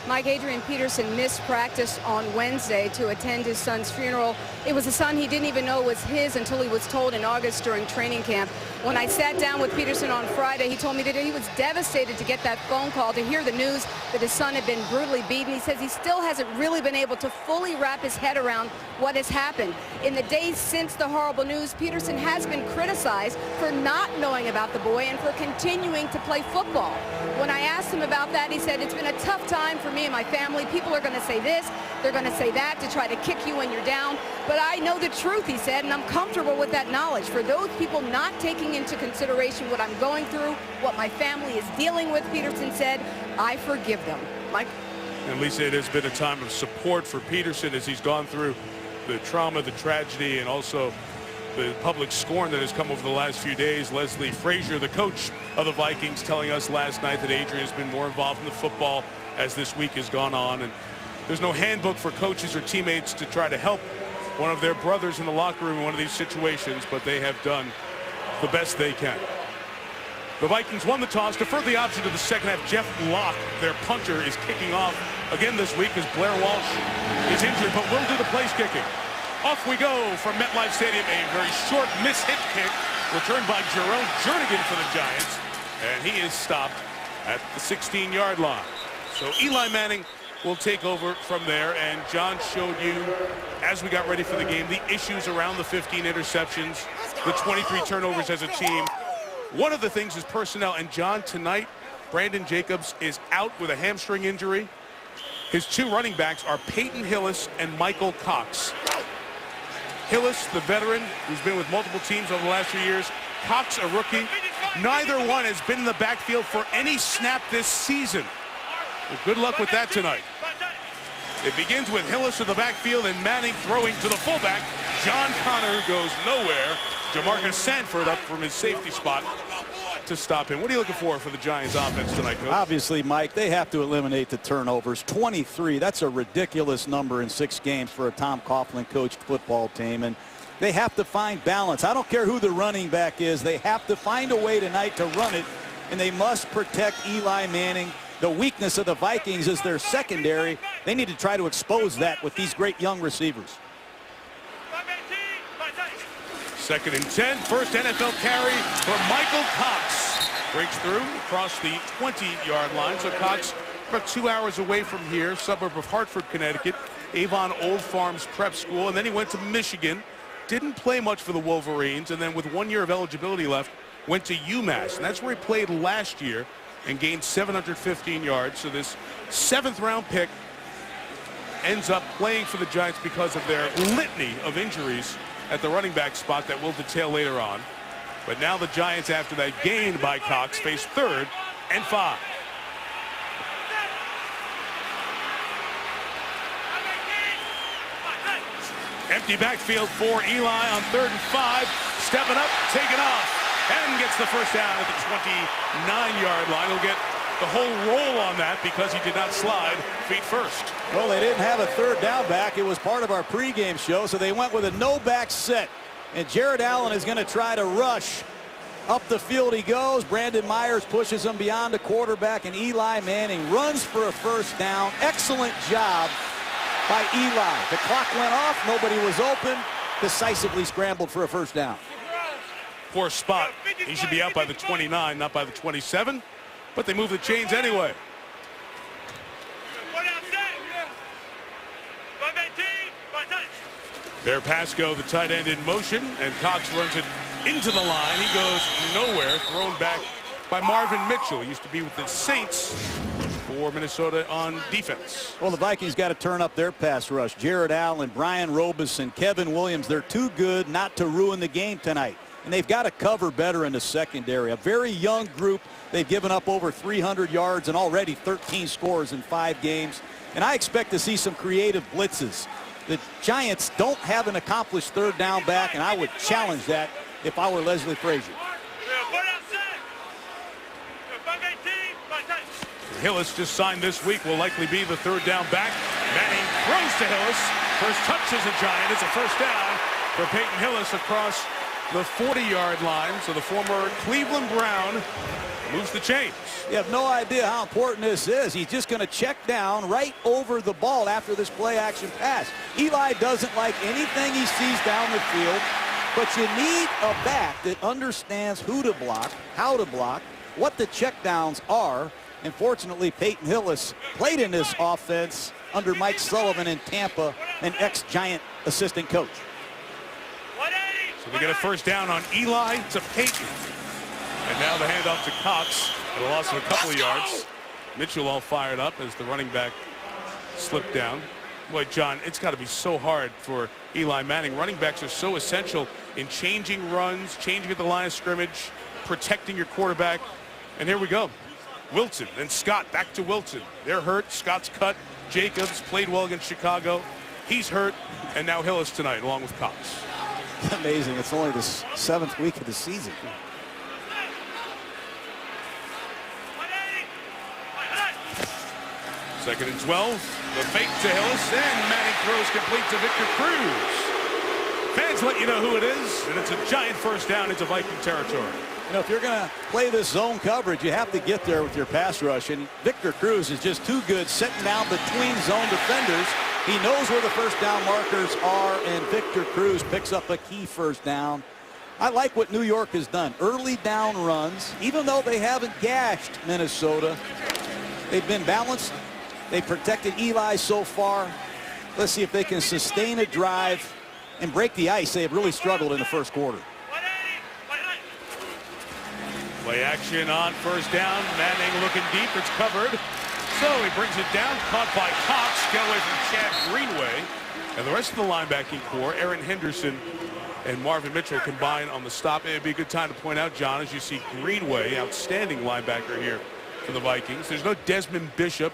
Mike, Adrian Peterson missed practice on Wednesday to attend his son's funeral. It was a son he didn't even know was his until he was told in August during training camp. When I sat down with Peterson on Friday, he told me that he was devastated to get that phone call, to hear the news that his son had been brutally beaten. He says he still hasn't really been able to fully wrap his head around what has happened. In the days since the horrible news, Peterson has been criticized for not knowing about the boy and for continuing to play football. When I asked him about that, he said, it's been a tough time for me and my family. People are going to say this, they're going to say that to try to kick you when you're down. But I know the truth, he said, and I'm comfortable with that knowledge. For those people not taking into consideration what I'm going through, what my family is dealing with, Peterson said, I forgive them. Mike? And Lisa, it has been a time of support for Peterson as he's gone through the trauma, the tragedy, and also the public scorn that has come over the last few days. Leslie Frazier, the coach of the Vikings, telling us last night that Adrian has been more involved in the football as this week has gone on. And there's no handbook for coaches or teammates to try to help one of their brothers in the locker room in one of these situations, but they have done the best they can. The Vikings won the toss, deferred the option to the second half. Jeff Locke, their punter, is kicking off again this week as Blair Walsh is injured, but will do the place kicking. Off we go from MetLife Stadium. A very short miss-hit kick returned by Jerome Jernigan for the Giants, and he is stopped at the 16-yard line. So Eli Manning will take over from there, and John showed you, as we got ready for the game, the issues around the 15 interceptions, the 23 turnovers as a team. One of the things is personnel, and John, tonight, Brandon Jacobs is out with a hamstring injury. His two running backs are Peyton Hillis and Michael Cox. Hillis, the veteran, who's been with multiple teams over the last few years. Cox, a rookie. Neither one has been in the backfield for any snap this season. Well, good luck with that tonight. It begins with Hillis in the backfield and Manning throwing to the fullback. John Connor goes nowhere. Jamarcus Sanford up from his safety spot to stop him. What are you looking for the Giants offense tonight, Coach? Obviously, Mike, they have to eliminate the turnovers. 23, that's a ridiculous number in 6 games for a Tom Coughlin coached football team. And they have to find balance. I don't care who the running back is. They have to find a way tonight to run it, and they must protect Eli Manning. The weakness of the Vikings is their secondary. They need to try to expose that with these great young receivers. 2nd and 10. First NFL carry for Michael Cox. Breaks through across the 20-yard line. So Cox, about 2 hours away from here, suburb of Hartford, Connecticut, Avon Old Farms Prep School. And then he went to Michigan. Didn't play much for the Wolverines. And then with 1 year of eligibility left, went to UMass. And that's where he played last year and gained 715 yards. So this 7th-round pick ends up playing for the Giants because of their litany of injuries at the running back spot that we'll detail later on. But now the Giants, after that gain by Cox, face 3rd and 5. Empty backfield for Eli on 3rd and 5. Stepping up, taking off, and gets the first down at the 29-yard line. He'll get the whole roll on that because he did not slide feet first. Well, they didn't have a 3rd down back. It was part of our pregame show, so they went with a no-back set. And Jared Allen is going to try to rush. Up the field he goes. Brandon Myers pushes him beyond the quarterback, and Eli Manning runs for a 1st down. Excellent job by Eli. The clock went off. Nobody was open. Decisively scrambled for a 1st down. Poor spot. He should be out by the 29, not by the 27. But they move the chains anyway. There Pasco, the tight end, in motion, and Cox runs it into the line. He goes nowhere, thrown back by Marvin Mitchell. He used to be with the Saints for Minnesota on defense. Well, the Vikings got to turn up their pass rush. Jared Allen, Brian Robeson, Kevin Williams, they're too good not to ruin the game tonight. And they've got to cover better in the secondary. A very young group. They've given up over 300 yards and already 13 scores in 5 games. And I expect to see some creative blitzes. The Giants don't have an accomplished 3rd down back, and I would challenge that if I were Leslie Frazier. Hillis just signed this week, will likely be the 3rd down back. Manning throws to Hillis. First touch as a Giant. It's a 1st down for Peyton Hillis across the 40-yard line. So the former Cleveland Brown moves the chains. You have no idea how important this is. He's just going to check down right over the ball after this play-action pass. Eli doesn't like anything he sees down the field, but you need a back that understands who to block, how to block, what the checkdowns are. And fortunately, Peyton Hillis played in this offense under Mike Sullivan in Tampa, an ex-Giant assistant coach. So they get a first down on Eli to Peyton. And now the handoff to Cox at a loss of a couple of yards. Mitchell all fired up as the running back slipped down. Boy, John, it's got to be so hard for Eli Manning. Running backs are so essential in changing runs, changing at the line of scrimmage, protecting your quarterback. And here we go. Wilson, then Scott back to Wilson. They're hurt. Scott's cut. Jacobs played well against Chicago. He's hurt. And now Hillis tonight along with Cox. Amazing. It's only the 7th week of the season. Second and 12. The fake to Hillis, and Manning throws complete to Victor Cruz. Fans let you know who it is, and it's a Giant first down into Viking territory. You know, if you're going to play this zone coverage, you have to get there with your pass rush, and Victor Cruz is just too good sitting down between zone defenders. He knows where the first down markers are, and Victor Cruz picks up a key first down. I like what New York has done. Early down runs, even though they haven't gashed Minnesota, they've been balanced. They protected Eli so far. Let's see if they can sustain a drive and break the ice. They have really struggled in the first quarter. Play action on first down. Manning looking deep. It's covered. So he brings it down. Caught by Cox. Get away from Chad Greenway. And the rest of the linebacking core, Aaron Henderson and Marvin Mitchell combined on the stop. It would be a good time to point out, John, as you see Greenway, outstanding linebacker here for the Vikings. There's no Desmond Bishop.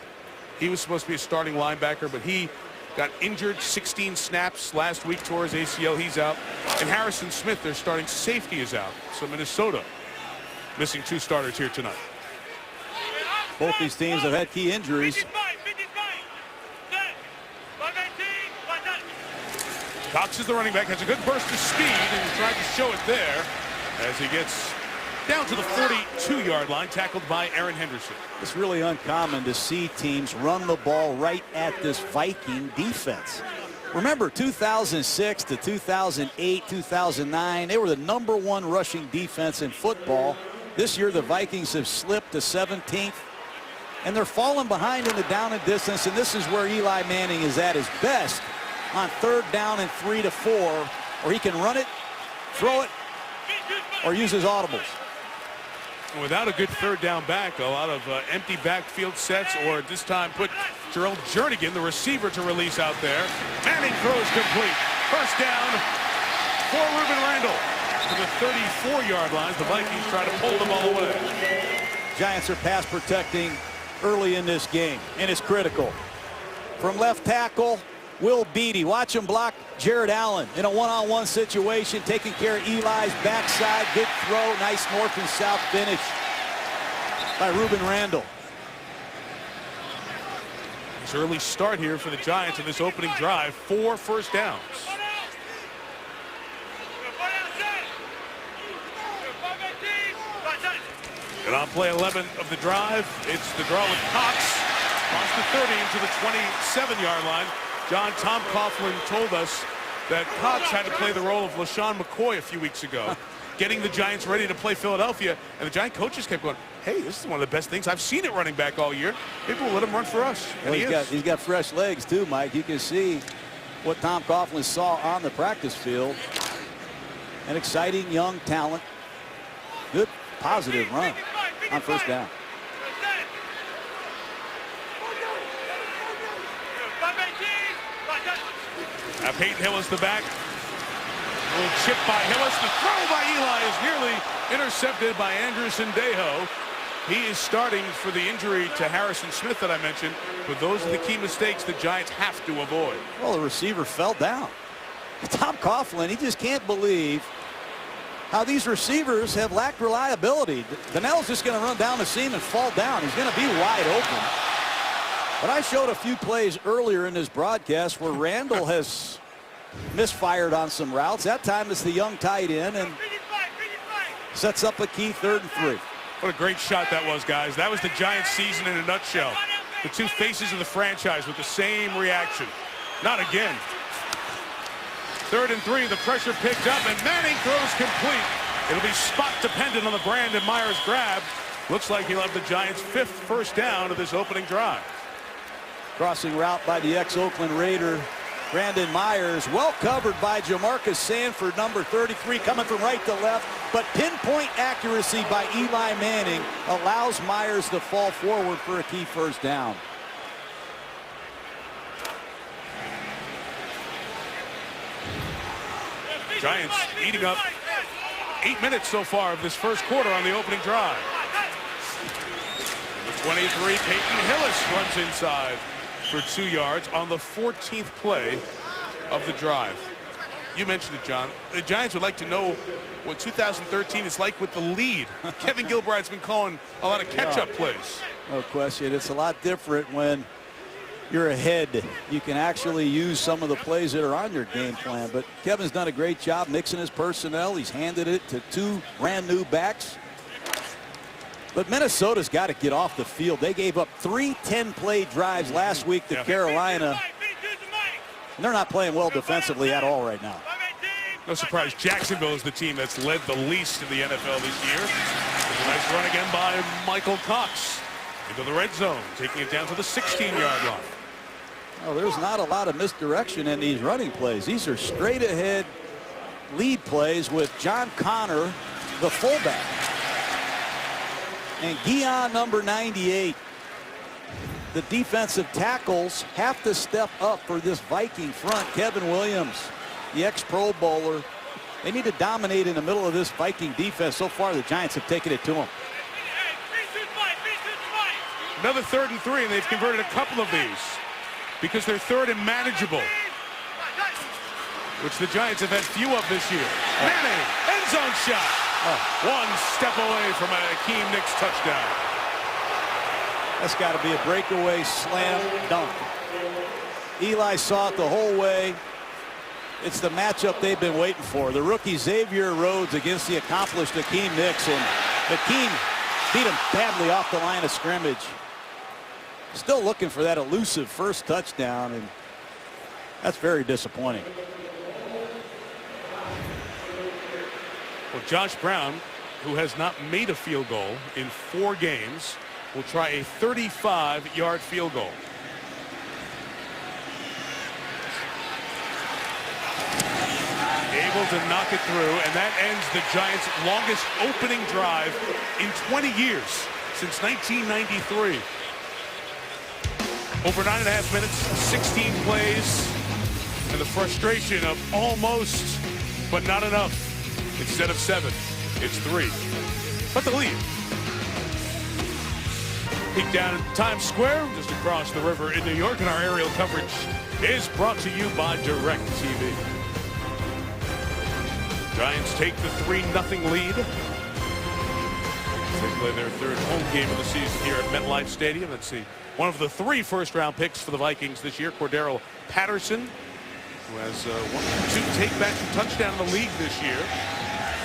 He was supposed to be a starting linebacker, but he got injured 16 snaps last week, tore his ACL. He's out. And Harrison Smith, their starting safety, is out. So Minnesota missing 2 starters here tonight. Both these teams have had key injuries. Cox is the running back, has a good burst of speed, and he's trying to show it there as he gets down to the 42-yard line, tackled by Aaron Henderson. It's really uncommon to see teams run the ball right at this Viking defense. Remember, 2006 to 2008, 2009, they were the #1 rushing defense in football. This year, the Vikings have slipped to 17th, and they're falling behind in the down and distance, and this is where Eli Manning is at his best on 3rd down and 3 to 4, where he can run it, throw it, or use his audibles. Without a good 3rd down back, a lot of empty backfield sets, or at this time put Gerald Jernigan, the receiver, to release out there. Manning throws complete. First down for Ruben Randall to the 34-yard line. The Vikings try to pull the ball away. Giants are pass protecting early in this game, and it's critical. From left tackle, Will Beatty. Watch him block Jared Allen in a one-on-one situation, taking care of Eli's backside. Good throw. Nice north and south finish by Ruben Randall. His early start here for the Giants in this opening drive. 4 first downs. And on play 11 of the drive, it's the draw with Cox. Across the 30 into the 27-yard line. John, Tom Coughlin told us that Cox had to play the role of LaShawn McCoy a few weeks ago, getting the Giants ready to play Philadelphia. And the Giant coaches kept going, hey, this is one of the best things I've seen at running back all year. Maybe we'll let him run for us. And well, he's got fresh legs, too, Mike. You can see what Tom Coughlin saw on the practice field. An exciting young talent. Good, positive run on first down. Now Peyton Hillis the back. A little chip by Hillis. The throw by Eli is nearly intercepted by Andrew Sendejo. He is starting for the injury to Harrison Smith that I mentioned, but those are the key mistakes the Giants have to avoid. Well, the receiver fell down. Tom Coughlin, he just can't believe how these receivers have lacked reliability. Donnell's just going to run down the seam and fall down. He's going to be wide open. But I showed a few plays earlier in this broadcast where Randall has misfired on some routes. That time it's the young tight end, and Sets up a key 3rd and 3. What a great shot that was, guys. That was the Giants season in a nutshell. The two faces of the franchise with the same reaction. Not again. 3rd and 3, the pressure picked up, and Manning throws complete. It'll be spot dependent on the Brandon Myers grab. Looks like he'll have the Giants' 5th first down of this opening drive. Crossing route by the ex-Oakland Raider, Brandon Myers, well covered by Jamarcus Sanford, number 33, coming from right to left, but pinpoint accuracy by Eli Manning allows Myers to fall forward for a key first down. Giants eating up 8 minutes so far of this first quarter on the opening drive. The 23, Peyton Hillis runs inside for 2 yards on the 14th play of the drive. You mentioned it, John. The Giants would like to know what 2013 is like with the lead. Kevin Gilbride's been calling a lot of catch-up plays. No question. It's a lot different when you're ahead. You can actually use some of the plays that are on your game plan. But Kevin's done a great job mixing his personnel. He's handed it to 2 brand new backs. But Minnesota's got to get off the field. They gave up 3 10-play drives last week to Carolina. And they're not playing well defensively at all right now. No surprise, Jacksonville is the team that's led the least in the NFL this year. There's a nice run again by Michael Cox into the red zone, taking it down to the 16-yard line. Oh, there's not a lot of misdirection in these running plays. These are straight ahead lead plays with John Connor, the fullback. And Guion, number 98. The defensive tackles have to step up for this Viking front. Kevin Williams, the ex-Pro Bowler. They need to dominate in the middle of this Viking defense. So far, the Giants have taken it to them. Another 3rd and 3, and they've converted a couple of these because they're 3rd and manageable, which the Giants have had few of this year. Manning, end zone shot. One step away from a Akeem Nicks touchdown. That's got to be a breakaway slam dunk. Eli saw it the whole way. It's the matchup they've been waiting for. The rookie Xavier Rhodes against the accomplished Akeem Nicks, and Akeem beat him badly off the line of scrimmage. Still looking for that elusive first touchdown, and that's very disappointing. Well, Josh Brown, who has not made a field goal in 4 games, will try a 35-yard field goal. Able to knock it through, and that ends the Giants' longest opening drive in 20 years, since 1993. Over 9.5 minutes, 16 plays, and the frustration of almost, but not enough. Instead of 7, it's 3. But the lead. Peek down at Times Square, just across the river in New York, and our aerial coverage is brought to you by DirecTV. Giants take the 3-0 lead. They play their 3rd home game of the season here at MetLife Stadium. Let's see. One of the 3 first-round picks for the Vikings this year, Cordero Patterson, who has 2 take-backs and touchdown in the league this year.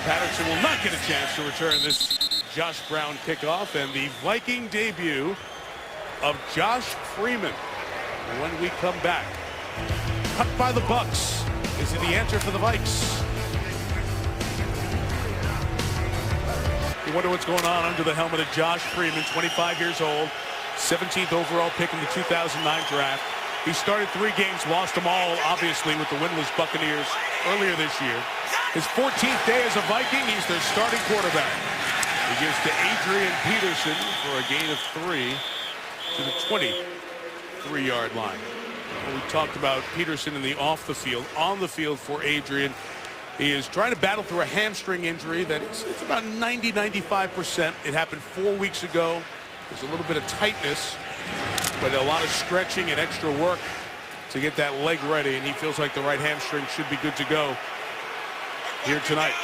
Patterson will not get a chance to return this Josh Brown kickoff, and the Viking debut of Josh Freeman. When we come back, cut by the Bucks. Is he the answer for the Vikes? You wonder what's going on under the helmet of Josh Freeman, 25 years old, 17th overall pick in the 2009 draft. He started 3 games, lost them all, obviously, with the winless Buccaneers earlier this year. His 14th day as a Viking, he's their starting quarterback. He gives to Adrian Peterson for a gain of 3 to the 23-yard line. Well, we talked about Peterson in the off the field. On the field for Adrian, he is trying to battle through a hamstring injury that it's about 90-95%. It happened 4 weeks ago. There's a little bit of tightness, but a lot of stretching and extra work to get that leg ready, and he feels like the right hamstring should be good to go here tonight.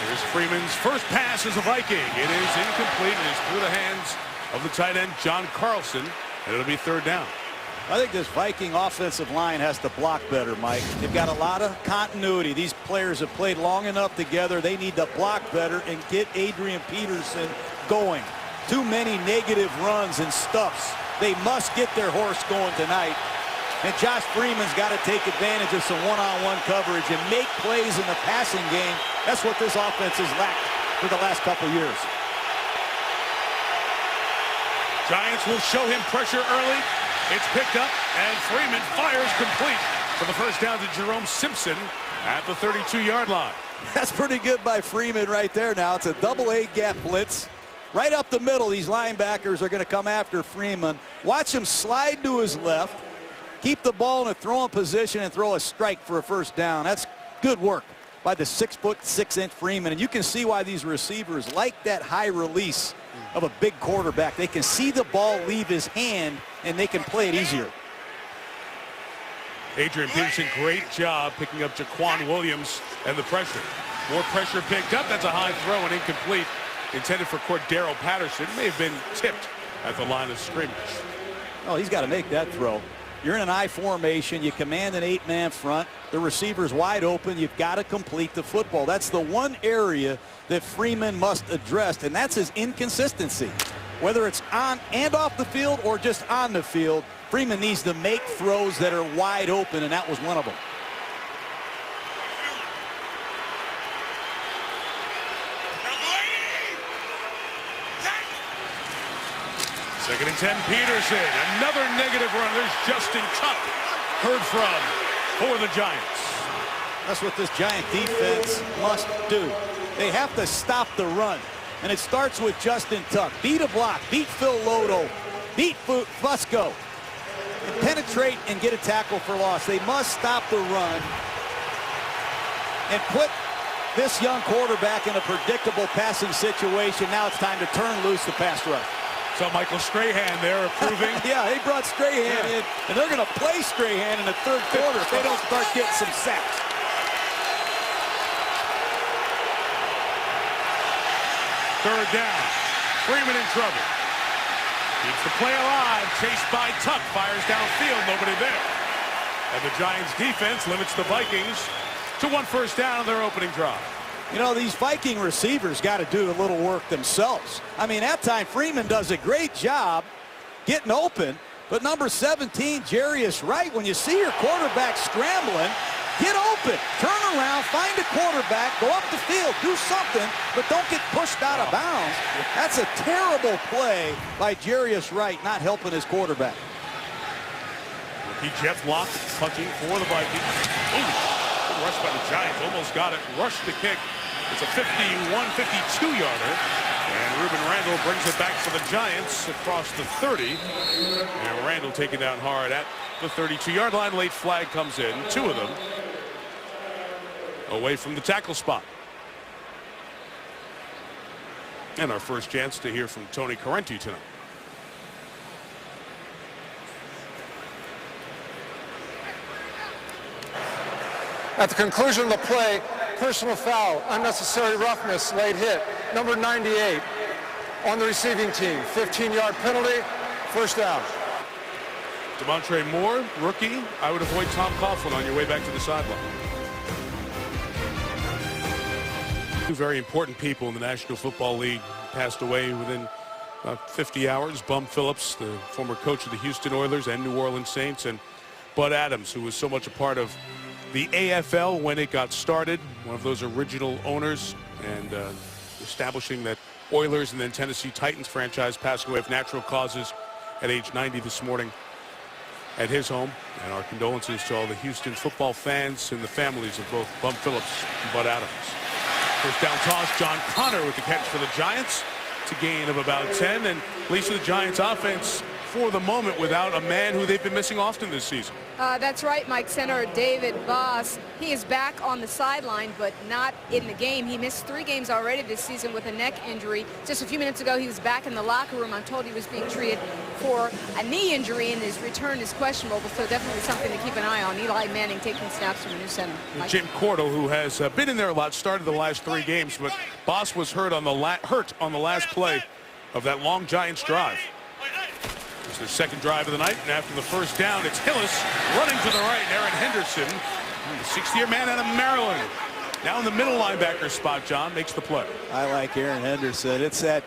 Here's Freeman's first pass as a Viking. It is incomplete. It is through the hands of the tight end, John Carlson, and it'll be 3rd down. I think this Viking offensive line has to block better, Mike. They've got a lot of continuity. These players have played long enough together. They need to block better and get Adrian Peterson going. Too many negative runs and stuffs. They must get their horse going tonight. And Josh Freeman's got to take advantage of some one-on-one coverage and make plays in the passing game. That's what this offense has lacked for the last couple years. Giants will show him pressure early. It's picked up, and Freeman fires complete for the first down to Jerome Simpson at the 32-yard line. That's pretty good by Freeman right there now. It's a double-A gap blitz. Right up the middle, these linebackers are going to come after Freeman. Watch him slide to his left, keep the ball in a throwing position, and throw a strike for a first down. That's good work by the 6'6" Freeman. And you can see why these receivers like that high release of a big quarterback. They can see the ball leave his hand, and they can play it easier. Adrian Peterson, great job picking up Jaquan Williams and the pressure. More pressure picked up. That's a high throw and incomplete. Intended for Cordero Patterson. May have been tipped at the line of scrimmage. Oh, he's got to make that throw. You're in an I formation. You command an 8-man front. The receiver's wide open. You've got to complete the football. That's the one area that Freeman must address, and that's his inconsistency. Whether it's on and off the field or just on the field, Freeman needs to make throws that are wide open, and that was one of them. Second and 10, Peterson. Another negative run. There's Justin Tuck heard from for the Giants. That's what this Giant defense must do. They have to stop the run. And it starts with Justin Tuck. Beat a block, beat Phil Lodo, beat Fusco, and penetrate and get a tackle for loss. They must stop the run and put this young quarterback in a predictable passing situation. Now it's time to turn loose the pass rush. So Michael Strahan there approving. Yeah, they brought Strahan in, and they're going to play Strahan in the third quarter if they don't start getting some sacks. Third down. Freeman in trouble. Keeps the play alive. Chased by Tuck. Fires downfield. Nobody there. And the Giants defense limits the Vikings to one first down on their opening drive. You know, these Viking receivers got to do a little work themselves. I mean, that time Freeman does a great job getting open, but number 17, Jarius Wright, when you see your quarterback scrambling, get open, turn around, find a quarterback, go up the field, do something, but don't get pushed out of bounds. That's a terrible play by Jarius Wright, not helping his quarterback. Rookie Jeff Locke punching for the Vikings. Ooh, rush by the Giants, almost got it. Rushed the kick. It's a 52-yarder. And Ruben Randall brings it back for the Giants across the 30. And Randall taken down hard at the 32-yard line. Late flag comes in. Two of them away from the tackle spot. And our first chance to hear from Tony Correnti tonight. At the conclusion of the play, personal foul, unnecessary roughness, late hit, number 98 on the receiving team. 15-yard penalty, first down. Demontre Moore, rookie. I would avoid Tom Coughlin on your way back to the sideline. Two very important people in the National Football League passed away within about 50 hours. Bum Phillips, the former coach of the Houston Oilers and New Orleans Saints, and Bud Adams, who was so much a part of the AFL when it got started, one of those original owners, and establishing that Oilers and then Tennessee Titans franchise, passed away of natural causes at age 90 this morning at his home. And our condolences to all the Houston football fans and the families of both Bum Phillips and Bud Adams. First down toss, John Connor with the catch for the Giants. It's a gain of about 10, and at least for the Giants offense, for the moment, without a man who they've been missing often this season. That's right, Mike. Center David Voss. He is back on the sideline, but not in the game. He missed 3 games already this season with a neck injury. Just a few minutes ago, he was back in the locker room. I'm told he was being treated for a knee injury, and his return is questionable, so definitely something to keep an eye on. Eli Manning taking snaps from a new center. Mike. Jim Cordell, who has been in there a lot, started the last 3 games, but Voss was hurt on the last play of that long Giants drive. It's their second drive of the night, and after the first down, it's Hillis running to the right. Aaron Henderson, the 60-year man out of Maryland, now in the middle linebacker spot. John makes the play. I like Aaron Henderson. It's that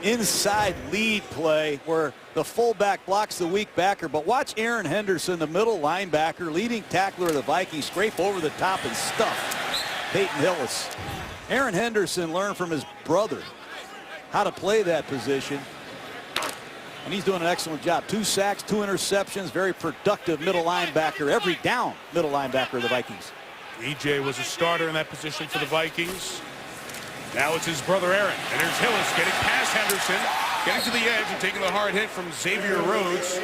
inside lead play where the fullback blocks the weak backer. But watch Aaron Henderson, the middle linebacker, leading tackler of the Vikings, scrape over the top and stuff Peyton Hillis. Aaron Henderson learned from his brother how to play that position, and he's doing an excellent job. 2 sacks, 2 interceptions, very productive middle linebacker, every down middle linebacker of the Vikings. EJ was a starter in that position for the Vikings. Now it's his brother Aaron, and there's Hillis getting past Henderson, getting to the edge and taking the hard hit from Xavier Rhodes,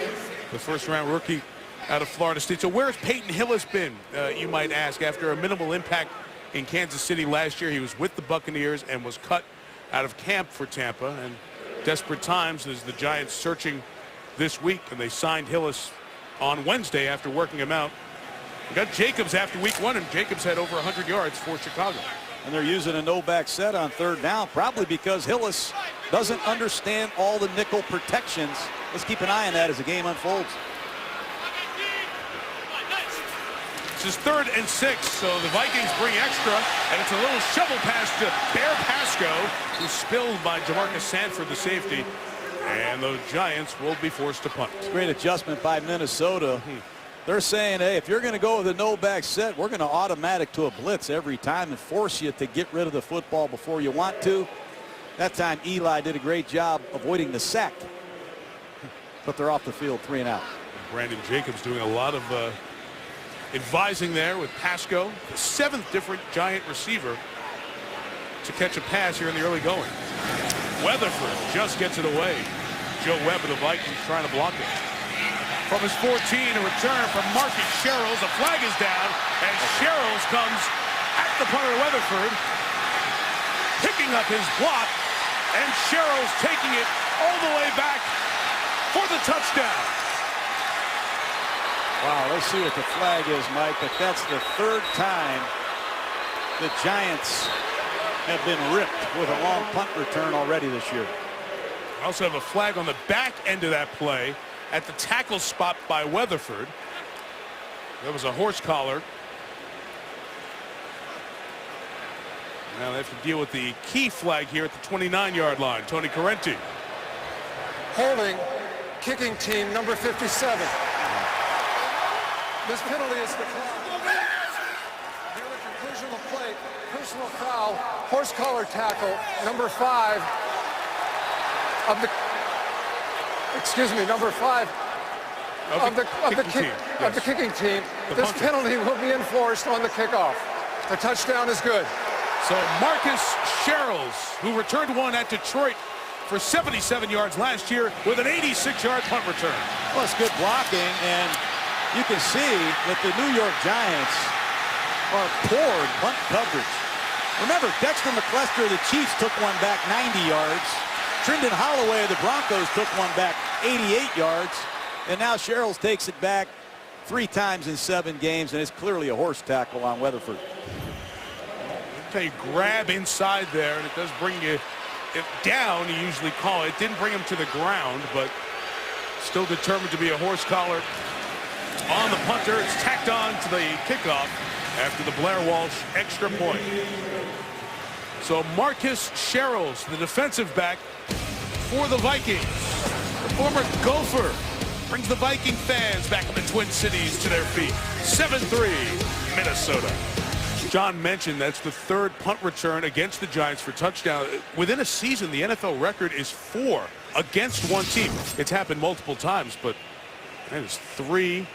the first-round rookie out of Florida State. So where's Peyton Hillis been, you might ask, after a minimal impact in Kansas City last year? He was with the Buccaneers and was cut out of camp for Tampa, and desperate times as the Giants searching this week, and they signed Hillis on Wednesday after working him out. We got Jacobs after week 1, and Jacobs had over 100 yards for Chicago. And they're using a no-back set on third down, probably because Hillis doesn't understand all the nickel protections. Let's keep an eye on that as the game unfolds. This is 3rd and 6, so the Vikings bring extra, and it's a little shovel pass to Bear Pasco, who's spilled by Jamarcus Sanford, the safety, and the Giants will be forced to punt. Great adjustment by Minnesota. They're saying, hey, if you're going to go with a no-back set, we're going to automatic to a blitz every time and force you to get rid of the football before you want to. That time, Eli did a great job avoiding the sack. But they're off the field 3 and out. Brandon Jacobs doing a lot of advising there with Pasco, the 7th different Giant receiver to catch a pass here in the early going. Weatherford just gets it away. Joe Webb of the Vikings trying to block it. From his 14, a return from Marcus Sherrills. A flag is down, and Sherrills comes at the punter Weatherford, picking up his block, and Sherrills taking it all the way back for the touchdown. Wow, let's see what the flag is, Mike, but that's the 3rd time the Giants have been ripped with a long punt return already this year. I also have a flag on the back end of that play at the tackle spot by Weatherford. There was a horse collar. Now they have to deal with the key flag here at the 29-yard line. Tony Correnti. Holding kicking team number 57. This penalty is declined. Near the conclusion of the play, personal foul, horse collar tackle, number 5 of the. Excuse me, number 5 of the kicking team. This penalty will be enforced on the kickoff. The touchdown is good. So Marcus Sherrills, who returned one at Detroit for 77 yards last year with an 86-yard punt return. Well, it's good blocking, and you can see that the New York Giants are poor in punt coverage. Remember, Dexter McClester of the Chiefs took one back 90 yards. Trindon Holloway of the Broncos took one back 88 yards. And now Sherrills takes it back 3 times in 7 games, and it's clearly a horse tackle on Weatherford. Okay, grab inside there, and it does bring you down, you usually call it. It didn't bring him to the ground, but still determined to be a horse collar on the punter. It's tacked on to the kickoff after the Blair Walsh extra point. So Marcus Sherrills, the defensive back for the Vikings, the former Gopher, brings the Viking fans back in the Twin Cities to their feet. 7-3 Minnesota. John mentioned that's the 3rd punt return against the Giants for touchdown. Within a season, the NFL record is 4 against one team. It's happened multiple times, but man, it's 3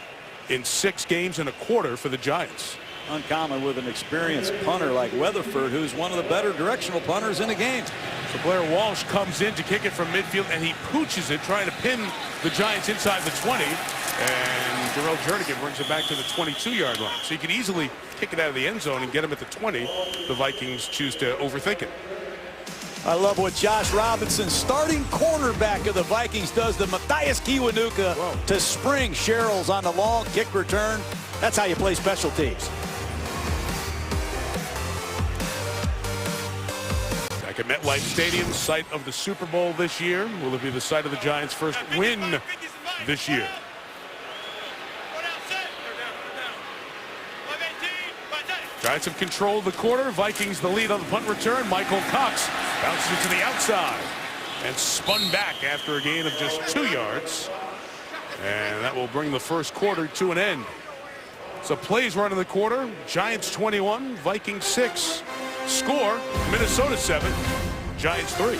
in 6 games and a quarter for the Giants. Uncommon with an experienced punter like Weatherford, who's one of the better directional punters in the game. So Blair Walsh comes in to kick it from midfield, and he pooches it, trying to pin the Giants inside the 20. And Darrell Jernigan brings it back to the 22-yard line. So you could easily kick it out of the end zone and get him at the 20. The Vikings choose to overthink it. I love what Josh Robinson, starting cornerback of the Vikings, does to Matthias Kiwanuka to spring Sherrills on the long kick return. That's how you play special teams. Back at MetLife Stadium, site of the Super Bowl this year. Will it be the site of the Giants' first win this year. Giants have controlled the quarter. Vikings the lead on the punt return. Michael Cox bounces it to the outside and spun back after a gain of just 2 yards. And that will bring the first quarter to an end. So plays run in the quarter. Giants 21, Vikings 6. Score, Minnesota 7, Giants 3.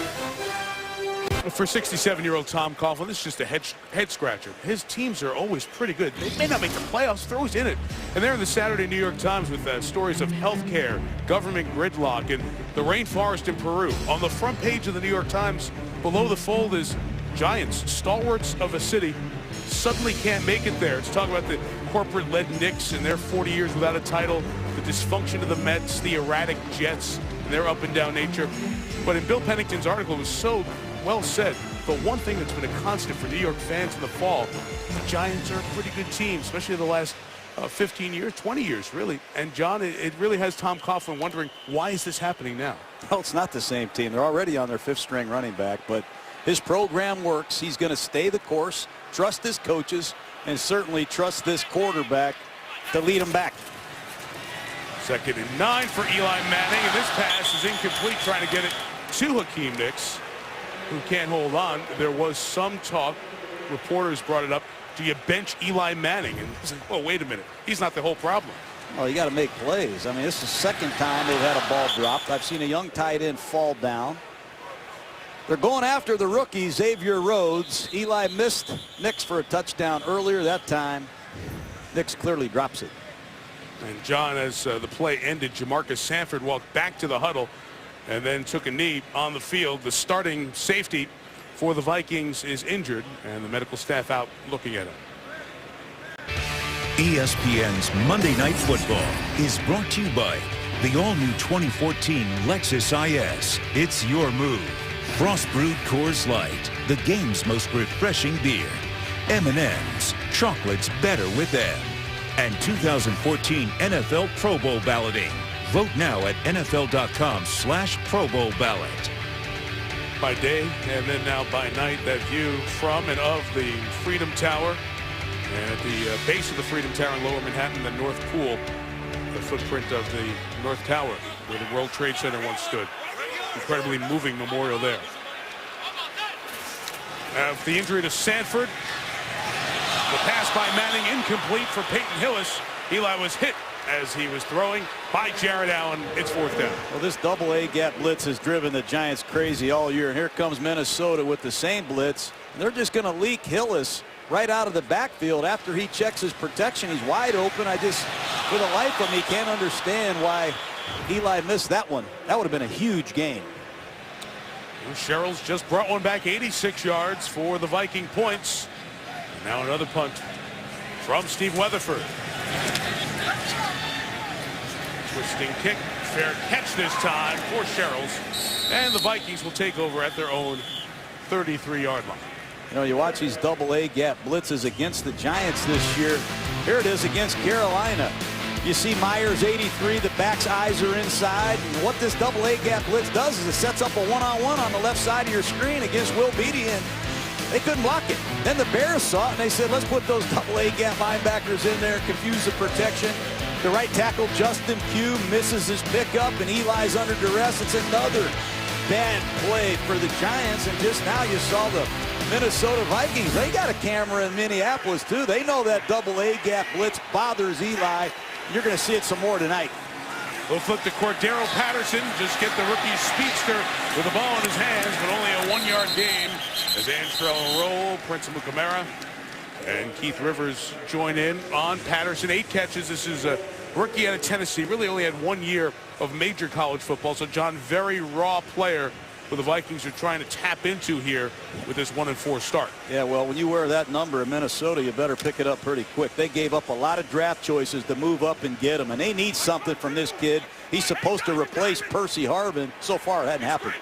For 67-year-old Tom Coughlin, this is just a head scratcher. His teams are always pretty good. They may not make the playoffs, they're always in it. And they're in the Saturday New York Times with stories of healthcare, government gridlock, and the rainforest in Peru. On the front page of the New York Times, below the fold is Giants, stalwarts of a city, suddenly can't make it there. It's talking about the corporate-led Knicks and their 40 years without a title, the dysfunction of the Mets, the erratic Jets, and their up-and-down nature. But in Bill Pennington's article, it was so well said. The one thing that's been a constant for New York fans in the fall, the Giants are a pretty good team, especially the last 15 years, 20 years, really. And, John, it really has Tom Coughlin wondering, why is this happening now? Well, it's not the same team. They're already on their 5th-string running back, but his program works. He's going to stay the course, trust his coaches, and certainly trust this quarterback to lead him back. 2nd and 9 for Eli Manning, and this pass is incomplete, trying to get it to Hakeem Nicks, who can't hold on. There was some talk, reporters brought it up, do you bench Eli Manning? And it's like, well, wait a minute, he's not the whole problem. Well, you got to make plays. I mean, this is the 2nd time they've had a ball dropped. I've seen a young tight end fall down. They're going after the rookie, Xavier Rhodes. Eli missed Nicks for a touchdown earlier. That time, Nicks clearly drops it. And, John, as the play ended, Jamarcus Sanford walked back to the huddle and then took a knee on the field. The starting safety for the Vikings is injured, and the medical staff out looking at him. ESPN's Monday Night Football is brought to you by the all-new 2014 Lexus IS. It's your move. Frost-brewed Coors Light, the game's most refreshing beer. M&M's, chocolate's better with M. And 2014 NFL Pro Bowl balloting. Vote now at NFL.com/Pro Bowl ballot. By day and then now by night, that view from and of the Freedom Tower. And at the base of the Freedom Tower in Lower Manhattan, the North Pool, the footprint of the North Tower, where the World Trade Center once stood. Incredibly moving memorial there. The injury to Sanford. The pass by Manning incomplete for Peyton Hillis. Eli was hit as he was throwing by Jared Allen. It's 4th down. Well, this double-A gap blitz has driven the Giants crazy all year. And here comes Minnesota with the same blitz. They're just going to leak Hillis right out of the backfield after he checks his protection. He's wide open. I just, for the life of me, can't understand why Eli missed that one. That would have been a huge gain. Sherrills just brought one back, 86 yards for the Viking points. And now another punt from Steve Weatherford. Twisting kick, fair catch this time for Sherrills. And the Vikings will take over at their own 33-yard line. You know, you watch these double-A gap blitzes against the Giants this year. Here it is against Carolina. You see Myers 83, the back's eyes are inside. And what this double-A gap blitz does is it sets up a one-on-one on the left side of your screen against Will Beatty, and they couldn't block it. Then the Bears saw it and they said, let's put those double-A gap linebackers in there, confuse the protection. The right tackle, Justin Pugh, misses his pickup, and Eli's under duress. It's another bad play for the Giants, and just now you saw the Minnesota Vikings. They got a camera in Minneapolis, too. They know that double-A gap blitz bothers Eli. You're going to see it some more tonight. We'll flip to Cordero Patterson. Just get the rookie speedster with the ball in his hands, but only a 1-yard gain as Antrell Roll, Prince Mukamara, and Keith Rivers join in on Patterson. 8 catches. This is a rookie out of Tennessee. Really only had 1 year of major college football. So, John, very raw player who the Vikings are trying to tap into here with this 1-4 start. Yeah, well, when you wear that number in Minnesota, you better pick it up pretty quick. They gave up a lot of draft choices to move up and get him, and they need something from this kid. He's supposed to replace Percy Harvin. So far, it hadn't happened.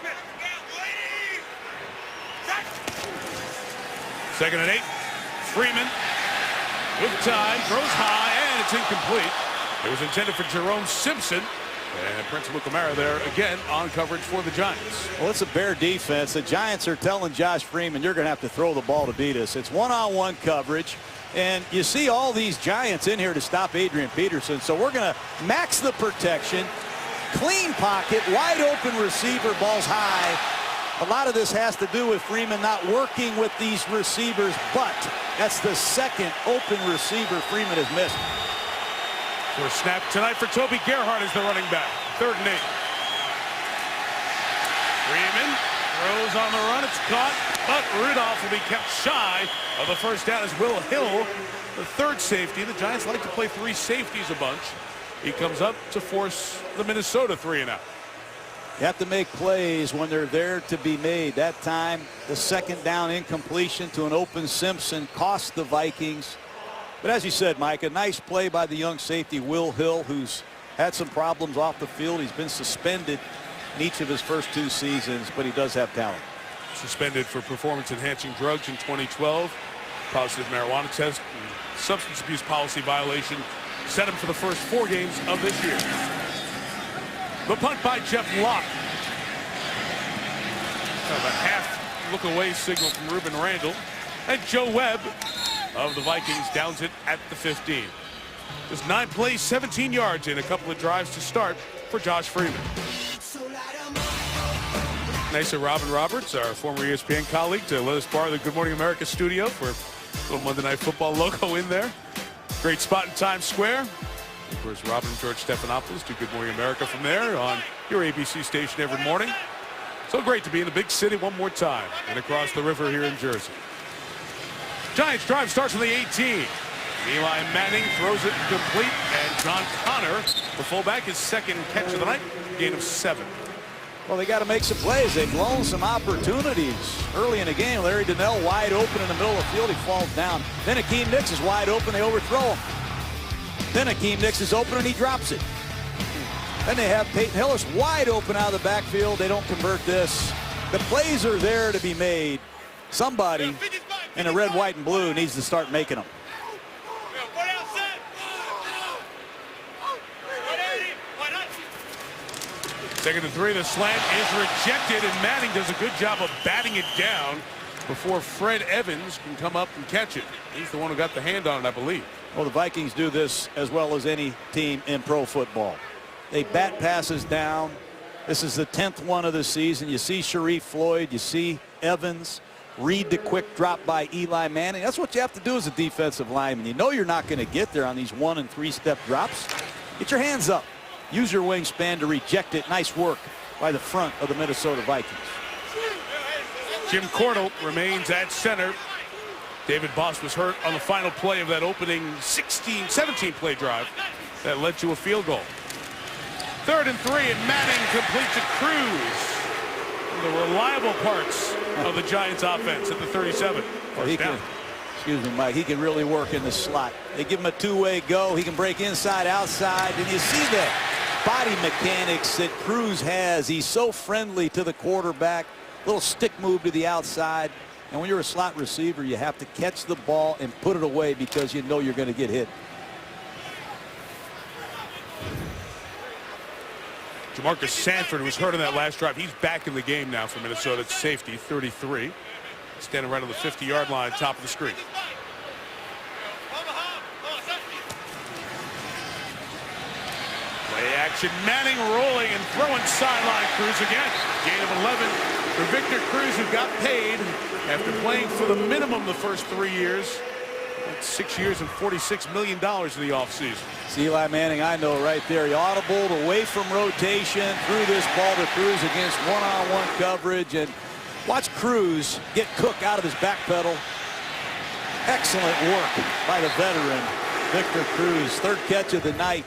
2nd and 8. Freeman with time, throws high, and it's incomplete. It was intended for Jerome Simpson, And Principal Camara there again on coverage for the Giants. Well, it's a Bear defense. The Giants are telling Josh Freeman, you're going to have to throw the ball to beat us. It's one-on-one coverage. And you see all these Giants in here to stop Adrian Peterson. So we're going to max the protection. Clean pocket, wide open receiver, balls high. A lot of this has to do with Freeman not working with these receivers, but that's the second open receiver Freeman has missed. First snap tonight for Toby Gerhart as the running back. 3rd and 8. Freeman throws on the run. It's caught, but Rudolph will be kept shy of the first down as Will Hill, the 3rd safety. The Giants like to play 3 safeties a bunch. He comes up to force the Minnesota 3-and-out. You have to make plays when they're there to be made. That time, the 2nd down incompletion to an open Simpson cost the Vikings. But as you said, Mike, a nice play by the young safety, Will Hill, who's had some problems off the field. He's been suspended in each of his first 2 seasons, but he does have talent. Suspended for performance-enhancing drugs in 2012. Positive marijuana test. Substance abuse policy violation. Set him for the first 4 games of this year. The punt by Jeff Locke. Kind of a half look away signal from Ruben Randall. And Joe Webb of the Vikings downs it at the 15. Just 9 plays, 17 yards in a couple of drives to start for Josh Freeman. Nice of Robin Roberts, our former ESPN colleague, to let us borrow the Good Morning America studio for a little Monday Night Football logo in there. Great spot in Times Square. Of course, Robin and George Stephanopoulos do Good Morning America from there on your ABC station every morning. So great to be in the big city one more time and across the river here in Jersey. Giants drive starts on the 18. Eli Manning throws it complete, and John Connor, the fullback, his 2nd catch of the night, gain of 7. Well, they got to make some plays. They've blown some opportunities early in the game. Larry Donnell wide open in the middle of the field. He falls down. Then Akeem Nicks is wide open. They overthrow him. Then Akeem Nicks is open and he drops it. Then they have Peyton Hillis wide open out of the backfield. They don't convert this. The plays are there to be made. Somebody in the red, white, and blue needs to start making them. 2nd and 3. The slant is rejected, and Manning does a good job of batting it down before Fred Evans can come up and catch it. He's the one who got the hand on it, I believe. Well, the Vikings do this as well as any team in pro football. They bat passes down. This is the 10th one of the season. You see Sharif Floyd. You see Evans. Read the quick drop by Eli Manning. That's what you have to do as a defensive lineman. You know you're not going to get there on these 1- and 3-step drops. Get your hands up. Use your wingspan to reject it. Nice work by the front of the Minnesota Vikings. Jim Cordell remains at center. David Boss was hurt on the final play of that opening 17 play drive that led to a field goal. 3rd and 3, and Manning completes a Cruz. The reliable parts of the Giants offense at the 37. First down. Excuse me, Mike. He can really work in the slot. They give him a 2-way go. He can break inside, outside, and you see the body mechanics that Cruz has. He's so friendly to the quarterback. Little stick move to the outside. And when you're a slot receiver, you have to catch the ball and put it away because you know you're going to get hit. Jamarcus Sanford was hurt on that last drive. He's back in the game now for Minnesota. It's safety, 33. Standing right on the 50-yard line, top of the screen. Play action. Manning rolling and throwing sideline. Cruz again. Gain of 11 for Victor Cruz, who got paid after playing for the minimum the first 3 years. That's 6 years and $46 million in the offseason. See Eli Manning, I know right there. He audibled away from rotation, threw this ball to Cruz against one-on-one coverage, and watch Cruz get Cook out of his back pedal. Excellent work by the veteran, Victor Cruz. 3rd catch of the night.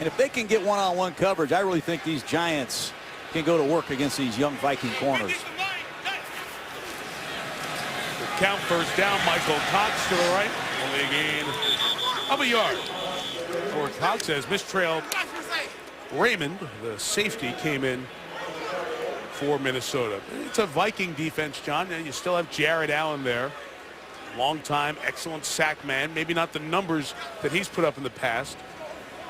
And if they can get one-on-one coverage, I really think these Giants can go to work against these young Viking corners. The count first down. Michael Cox to the right. Only a gain of a yard. For Cox as mistrailed Raymond, the safety, came in for Minnesota. It's a Viking defense, John. You still have Jared Allen there. Long time, excellent sack man. Maybe not the numbers that he's put up in the past.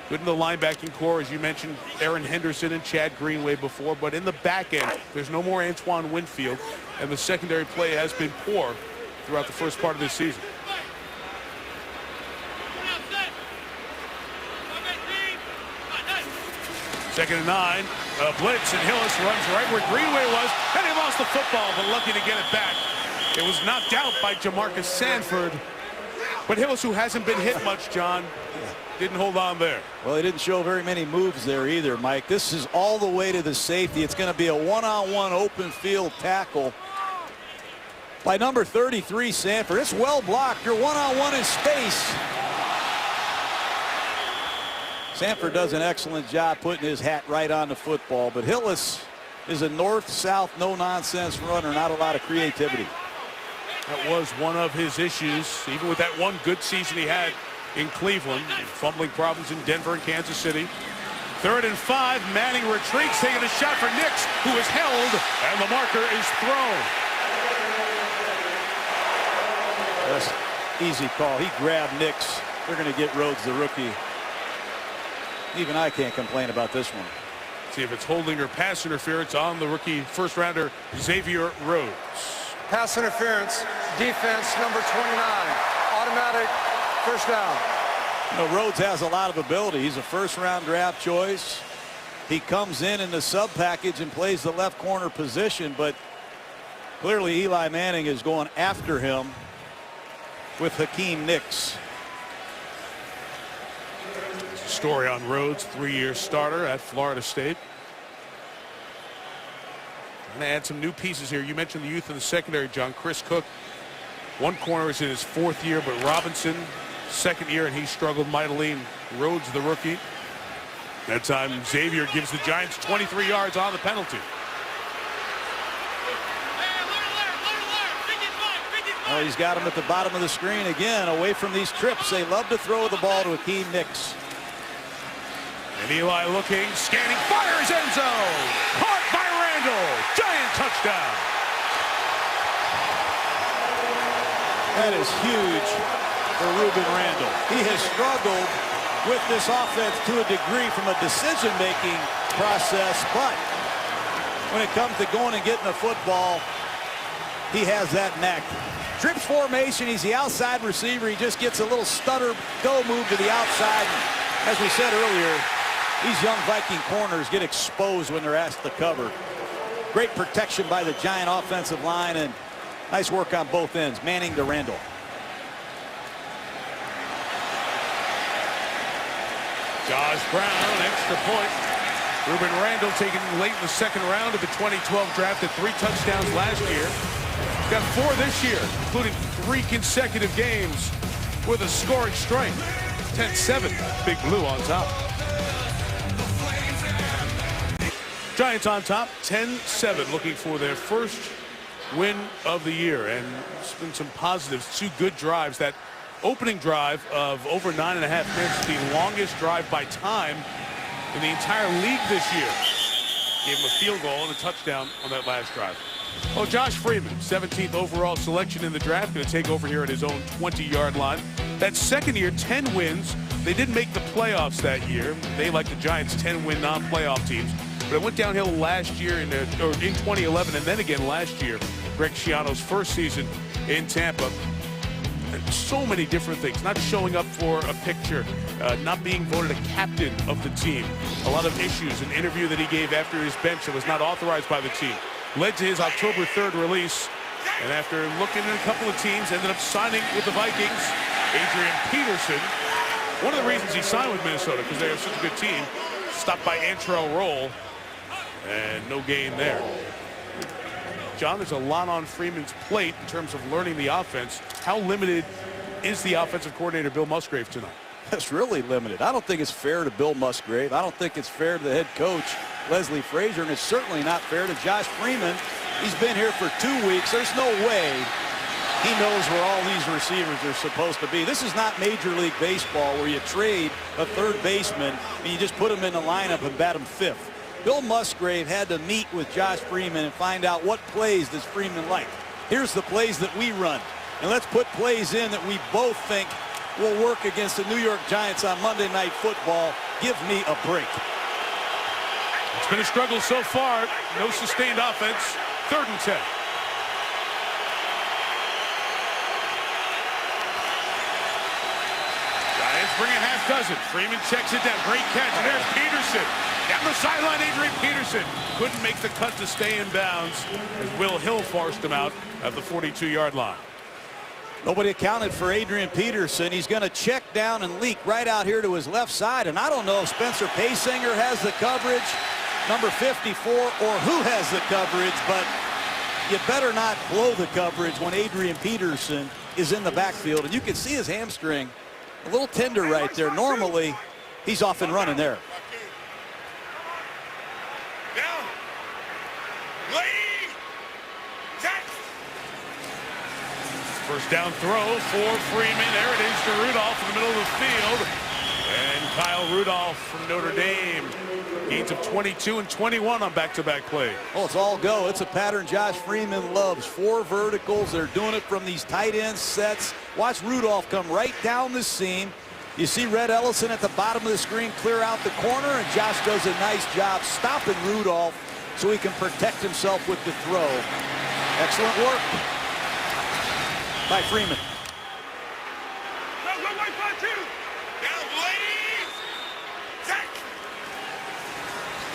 Good in the linebacking core, as you mentioned, Aaron Henderson and Chad Greenway before, but in the back end, there's no more Antoine Winfield, and the secondary play has been poor throughout the first part of this season. Second and 9, blitz, and Hillis runs right where Greenway was, and he lost the football, but lucky to get it back. It was knocked out by Jamarcus Sanford, but Hillis, who hasn't been hit much, John, didn't hold on there. Well, he didn't show very many moves there either, Mike. This is all the way to the safety. It's going to be a one-on-one open field tackle by number 33, Sanford. It's well blocked. You're one-on-one in space. Sanford does an excellent job putting his hat right on the football, but Hillis is a north-south, no-nonsense runner, not a lot of creativity. That was one of his issues, even with that one good season he had in Cleveland. Fumbling problems in Denver and Kansas City. 3rd and 5, Manning retreats, taking a shot for Nix, who is held, and the marker is thrown. That's easy call. He grabbed Nix. They're going to get Rhodes, the rookie. Even I can't complain about this one. See if it's holding or pass interference on the rookie first-rounder Xavier Rhodes. Pass interference, defense number 29. Automatic first down. You know, Rhodes has a lot of ability. He's a first-round draft choice. He comes in the sub package and plays the left corner position, but clearly Eli Manning is going after him with Hakeem Nicks. Story on Rhodes, 3-year starter at Florida State. I'm going to add some new pieces here. You mentioned the youth in the secondary, John. Chris Cook, one corner is in his 4th year, but Robinson, 2nd year, and he struggled mightily. And Rhodes, the rookie. That time, Xavier gives the Giants 23 yards on the penalty. Oh, he's got him at the bottom of the screen again, away from these trips. They love to throw the ball to Hakeem Nicks. And Eli looking, scanning, fires, end zone. Caught by Randall. Giant touchdown. That is huge for Ruben Randall. He has struggled with this offense to a degree from a decision-making process, but when it comes to going and getting the football, he has that knack. Trips formation, he's the outside receiver. He just gets a little stutter, go move to the outside. As we said earlier, these young Viking corners get exposed when they're asked to cover. Great protection by the Giant offensive line, and nice work on both ends. Manning to Randall. Josh Brown, extra point. Ruben Randall taken late in the 2nd round of the 2012 draft, at 3 touchdowns last year. He's got 4 this year, including 3 consecutive games with a scoring strength. 10-7, Big Blue on top. Giants on top, 10-7, looking for their first win of the year. And it's been some positives, 2 good drives. That opening drive of over 9.5 minutes, the longest drive by time in the entire league this year. Gave him a field goal and a touchdown on that last drive. Oh, Josh Freeman, 17th overall selection in the draft, going to take over here at his own 20-yard line. That 2nd year, 10 wins. They didn't make the playoffs that year. They, like the Giants, 10-win non-playoff teams. But it went downhill last year in 2011, and then again last year. Greg Schiano's first season in Tampa. And so many different things. Not showing up for a picture, not being voted a captain of the team. A lot of issues. An interview that he gave after his bench that was not authorized by the team led to his October 3rd release. And after looking at a couple of teams, ended up signing with the Vikings. Adrian Peterson. One of the reasons he signed with Minnesota, because they have such a good team. Stopped by Antrell Roll. And no gain there. John, there's a lot on Freeman's plate in terms of learning the offense. How limited is the offensive coordinator, Bill Musgrave, tonight? That's really limited. I don't think it's fair to Bill Musgrave. I don't think it's fair to the head coach, Leslie Frazier, and it's certainly not fair to Josh Freeman. He's been here for 2 weeks. There's no way he knows where all these receivers are supposed to be. This is not Major League Baseball where you trade a third baseman and you just put him in the lineup and bat him 5th. Bill Musgrave had to meet with Josh Freeman and find out what plays does Freeman like. Here's the plays that we run. And let's put plays in that we both think will work against the New York Giants on Monday Night Football. Give me a break. It's been a struggle so far. No sustained offense. 3rd and 10. Giants bring a half dozen. Freeman checks it down. Great catch. And there's Peterson. Down the sideline, Adrian Peterson couldn't make the cut to stay in bounds as Will Hill forced him out at the 42-yard line. Nobody accounted for Adrian Peterson. He's going to check down and leak right out here to his left side. And I don't know if Spencer Paysinger has the coverage, number 54, or who has the coverage, but you better not blow the coverage when Adrian Peterson is in the backfield. And you can see his hamstring a little tender right there. Normally, he's off and running there. First down throw for Freeman. There it is to Rudolph in the middle of the field. And Kyle Rudolph from Notre Dame. Gains of 22 and 21 on back-to-back play. Oh, it's all go. It's a pattern Josh Freeman loves. 4 verticals. They're doing it from these tight end sets. Watch Rudolph come right down the seam. You see Red Ellison at the bottom of the screen clear out the corner, and Josh does a nice job stopping Rudolph so he can protect himself with the throw. Excellent work by Freeman.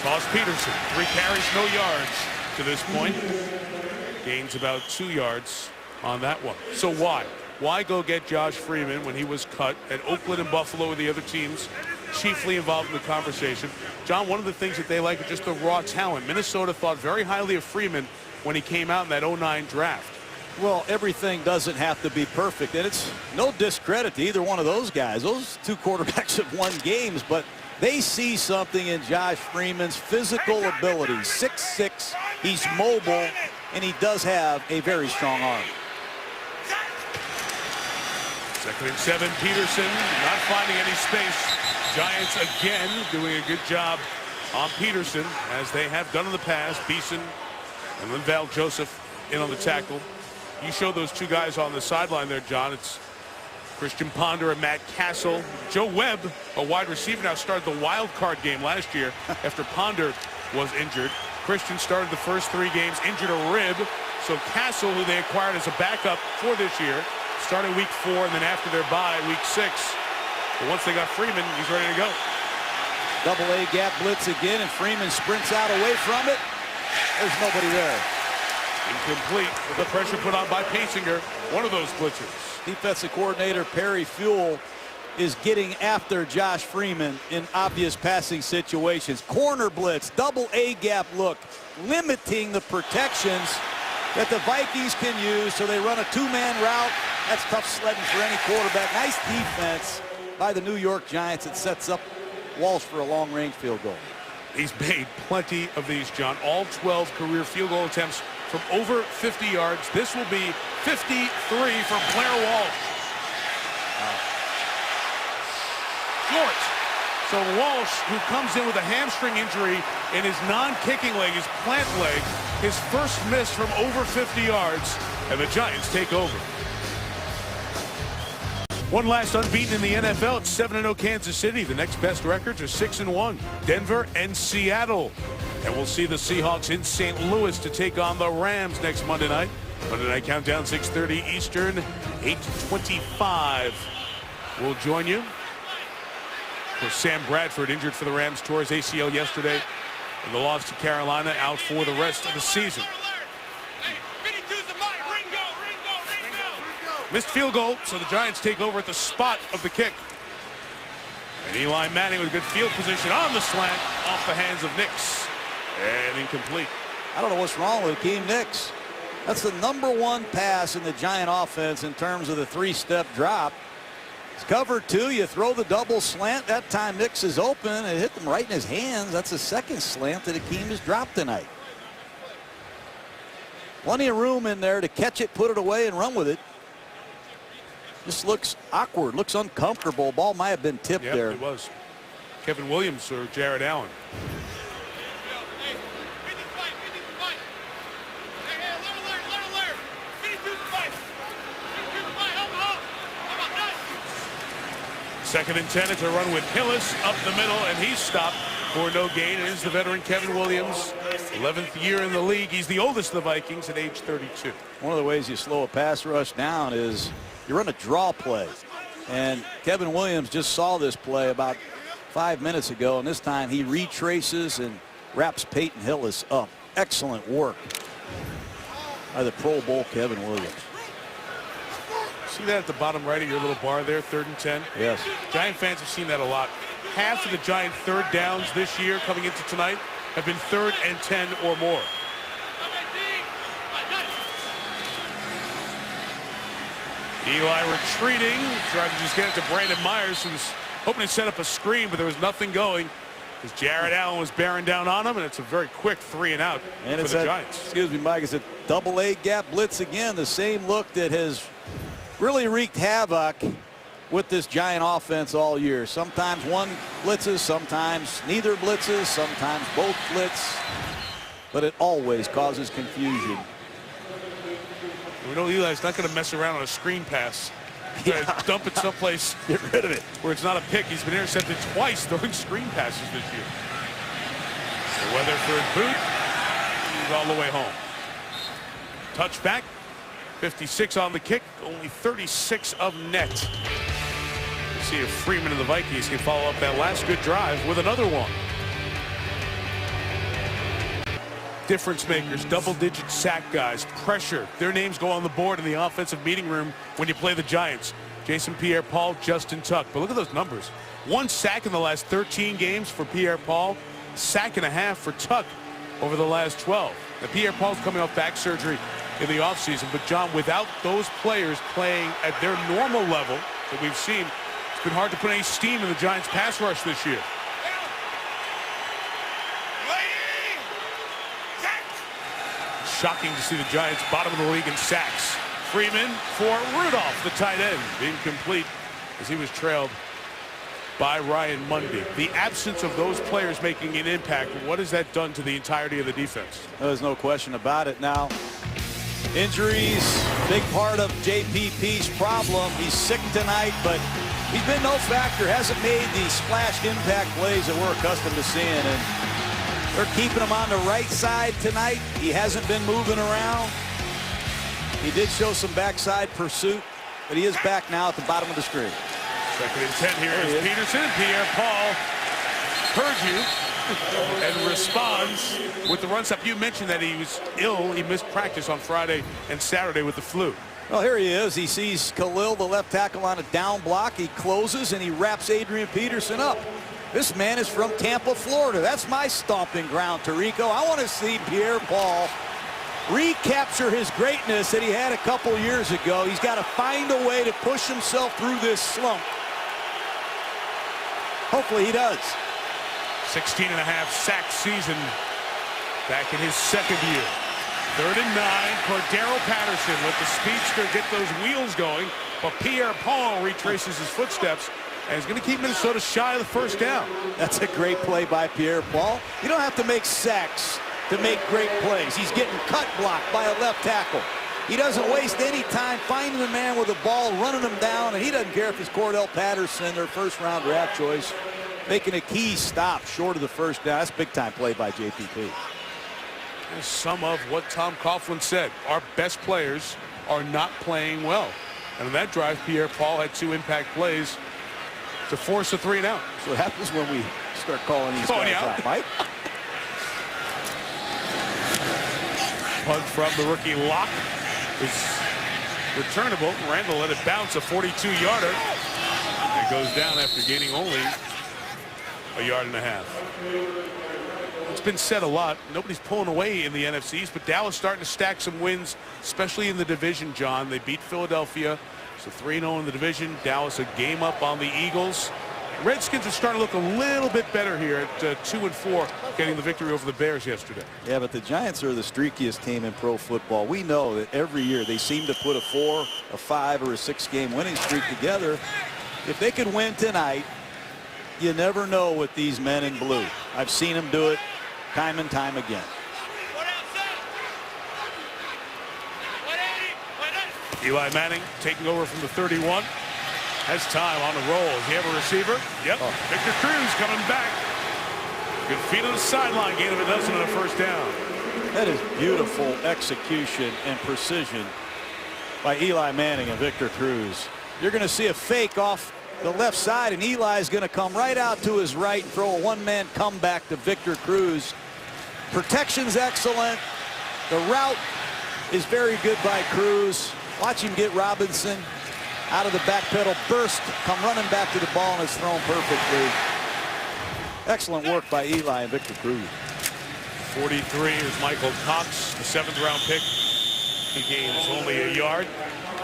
Toss Peterson. 3 carries, no yards to this point. Gains about 2 yards on that one. So why? Why go get Josh Freeman when he was cut at Oakland and Buffalo were the other teams chiefly involved in the conversation? John, one of the things that they like is just the raw talent. Minnesota thought very highly of Freeman when he came out in that 09 draft. Well, everything doesn't have to be perfect, and it's no discredit to either one of those guys. Those 2 quarterbacks have won games, but they see something in Josh Freeman's physical ability. 6'6", he's mobile, and he does have a very strong arm. 2nd and 7, Peterson not finding any space. Giants again doing a good job on Peterson, as they have done in the past. Beeson and Linval Joseph in on the tackle. You show those 2 guys on the sideline there, John. It's Christian Ponder and Matt Castle. Joe Webb, a wide receiver, now started the wild card game last year after Ponder was injured. Christian started the first 3 games, injured a rib. So Castle, who they acquired as a backup for this year, started week 4, and then after their bye, week 6. But once they got Freeman, he's ready to go. Double A gap blitz again, and Freeman sprints out away from it. There's nobody there. Incomplete with the pressure put on by Paysinger, one of those blitzers. Defensive coordinator Perry Fuel is getting after Josh Freeman in obvious passing situations. Corner blitz, double A gap look, limiting the protections that the Vikings can use, so they run a 2-man route. That's tough sledding for any quarterback. Nice defense by the New York Giants. It sets up Walsh for a long-range field goal. He's made plenty of these, John. All 12 career field goal attempts from over 50 yards. This will be 53 from Blair Walsh. Short. So Walsh, who comes in with a hamstring injury in his non-kicking leg, his plant leg, his first miss from over 50 yards, and the Giants take over. One last unbeaten in the NFL. It's 7-0 Kansas City. The next best records are 6-1. Denver and Seattle. And we'll see the Seahawks in St. Louis to take on the Rams next Monday night. Monday Night Countdown, 6:30 Eastern, 8:25. We'll join you. Of course, Sam Bradford injured for the Rams, tore his ACL yesterday. And the loss to Carolina, out for the rest of the season. Missed field goal, so the Giants take over at the spot of the kick. And Eli Manning with good field position on the slant, off the hands of Nix. And incomplete. I don't know what's wrong with Akeem Nix. That's the #1 pass in the Giant offense in terms of the 3-step drop. It's cover 2. You throw the double slant. That time Nix is open. It hit him right in his hands. That's the second slant that Akeem has dropped tonight. Plenty of room in there to catch it, put it away, and run with it. Just looks awkward, looks uncomfortable. Ball might have been tipped there. It was. Kevin Williams or Jared Allen. Second and 10. It's a run with Hillis up the middle, and he's stopped for no gain. It is the veteran Kevin Williams, 11th year in the league. He's the oldest of the Vikings at age 32. One of the ways you slow a pass rush down is you run a draw play. And Kevin Williams just saw this play about 5 minutes ago, and this time he retraces and wraps Peyton Hillis up. Excellent work by the Pro Bowl Kevin Williams. See that at the bottom right of your little bar there, 3rd and 10? Yes. Giant fans have seen that a lot. Half of the Giant third downs this year coming into tonight have been 3rd and 10 or more. Eli retreating, trying to just get it to Brandon Myers, who was hoping to set up a screen, but there was nothing going as Jared Allen was bearing down on him, and it's a very quick 3 and out for the Giants. Excuse me, Mike, it's a double A gap blitz again. The same look that has really wreaked havoc with this Giant offense all year. Sometimes one blitzes, sometimes neither blitzes, sometimes both blitz, but it always causes confusion. We know Eli's not going to mess around on a screen pass. Dump it someplace. Get rid of it. Where it's not a pick. He's been intercepted twice throwing screen passes this year. The Weatherford boot. He's all the way home. Touchback. 56 on the kick. Only 36 of net. We'll see if Freeman and the Vikings can follow up that last good drive with another one. Difference makers, double-digit sack guys, pressure. Their names go on the board in the offensive meeting room when you play the Giants. Jason Pierre-Paul, Justin Tuck. But look at those numbers. 1 sack in the last 13 games for Pierre-Paul. Sack and a half for Tuck over the last 12. Now, Pierre-Paul's coming off back surgery in the offseason. But, John, without those players playing at their normal level that we've seen, it's been hard to put any steam in the Giants' pass rush this year. Shocking to see the Giants bottom of the league in sacks. Freeman for Rudolph, the tight end, incomplete as he was trailed by Ryan Mundy. The absence of those players making an impact, what has that done to the entirety of the defense? There's no question about it. Now, injuries, big part of JPP's problem. He's sick tonight, but he's been no factor. Hasn't made the splash impact plays that we're accustomed to seeing. And they're keeping him on the right side tonight. He hasn't been moving around. He did show some backside pursuit, but he is back now at the bottom of the screen. 2nd and 10 here is Peterson. Pierre-Paul heard you and responds with the run stop. You mentioned that he was ill. He missed practice on Friday and Saturday with the flu. Well, here he is. He sees Khalil, the left tackle, on a down block. He closes and he wraps Adrian Peterson up. This man is from Tampa, Florida. That's my stomping ground, Tirico. I want to see Pierre-Paul recapture his greatness that he had a couple years ago. He's got to find a way to push himself through this slump. Hopefully he does. 16 and a half sack season back in his 2nd year. 3rd and 9. Cordero Patterson let the speedster get those wheels going, but Pierre-Paul retraces his footsteps and is going to keep Minnesota shy of the 1st down. That's a great play by Pierre-Paul. You don't have to make sacks to make great plays. He's getting cut blocked by a left tackle. He doesn't waste any time finding the man with the ball, running him down, and he doesn't care if it's Cordell Patterson, their 1st-round draft choice, making a key stop short of the 1st down. That's a big-time play by JPP. And some of what Tom Coughlin said. Our best players are not playing well. And on that drive, Pierre-Paul had 2 impact plays to force a 3 and out. So what happens when we start calling these guys out, Mike? Punt from the rookie Locke is returnable. Randall let it bounce, a 42-yarder. It goes down after gaining only a 1.5 yards. It's been said a lot. Nobody's pulling away in the NFC East, but Dallas starting to stack some wins, especially in the division, John. They beat Philadelphia, so 3-0 in the division. Dallas a game up on the Eagles. Redskins are starting to look a little bit better here at 2-4, getting the victory over the Bears yesterday. Yeah, but the Giants are the streakiest team in pro football. We know that every year they seem to put a 4, a 5, or a 6-game winning streak together. If they could win tonight, you never know with these men in blue. I've seen them do it time and time again. Eli Manning taking over from the 31. Has time on the roll. Does he have a receiver? Yep. Victor Cruz coming back. Good feet on the sideline. Gain of a dozen on a first down. That is beautiful execution and precision by Eli Manning and Victor Cruz. You're going to see a fake off the left side, and Eli's going to come right out to his right and throw a one-man comeback to Victor Cruz. Protection's excellent. The route is very good by Cruz. Watch him get Robinson out of the back pedal, burst, come running back to the ball, and it's thrown perfectly. Excellent work by Eli and Victor Cruz. 43 is Michael Cox, the 7th-round pick. He gains only a yard.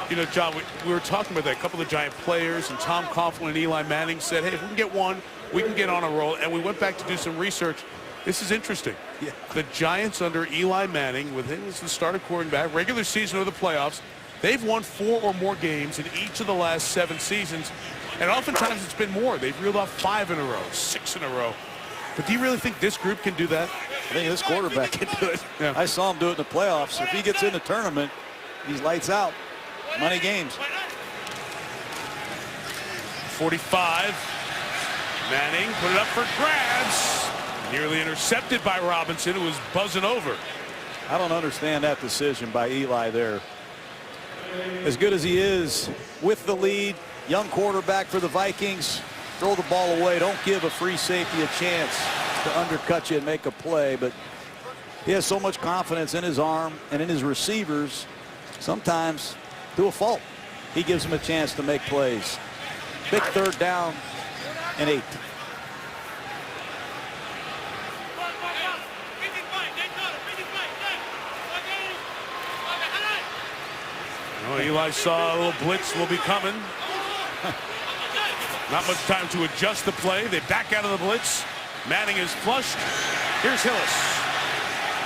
You know, John, we were talking about that. A couple of Giant players, and Tom Coughlin and Eli Manning said, hey, if we can get one, we can get on a roll. And we went back to do some research. This is interesting. Yeah. The Giants under Eli Manning, with him as the starting quarterback, regular season or the playoffs, they've won 4 or more games in each of the last 7 seasons. And oftentimes it's been more. They've reeled off 5 in a row, 6 in a row. But do you really think this group can do that? I think this quarterback can do it. Yeah. I saw him do it in the playoffs. If he gets in the tournament, he's lights out. Money games. 45. Manning put it up for grabs. Nearly intercepted by Robinson, who was buzzing over. I don't understand that decision by Eli there. As good as he is with the lead, young quarterback for the Vikings, throw the ball away. Don't give a free safety a chance to undercut you and make a play. But he has so much confidence in his arm and in his receivers, sometimes to a fault. He gives them a chance to make plays. Big 3rd down and 8. Oh, Eli saw a little blitz will be coming. Not much time to adjust the play. They back out of the blitz. Manning is flushed. Here's Hillis.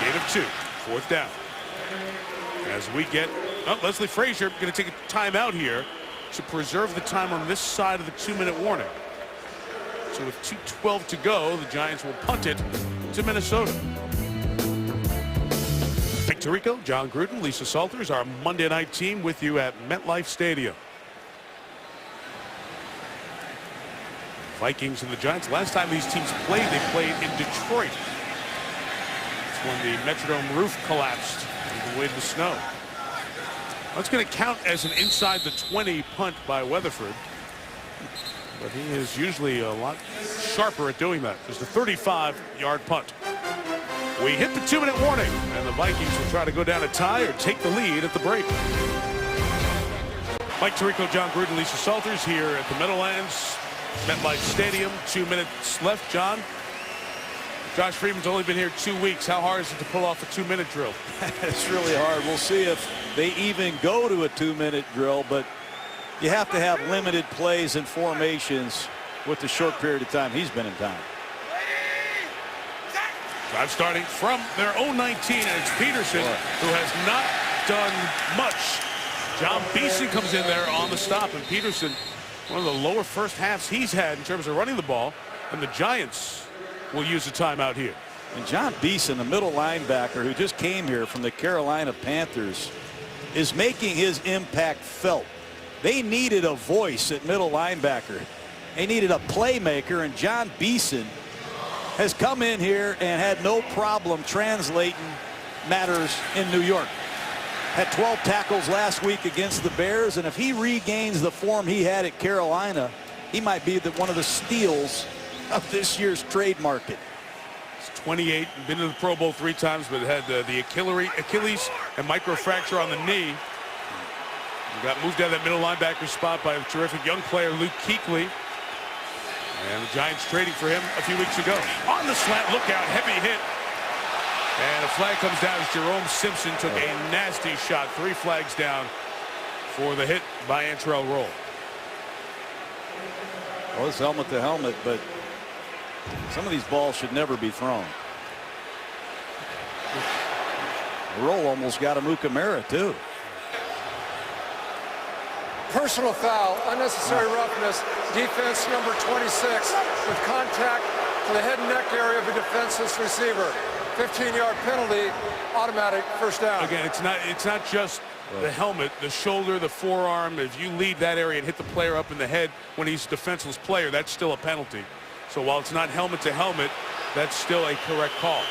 Gain of 2. 4th down. As we get Leslie Frazier going to take a timeout here to preserve the time on this side of the 2-minute warning. So with 2:12 to go, the Giants will punt it to Minnesota. Mike Tirico, John Gruden, Lisa Salters, our Monday night team with you at MetLife Stadium. Vikings and the Giants. Last time these teams played, they played in Detroit. It's when the Metrodome roof collapsed and the weight of the snow. That's going to count as an inside the 20 punt by Weatherford. But he is usually a lot sharper at doing that. It's the 35-yard punt. We hit the 2-minute warning, and the Vikings will try to go down a tie or take the lead at the break. Mike Tirico, John Gruden, Lisa Salters here at the Meadowlands, MetLife Stadium. 2 minutes left, John. Josh Freeman's only been here 2 weeks. How hard is it to pull off a 2-minute drill? It's really hard. We'll see if they even go to a 2-minute drill, but you have to have limited plays and formations with the short period of time he's been in town. Drive starting from their own 19, and it's Peterson who has not done much. John Beeson comes in there on the stop, and Peterson, one of the lower first halves he's had in terms of running the ball, and the Giants will use a timeout here. And John Beeson, the middle linebacker who just came here from the Carolina Panthers, is making his impact felt. They needed a voice at middle linebacker. They needed a playmaker, and John Beeson has come in here and had no problem translating matters in New York. Had 12 tackles last week against the Bears, and if he regains the form he had at Carolina, he might be one of the steals of this year's trade market. He's 28, been to the Pro Bowl 3 times, but had the Achilles and microfracture on the knee. He got moved out of that middle linebacker spot by a terrific young player, Luke Kuechly. And the Giants trading for him a few weeks ago. On the slant, look out, heavy hit. And a flag comes down as Jerome Simpson took a nasty shot. 3 flags down for the hit by Antrell Roll. Well, it's helmet to helmet, but some of these balls should never be thrown. Roll almost got a Mukamara, too. Personal foul, unnecessary roughness, defense number 26 with contact to the head and neck area of a defenseless receiver. 15-yard penalty, automatic first down. Again, it's not just the helmet, the shoulder, the forearm. If you lead that area and hit the player up in the head when he's a defenseless player, that's still a penalty. So while it's not helmet to helmet, that's still a correct call.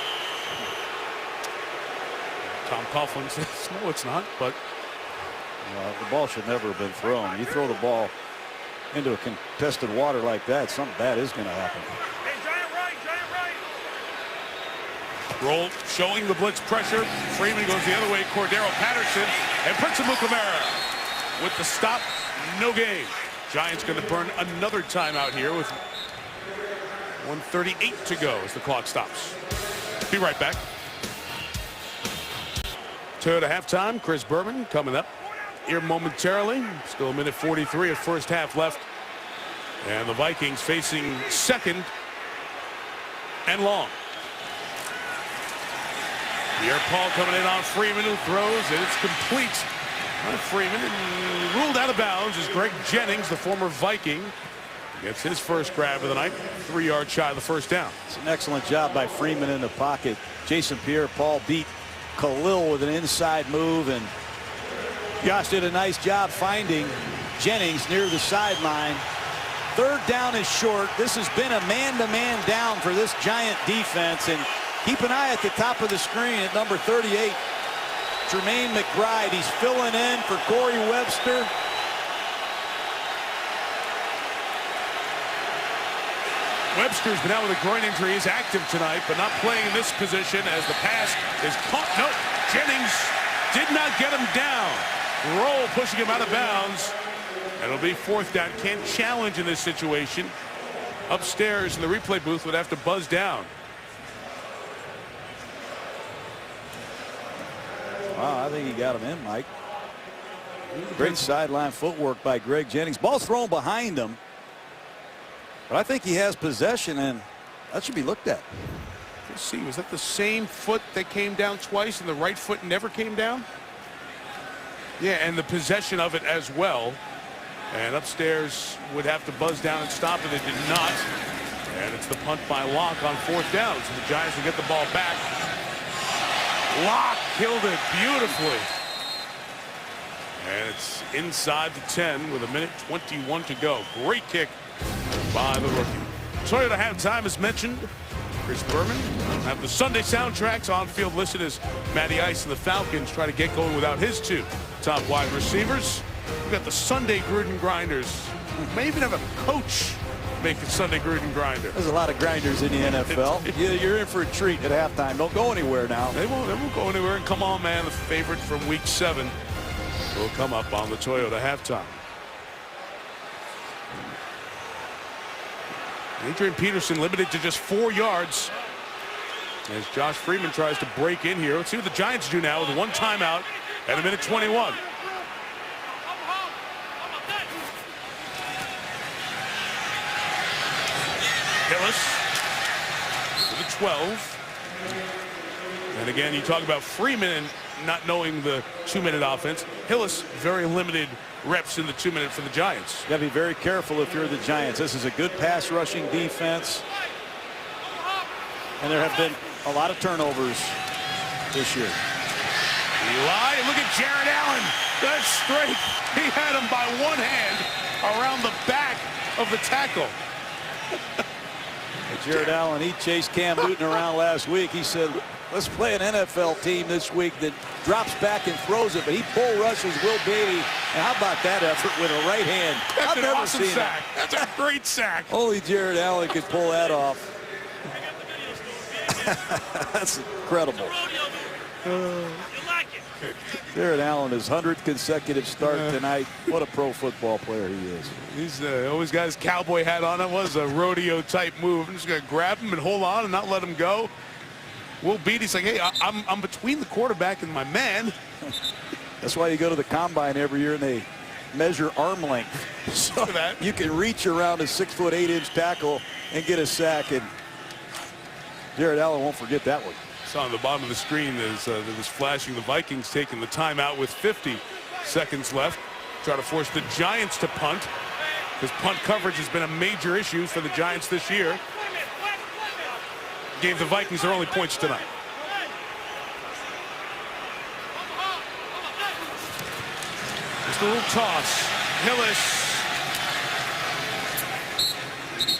Tom Coughlin says, no, it's not, but the ball should never have been thrown. You throw the ball into a contested water like that, something bad is going to happen. Roll showing the blitz pressure. Freeman goes the other way. Cordero Patterson and Prince Amukamara with the stop. No gain. Giants going to burn another timeout here with 1:38 to go as the clock stops. Be right back. Toyota halftime. Chris Berman coming up here momentarily. Still a minute 43 of first half left. And the Vikings facing second and long. Pierre-Paul coming in on Freeman, who throws, and it's complete. Freeman ruled out of bounds as Greg Jennings, the former Viking, gets his first grab of the night, 3 yards shy of the first down. It's an excellent job by Freeman in the pocket. Jason Pierre-Paul beat Khalil with an inside move, and Josh did a nice job finding Jennings near the sideline. Third down is short. This has been a man-to-man down for this Giant defense, and keep an eye at the top of the screen at number 38, Tremaine McBride. He's filling in for Corey Webster. Webster's been out with a groin injury. He's active tonight, but not playing in this position as the pass is caught. Nope, Jennings did not get him down. Roll pushing him out of bounds. And it'll be fourth down. Can't challenge in this situation. Upstairs in the replay booth would have to buzz down. Wow, I think he got him in, Mike. Great sideline footwork by Greg Jennings. Ball's thrown behind him. But I think he has possession, and that should be looked at. Let's see, was that the same foot that came down twice and the right foot never came down? Yeah, and the possession of it as well. And upstairs would have to buzz down and stop it. It did not. And it's the punt by Locke on fourth down. So the Giants will get the ball back. Locke killed it beautifully. And it's inside the 10 with a minute 21 to go. Great kick by the rookie. Toyota halftime as mentioned. Chris Berman have the Sunday soundtracks on field listed as Matty Ice and the Falcons try to get going without his two top wide receivers. We've got the Sunday Gruden Grinders. We may even have a coach make the Sunday Gruden Grinder. There's a lot of grinders in the NFL. You're in for a treat at halftime. Don't go anywhere now. They won't go anywhere. And come on, man, the favorite from week 7 will come up on the Toyota halftime. Adrian Peterson limited to just 4 yards as Josh Freeman tries to break in here. Let's see what the Giants do now with one timeout at a minute 21. Hillis with a 12. And again, you talk about Freeman not knowing the 2-minute offense. Hillis, very limited reps in the 2-minute for the Giants. You got to be very careful if you're the Giants. This is a good pass rushing defense. And there have been a lot of turnovers this year. Eli, look at Jared Allen. That's straight. He had him by one hand around the back of the tackle. Jared Allen, he chased Cam Newton around last week. He said, let's play an NFL team this week that drops back and throws it, but he bull rushes Will Beatty. And how about that effort with a right hand? That's I've an never awesome seen sack. that. That's a great sack. Only Jared Allen could pull that off. That's incredible. Jared Allen, his 100th consecutive start tonight. What a pro football player he is. He's always got his cowboy hat on. That was a rodeo type move. I'm just going to grab him and hold on and not let him go. Will Beatty's like, hey, I'm between the quarterback and my man. That's why you go to the combine every year and they measure arm length. So that. You can reach around a 6'8" tackle and get a sack. And Jared Allen won't forget that one. Saw on the bottom of the screen that was flashing the Vikings taking the timeout with 50 seconds left. Try to force the Giants to punt because punt coverage has been a major issue for the Giants this year. Gave the Vikings their only points tonight. the little toss. Hillis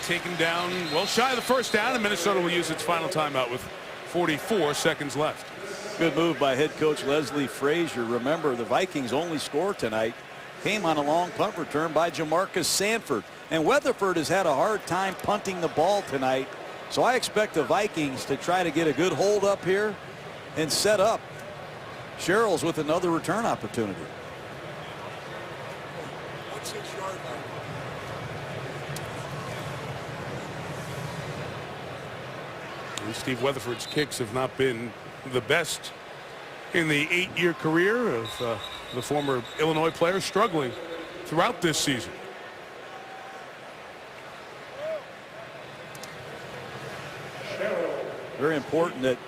taken down well shy of the first down, and Minnesota will use its final timeout with 44 seconds left. Good move by head coach Leslie Frazier. Remember, the Vikings' only score tonight came on a long punt return by Jamarcus Sanford. And Weatherford has had a hard time punting the ball tonight. So I expect the Vikings to try to get a good hold up here and set up Sherrills with another return opportunity. Steve Weatherford's kicks have not been the best in the 8-year career of the former Illinois player, struggling throughout this season. Very important that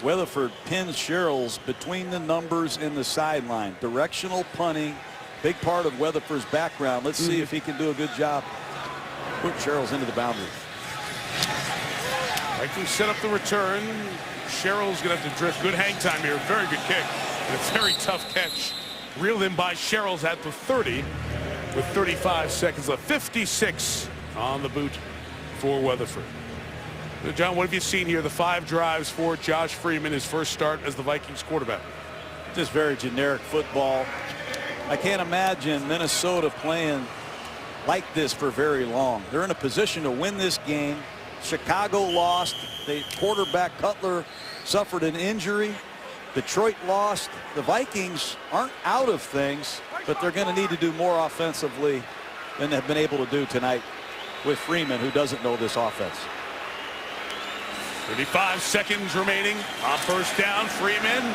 Weatherford pins Sherrills between the numbers and the sideline. Directional punting, big part of Weatherford's background. Let's see if he can do a good job putting Sherrills into the boundary. Vikings set up the return. Sherrills going to have to drift. Good hang time here. Very good kick. And a very tough catch. Reeled in by Sherrills at the 30 with 35 seconds left. 56 on the boot for Weatherford. John, what have you seen here? The 5 drives for Josh Freeman, his first start as the Vikings quarterback. Just very generic football. I can't imagine Minnesota playing like this for very long. They're in a position to win this game. Chicago lost. The quarterback Cutler suffered an injury. Detroit lost. The Vikings aren't out of things, but they're going to need to do more offensively than they've been able to do tonight with Freeman, who doesn't know this offense. 35 seconds remaining on first down. Freeman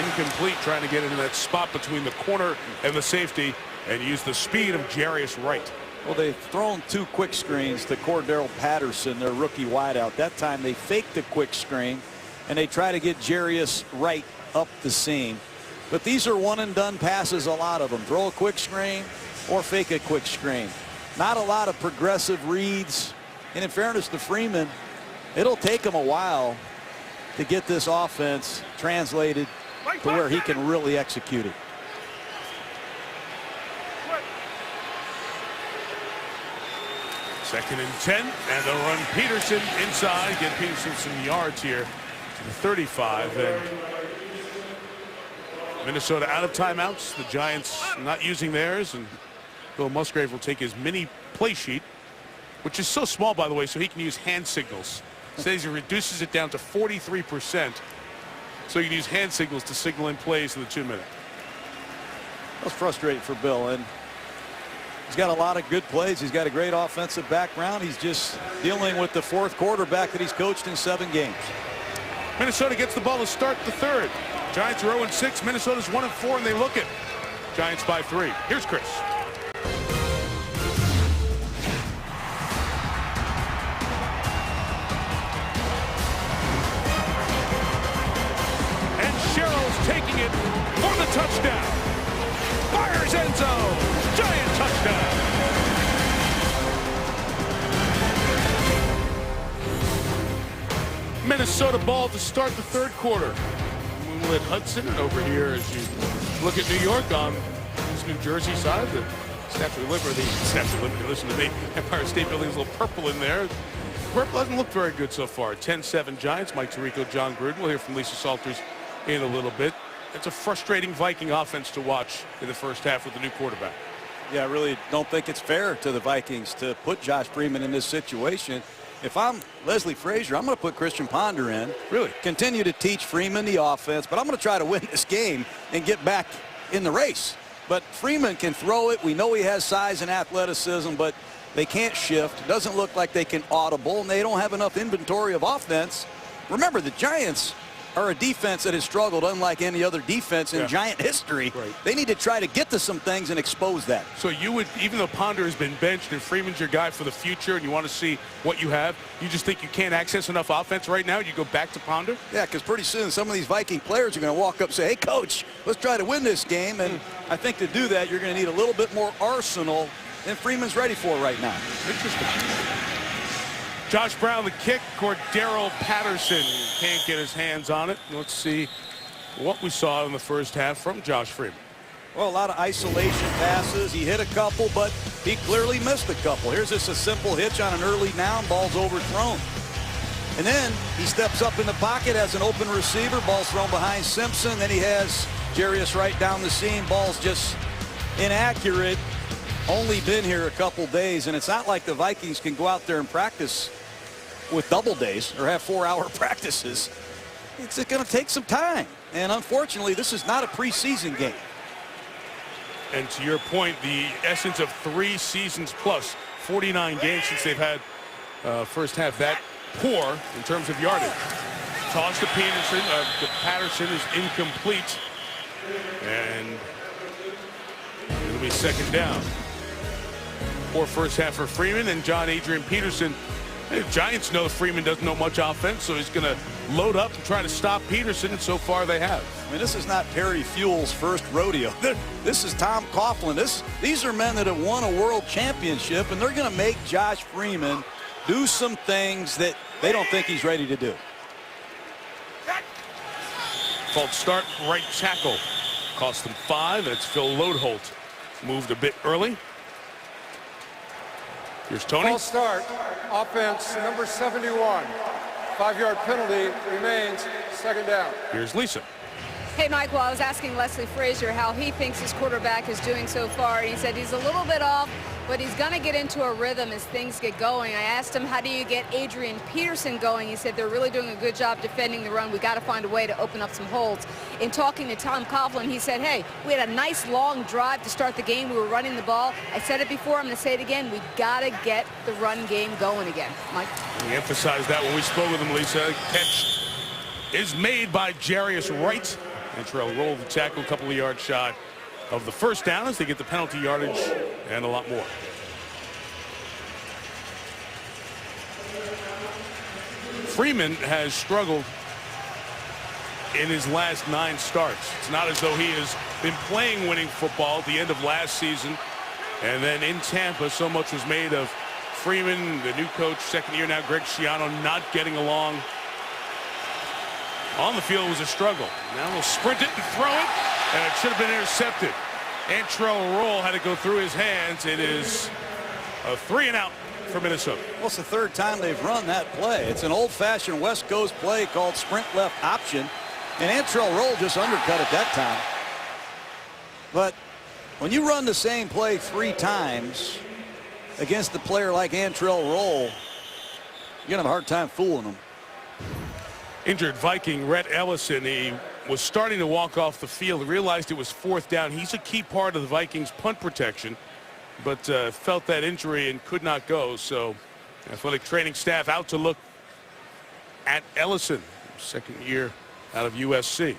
incomplete, trying to get into that spot between the corner and the safety and use the speed of Jarius Wright. Well, they've thrown 2 quick screens to Cordero Patterson, their rookie wideout. That time they faked the quick screen and they try to get Jarius Wright up the seam. But these are one and done passes, a lot of them. Throw a quick screen or fake a quick screen. Not a lot of progressive reads. And in fairness to Freeman, it'll take him a while to get this offense translated to where he can really execute it. Second and 10, and they'll run Peterson inside, get Peterson some yards here to the 35. And Minnesota out of timeouts. The Giants not using theirs, and Bill Musgrave will take his mini play sheet, which is so small, by the way, so he can use hand signals. Says he reduces it down to 43%, so you can use hand signals to signal in plays in the 2-minute. That's frustrating for Bill, and he's got a lot of good plays. He's got a great offensive background. He's just dealing with the 4th quarterback that he's coached in 7 games. Minnesota gets the ball to start the 3rd. Giants are 0-6. Minnesota's 1-4, and they look it. Giants by 3. Here's Chris. And Sherrills taking it for the touchdown. Fires end zone. Giant touchdown. Minnesota ball to start the 3rd quarter. Moonlit Hudson, and over here as you look at New York on this New Jersey side, the Statue of Liberty, listen to me, Empire State Building is a little purple in there. Purple hasn't looked very good so far. 10-7 Giants. Mike Tirico, John Gruden. We'll hear from Lisa Salters in a little bit. It's a frustrating Viking offense to watch in the first half with the new quarterback. Yeah, I really don't think it's fair to the Vikings to put Josh Freeman in this situation. If I'm Leslie Frazier, I'm going to put Christian Ponder in. Really? Continue to teach Freeman the offense, but I'm going to try to win this game and get back in the race. But Freeman can throw it. We know he has size and athleticism, but they can't shift. It doesn't look like they can audible, and they don't have enough inventory of offense. Remember, the Giants are a defense that has struggled unlike any other defense in Giant history. Right. They need to try to get to some things and expose that. So you would, even though Ponder has been benched and Freeman's your guy for the future and you want to see what you have, you just think you can't access enough offense right now? You go back to Ponder? Yeah, because pretty soon some of these Viking players are going to walk up and say, hey, coach, let's try to win this game. And I think to do that, you're going to need a little bit more arsenal than Freeman's ready for right now. Interesting. Josh Brown, the kick. Cordero Patterson can't get his hands on it. Let's see what we saw in the first half from Josh Freeman. Well, a lot of isolation passes. He hit a couple, but he clearly missed a couple. Here's just a simple hitch on an early down. Ball's overthrown. And then he steps up in the pocket, has an open receiver. Ball's thrown behind Simpson. Then he has Jarius right down the seam. Ball's just inaccurate. Only been here a couple days, and it's not like the Vikings can go out there and practice with double days or have 4-hour practices. It's going to take some time. And unfortunately, this is not a preseason game. And to your point, the essence of 3 seasons plus 49 games since they've had first half that poor in terms of yardage. Toss to Peterson. To Patterson is incomplete. And it'll be second down. Poor first half for Freeman and John Adrian Peterson. The Giants know Freeman doesn't know much offense, so he's going to load up and try to stop Peterson, and so far they have. I mean, this is not Perry Fuel's first rodeo. This is Tom Coughlin. These are men that have won a world championship, and they're going to make Josh Freeman do some things that they don't think he's ready to do. False start, right tackle. Cost them 5. It's Phil Lodeholt. Moved a bit early. Here's Tony. False start, offense, number 71. 5-yard penalty remains, second down. Here's Lisa. Hey, Mike, well, I was asking Leslie Frazier how he thinks his quarterback is doing so far, and he said he's a little bit off, but he's going to get into a rhythm as things get going. I asked him, how do you get Adrian Peterson going? He said they're really doing a good job defending the run. We got to find a way to open up some holes. In talking to Tom Coughlin, he said, hey, we had a nice long drive to start the game. We were running the ball. I said it before. I'm going to say it again. We got to get the run game going again. Mike? We emphasized that when we spoke with him, Lisa. Catch is made by Jarius Wright. And Terrell rolled the tackle a couple of yards shy of the first down as they get the penalty yardage and a lot more. Freeman has struggled in his last 9 starts. It's not as though he has been playing winning football at the end of last season. And then in Tampa, so much was made of Freeman, the new coach, second year now, Greg Schiano, not getting along. On the field was a struggle. Now he'll sprint it and throw it, and it should have been intercepted. Antrell Roll had to go through his hands. It is a 3-and-out for Minnesota. Well, it's the 3rd time they've run that play. It's an old-fashioned West Coast play called sprint left option, and Antrell Roll just undercut it that time. But when you run the same play 3 times against a player like Antrell Roll, you're going to have a hard time fooling them. Injured Viking Rhett Ellison, he was starting to walk off the field, realized it was 4th down. He's a key part of the Vikings punt protection, but felt that injury and could not go. So athletic training staff out to look at Ellison, second year out of USC.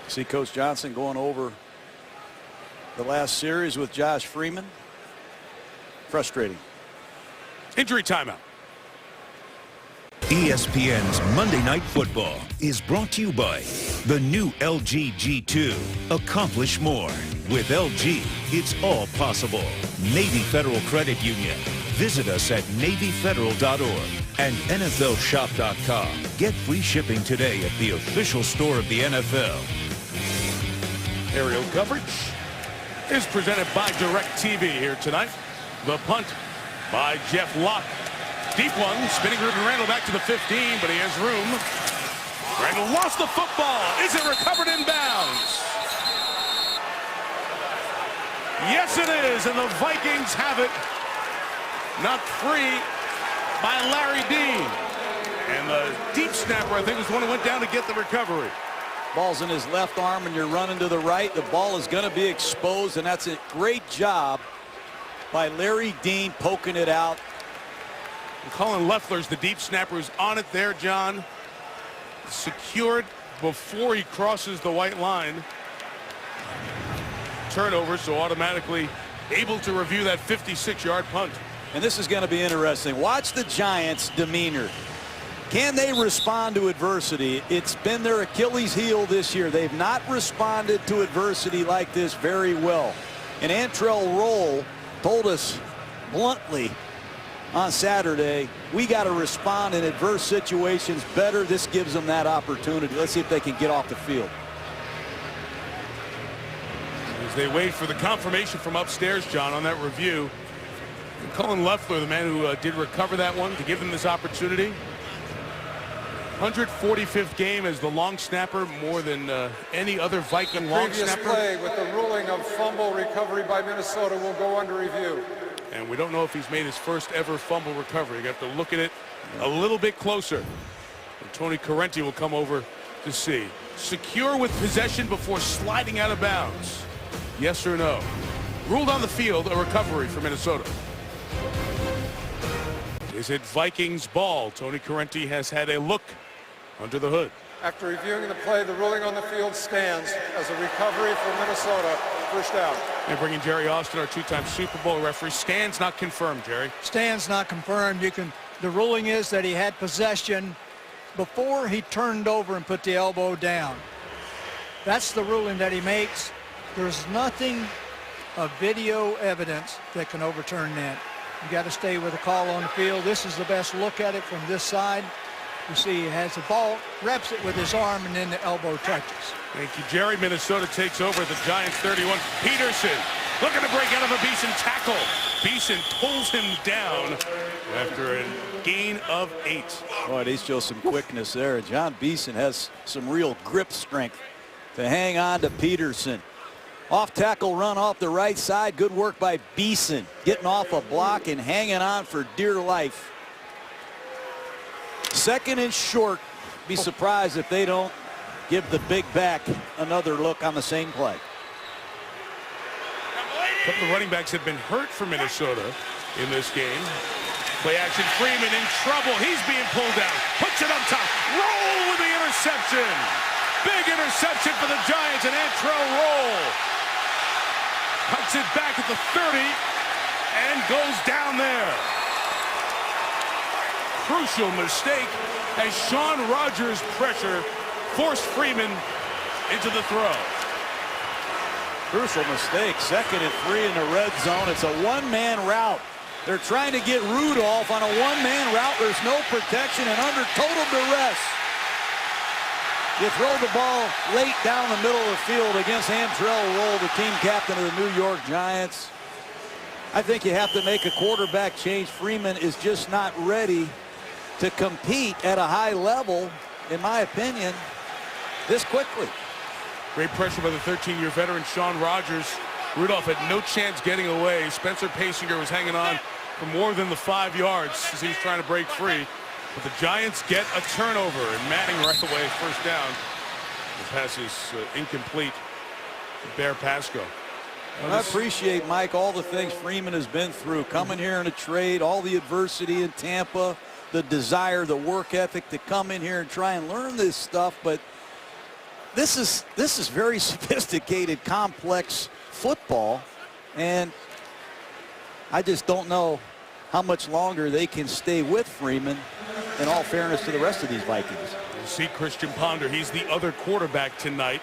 See Coach Johnson going over the last series with Josh Freeman. Frustrating. Injury timeout. ESPN's Monday Night Football is brought to you by the new LG G2. Accomplish more. With LG, it's all possible. Navy Federal Credit Union. Visit us at NavyFederal.org and NFLShop.com. Get free shipping today at the official store of the NFL. Aerial coverage is presented by DirecTV here tonight. The punt by Jeff Locke. Deep one, spinning Ruben Randall back to the 15, but he has room. Randall lost the football. Is it recovered in bounds? Yes, it is, and the Vikings have it. Knocked free by Larry Dean. And the deep snapper, I think, was the one who went down to get the recovery. Ball's in his left arm, and you're running to the right. The ball is going to be exposed, and that's a great job by Larry Dean poking it out. And Colin Loeffler's the deep snapper who's on it there, John. Secured before he crosses the white line. Turnover, so automatically able to review that 56-yard punt. And this is going to be interesting. Watch the Giants' demeanor. Can they respond to adversity? It's been their Achilles heel this year. They've not responded to adversity like this very well. And Antrell Roll told us bluntly on Saturday. We got to respond in adverse situations better. This gives them that opportunity. Let's see if they can get off the field. As they wait for the confirmation from upstairs, John, on that review. And Cullen Loeffler, the man who did recover that one, to give them this opportunity. 145th game as the long snapper, more than any other Viking long snapper. Previous play with the ruling of fumble recovery by Minnesota will go under review. And we don't know if he's made his first ever fumble recovery. You have to look at it a little bit closer. And Tony Correnti will come over to see. Secure with possession before sliding out of bounds. Yes or no? Ruled on the field, a recovery for Minnesota. Is it Vikings ball? Tony Correnti has had a look under the hood. After reviewing the play, the ruling on the field stands as a recovery for Minnesota. First down. And bringing Jerry Austin, our two-time Super Bowl referee. Stands not confirmed, Jerry. Stands not confirmed. The ruling is that he had possession before he turned over and put the elbow down. That's the ruling that he makes. There's nothing of video evidence that can overturn that. You got to stay with the call on the field. This is the best look at it from this side. You see he has the ball, reps it with his arm, and then the elbow touches. Thank you, Jerry. Minnesota takes over the Giants 31. Peterson looking to break out of a Beeson tackle. Beeson pulls him down after a gain of 8. Boy, they show some quickness there. John Beeson has some real grip strength to hang on to Peterson. Off tackle run off the right side. Good work by Beeson, getting off a block and hanging on for dear life. Second and short. Be surprised if they don't give the big back another look on the same play. A couple of running backs have been hurt for Minnesota in this game. Play action, Freeman in trouble. He's being pulled down. Puts it up top. Roll with the interception. Big interception for the Giants, and Antrell Roll cuts it back at the 30 and goes down there. Crucial mistake as Sean Rogers' pressure forced Freeman into the throw. Crucial mistake. 2nd and 3 in the red zone. It's a one-man route. They're trying to get Rudolph on a one-man route. There's no protection and under total duress. You throw the ball late down the middle of the field against Antrell Roll, the team captain of the New York Giants. I think you have to make a quarterback change. Freeman is just not ready to compete at a high level, in my opinion, this quickly. Great pressure by the 13-year veteran Sean Rogers. Rudolph had no chance getting away. Spencer Pasinger was hanging on for more than the 5 yards as he was trying to break free. But the Giants get a turnover, and Manning right away, first down. The pass is incomplete. Bear Pasco. I appreciate, Mike, all the things Freeman has been through. Coming here in a trade, all the adversity in Tampa, the desire, the work ethic to come in here and try and learn this stuff. But this is very sophisticated, complex football, and I just don't know how much longer they can stay with Freeman, in all fairness to the rest of these Vikings. You see Christian Ponder, he's the other quarterback tonight.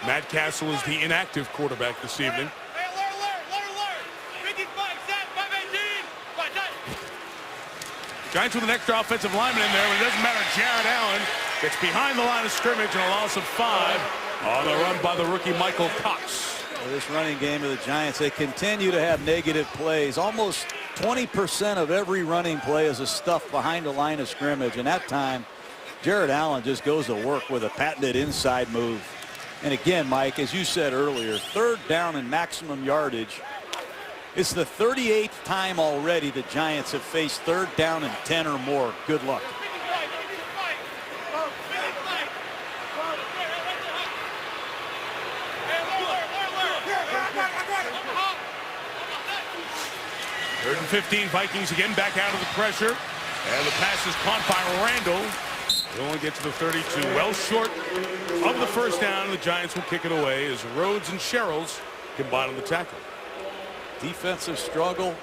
Matt Castle is the inactive quarterback this evening. Giants with an extra offensive lineman in there, but it doesn't matter. Jared Allen gets behind the line of scrimmage and a loss of 5 on the run by the rookie Michael Cox. This running game of the Giants, they continue to have negative plays. Almost 20% of every running play is a stuff behind the line of scrimmage. And that time, Jared Allen just goes to work with a patented inside move. And again, Mike, as you said earlier, 3rd down and maximum yardage. It's the 38th time already the Giants have faced 3rd down and 10 or more. Good luck. Third and 15, Vikings again back out of the pressure. And the pass is caught by Randall. They only get to the 32. Well short of the first down. The Giants will kick it away as Rhodes and Sherrills combine on the tackle. Defensive struggle.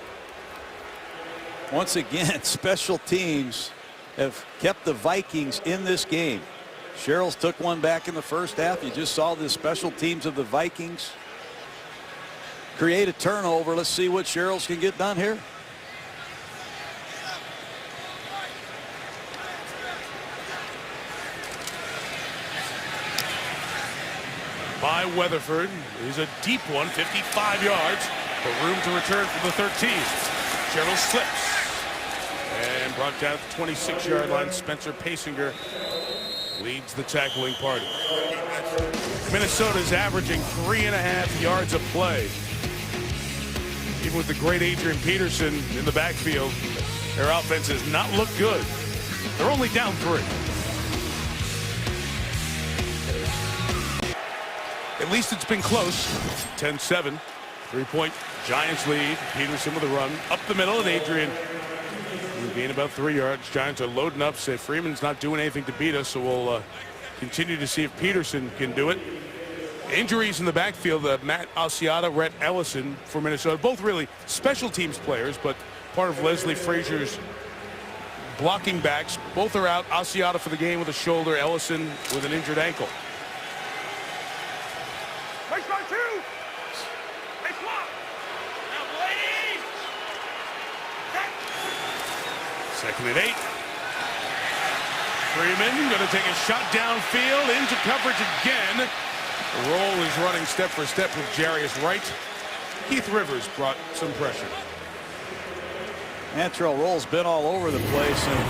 Once again, special teams have kept the Vikings in this game. Sherrills took one back in the first half. You just saw the special teams of the Vikings create a turnover. Let's see what Sherrills can get done here. by Weatherford. Is a deep one, 55 yards, but room to return for the 13th. Gerald slips and brought down the 26-yard line. Spencer Pasinger leads the tackling party. Minnesota's averaging 3.5 yards a play. Even with the great Adrian Peterson in the backfield, their offense has not looked good. They're only down 3. At least it's been close. 10-7. 3-point Giants lead. Peterson with a run up the middle, and Adrian will gain about 3 yards. Giants are loading up. Say Freeman's not doing anything to beat us, so we'll continue to see if Peterson can do it. Injuries in the backfield, Matt Asiata, Rhett Ellison for Minnesota. Both really special teams players, but part of Leslie Frazier's blocking backs. Both are out. Asiata for the game with a shoulder, Ellison with an injured ankle. Second and 8. Freeman going to take a shot downfield into coverage again. The roll is running step for step with Jarius Wright. Keith Rivers brought some pressure. Antrell Roll's been all over the place, and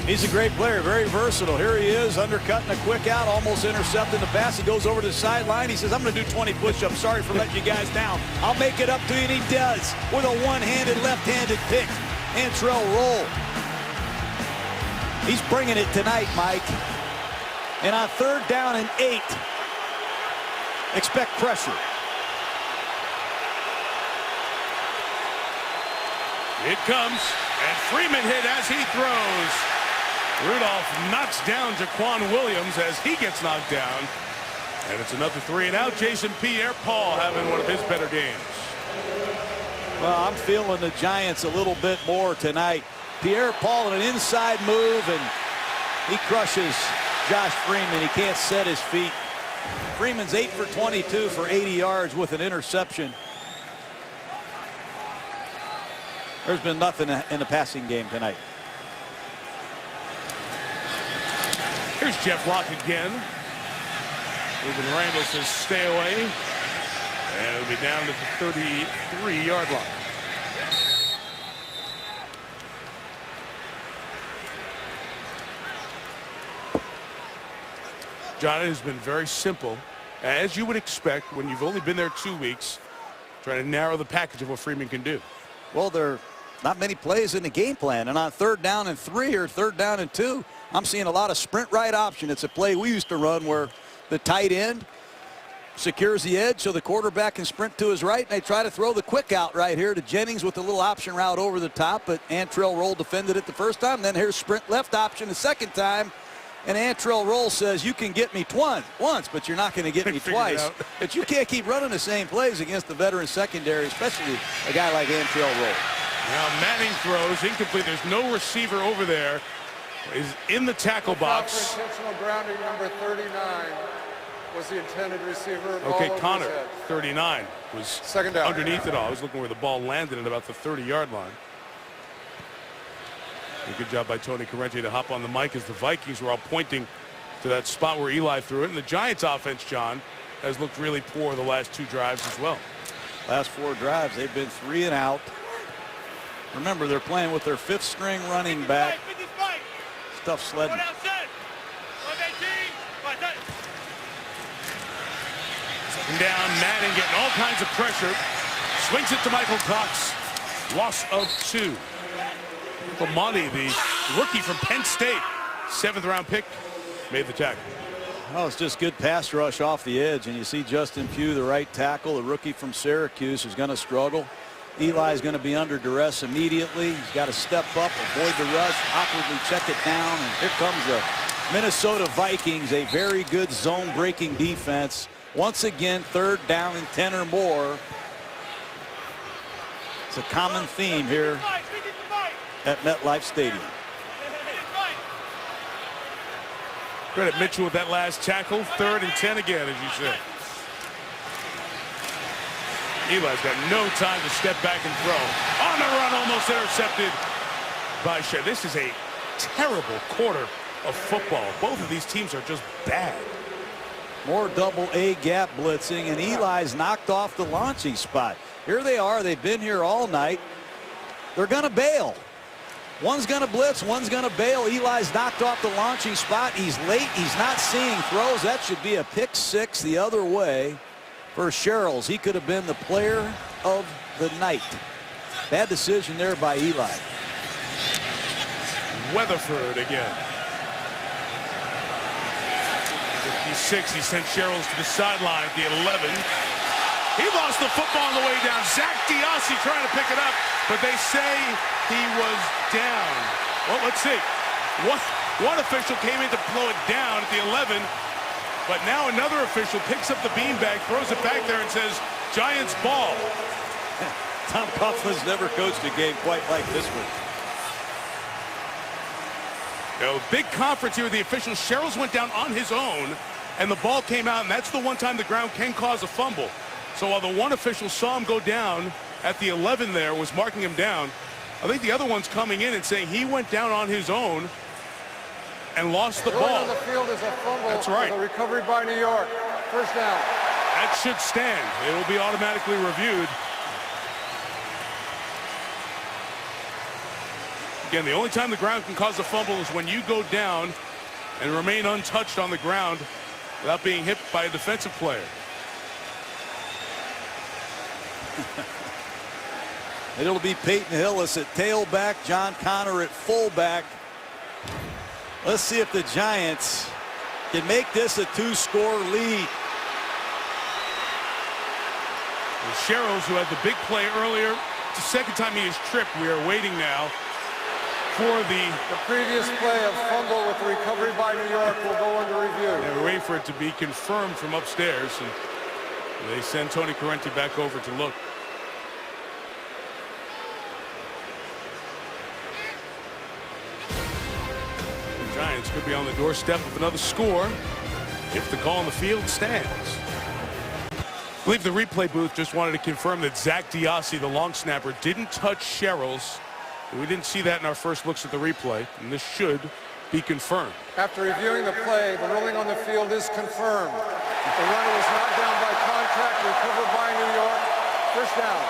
he's a great player, very versatile. Here he is, undercutting a quick out, almost intercepting the pass. He goes over to the sideline. He says, I'm going to do 20 push-ups. Sorry for letting you guys down. I'll make it up to you, and he does with a one-handed, left-handed pick. Antrell Roll. He's bringing it tonight, Mike. And on 3rd down and 8, expect pressure. It comes, and Freeman hit as he throws. Rudolph knocks down Jaquan Williams as he gets knocked down. And it's another 3 and out. Jason Pierre-Paul having one of his better games. Well, I'm feeling the Giants a little bit more tonight. Pierre-Paul in an inside move, and he crushes Josh Freeman. He can't set his feet. Freeman's 8 for 22 for 80 yards with an interception. There's been nothing in the passing game tonight. Here's Jeff Locke again. Ruben Randall says stay away. And it'll be down to the 33-yard line. John, it has been very simple, as you would expect when you've only been there 2 weeks, trying to narrow the package of what Freeman can do. Well, there are not many plays in the game plan, and on 3rd down and 3 or 3rd down and 2, I'm seeing a lot of sprint right option. It's a play we used to run where the tight end secures the edge so the quarterback can sprint to his right, and they try to throw the quick out right here to Jennings with a little option route over the top, but Antrell Roll defended it the first time. Then here's sprint left option the second time, and Antrell Roll says you can get me once, but you're not going to get me twice. But you can't keep running the same plays against the veteran secondary, especially a guy like Antrell Roll. Now Manning throws incomplete. There's no receiver over there. Is in the tackle box. Intentional grounding number 39 was the intended receiver. Okay, Connor, 39, was second down. Underneath it all. I was looking where the ball landed at about the 30-yard line. A good job by Tony Corrente to hop on the mic as the Vikings were all pointing to that spot where Eli threw it. And the Giants offense, John, has looked really poor the last 2 drives as well. Last 4 drives, they've been 3 and out. Remember, they're playing with their 5th string running back. Tough sledding. Second down, Manning getting all kinds of pressure. Swings it to Michael Cox. Loss of 2. Monty, the rookie from Penn State, 7th round pick, made the tackle. Oh, it's just good pass rush off the edge, and you see Justin Pugh, the right tackle, the rookie from Syracuse, who's going to struggle. Eli's going to be under duress immediately. He's got to step up, avoid the rush, awkwardly check it down, and here comes the Minnesota Vikings, a very good zone-breaking defense. Once again, 3rd down and 10 or more. It's a common theme here at MetLife Stadium. Credit Mitchell with that last tackle. 3rd and 10 again, as you said. Eli's got no time to step back and throw. On the run, almost intercepted by Shea. This is a terrible quarter of football. Both of these teams are just bad. More double A gap blitzing, and Eli's knocked off the launching spot. Here they are. They've been here all night. They're going to bail. One's going to blitz, one's going to bail. Eli's knocked off the launching spot. He's late. He's not seeing throws. That should be a pick six the other way for Sherrills. He could have been the player of the night. Bad decision there by Eli. Weatherford again. 56. He sent Sherrills to the sideline at the 11. He lost the football on the way down. Zach Diossi trying to pick it up, but they say he was down. Well, let's see. One official came in to blow it down at the 11, but now another official picks up the beanbag, throws it back there, and says, Giants ball. Tom Coughlin's never coached a game quite like this one. Big conference here with the officials. Sherrills went down on his own, and the ball came out, and that's the one time the ground can cause a fumble. So while the one official saw him go down at the 11 there, was marking him down, I think the other one's coming in and saying he went down on his own and lost the ball. On the field is a fumble. That's right. A recovery by New York. First down. That should stand. It will be automatically reviewed. Again, the only time the ground can cause a fumble is when you go down and remain untouched on the ground without being hit by a defensive player. It'll be Peyton Hillis at tailback, John Connor at fullback. Let's see if the Giants can make this a two-score lead. Sherrills, who had the big play earlier, it's the second time he has tripped. We are waiting now for the previous play of fumble with recovery by New York will go under review. Yeah, we're waiting for it to be confirmed from upstairs, and they send Tony Correnti back over to look. The Giants could be on the doorstep of another score if the call on the field stands. I believe the replay booth just wanted to confirm that Zach Diossi, the long snapper, didn't touch Sherrills. We didn't see that in our first looks at the replay, and this should be confirmed. After reviewing the play, the ruling on the field is confirmed. The runner was knocked down by contact, recovered by New York. First down.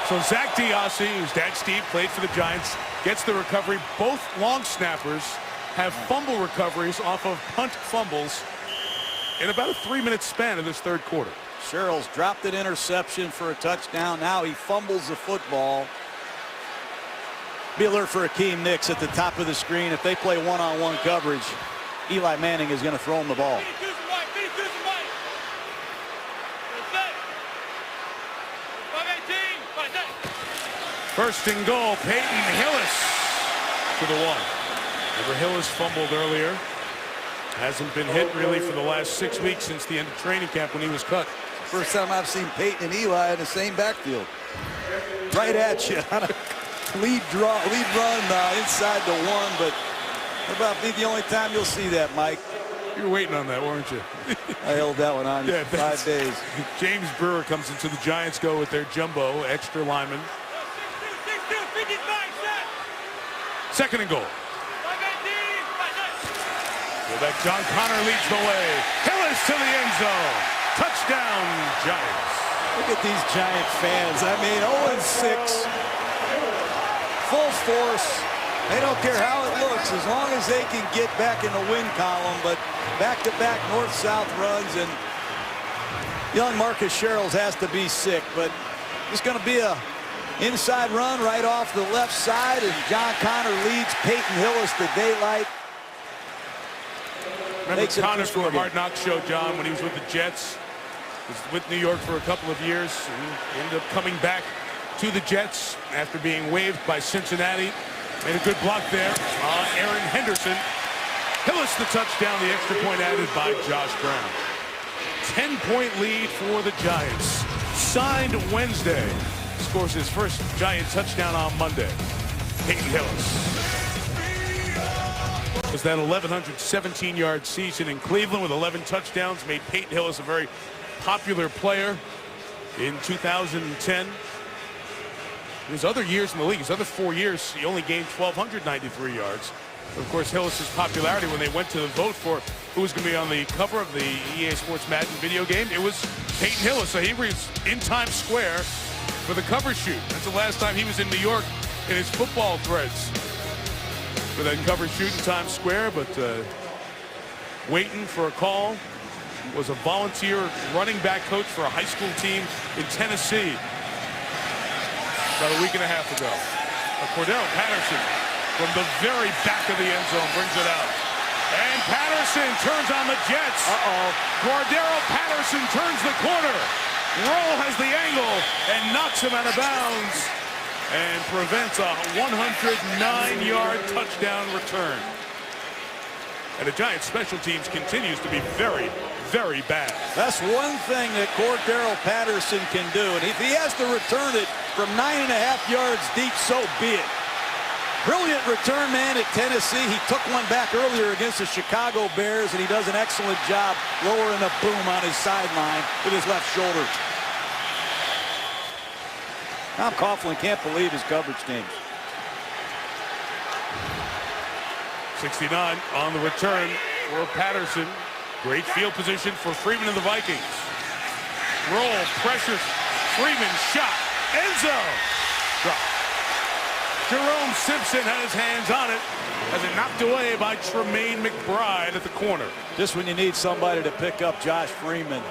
So Zach Diossi, whose dad Steve played for the Giants, gets the recovery. Both long snappers have fumble recoveries off of punt fumbles in about a 3-minute span in this third quarter. Sherrills dropped an interception for a touchdown. Now he fumbles the football. Be alert for Akeem Nicks at the top of the screen. If they play one-on-one coverage, Eli Manning is going to throw him the ball. First and goal, Peyton Hillis to the one. Remember, Hillis fumbled earlier. Hasn't been hit really for the last 6 weeks since the end of training camp when he was cut. First time I've seen Peyton and Eli in the same backfield. Right at you on a lead run inside the one, but that about be the only time you'll see that, Mike. You were waiting on that, weren't you? I held that one on yeah, 5 days. James Brewer comes into the Giants go with their jumbo extra lineman. Second and goal. Fullback John Connor leads the way. Hillis to the end zone. Touchdown, Giants. Look at these Giant fans. I mean, 0-6. Full force. They don't care how it looks as long as they can get back in the win column. But back-to-back north-south runs, and young Marcus Sherrills has to be sick. But it's going to be a inside run right off the left side, and John Connor leads Peyton Hillis to daylight. Remember Connor from the Hard Knocks show, John, when he was with the Jets. Was with New York for a couple of years. And ended up coming back to the Jets after being waived by Cincinnati. Made a good block there. Aaron Henderson. Hillis the touchdown, the extra point added by Josh Brown. 10-point lead for the Giants. Signed Wednesday. Scores his first Giant touchdown on Monday. Peyton Hillis. Was that 1,117-yard season in Cleveland with 11 touchdowns. Made Peyton Hillis a very popular player in 2010. His other years in the league, his other 4 years, he only gained 1,293 yards. Of course, Hillis's popularity when they went to vote for who was going to be on the cover of the EA Sports Madden video game, it was Peyton Hillis. So he was in Times Square for the cover shoot. That's the last time he was in New York in his football threads for that cover shoot in Times Square. But waiting for a call was a volunteer running back coach for a high school team in Tennessee about a week and a half ago. Cordero Patterson from the very back of the end zone brings it out. And Patterson turns on the Jets. Cordero Patterson turns the corner. Roll has the angle and knocks him out of bounds and prevents a 109-yard touchdown return. And the Giants' special teams continues to be very, very bad. That's one thing that Cordero Patterson can do. And if he has to return it from 9.5 yards deep, so be it. Brilliant return man at Tennessee. He took one back earlier against the Chicago Bears, and he does an excellent job lowering a boom on his sideline with his left shoulder. Tom Coughlin can't believe his coverage teams. 69 on the return for Patterson. Great field position for Freeman and the Vikings. Roll, pressure, Freeman, shot, end zone. Drop. Jerome Simpson had his hands on it as it knocked away by Tremaine McBride at the corner. Just when you need somebody to pick up Josh Freeman,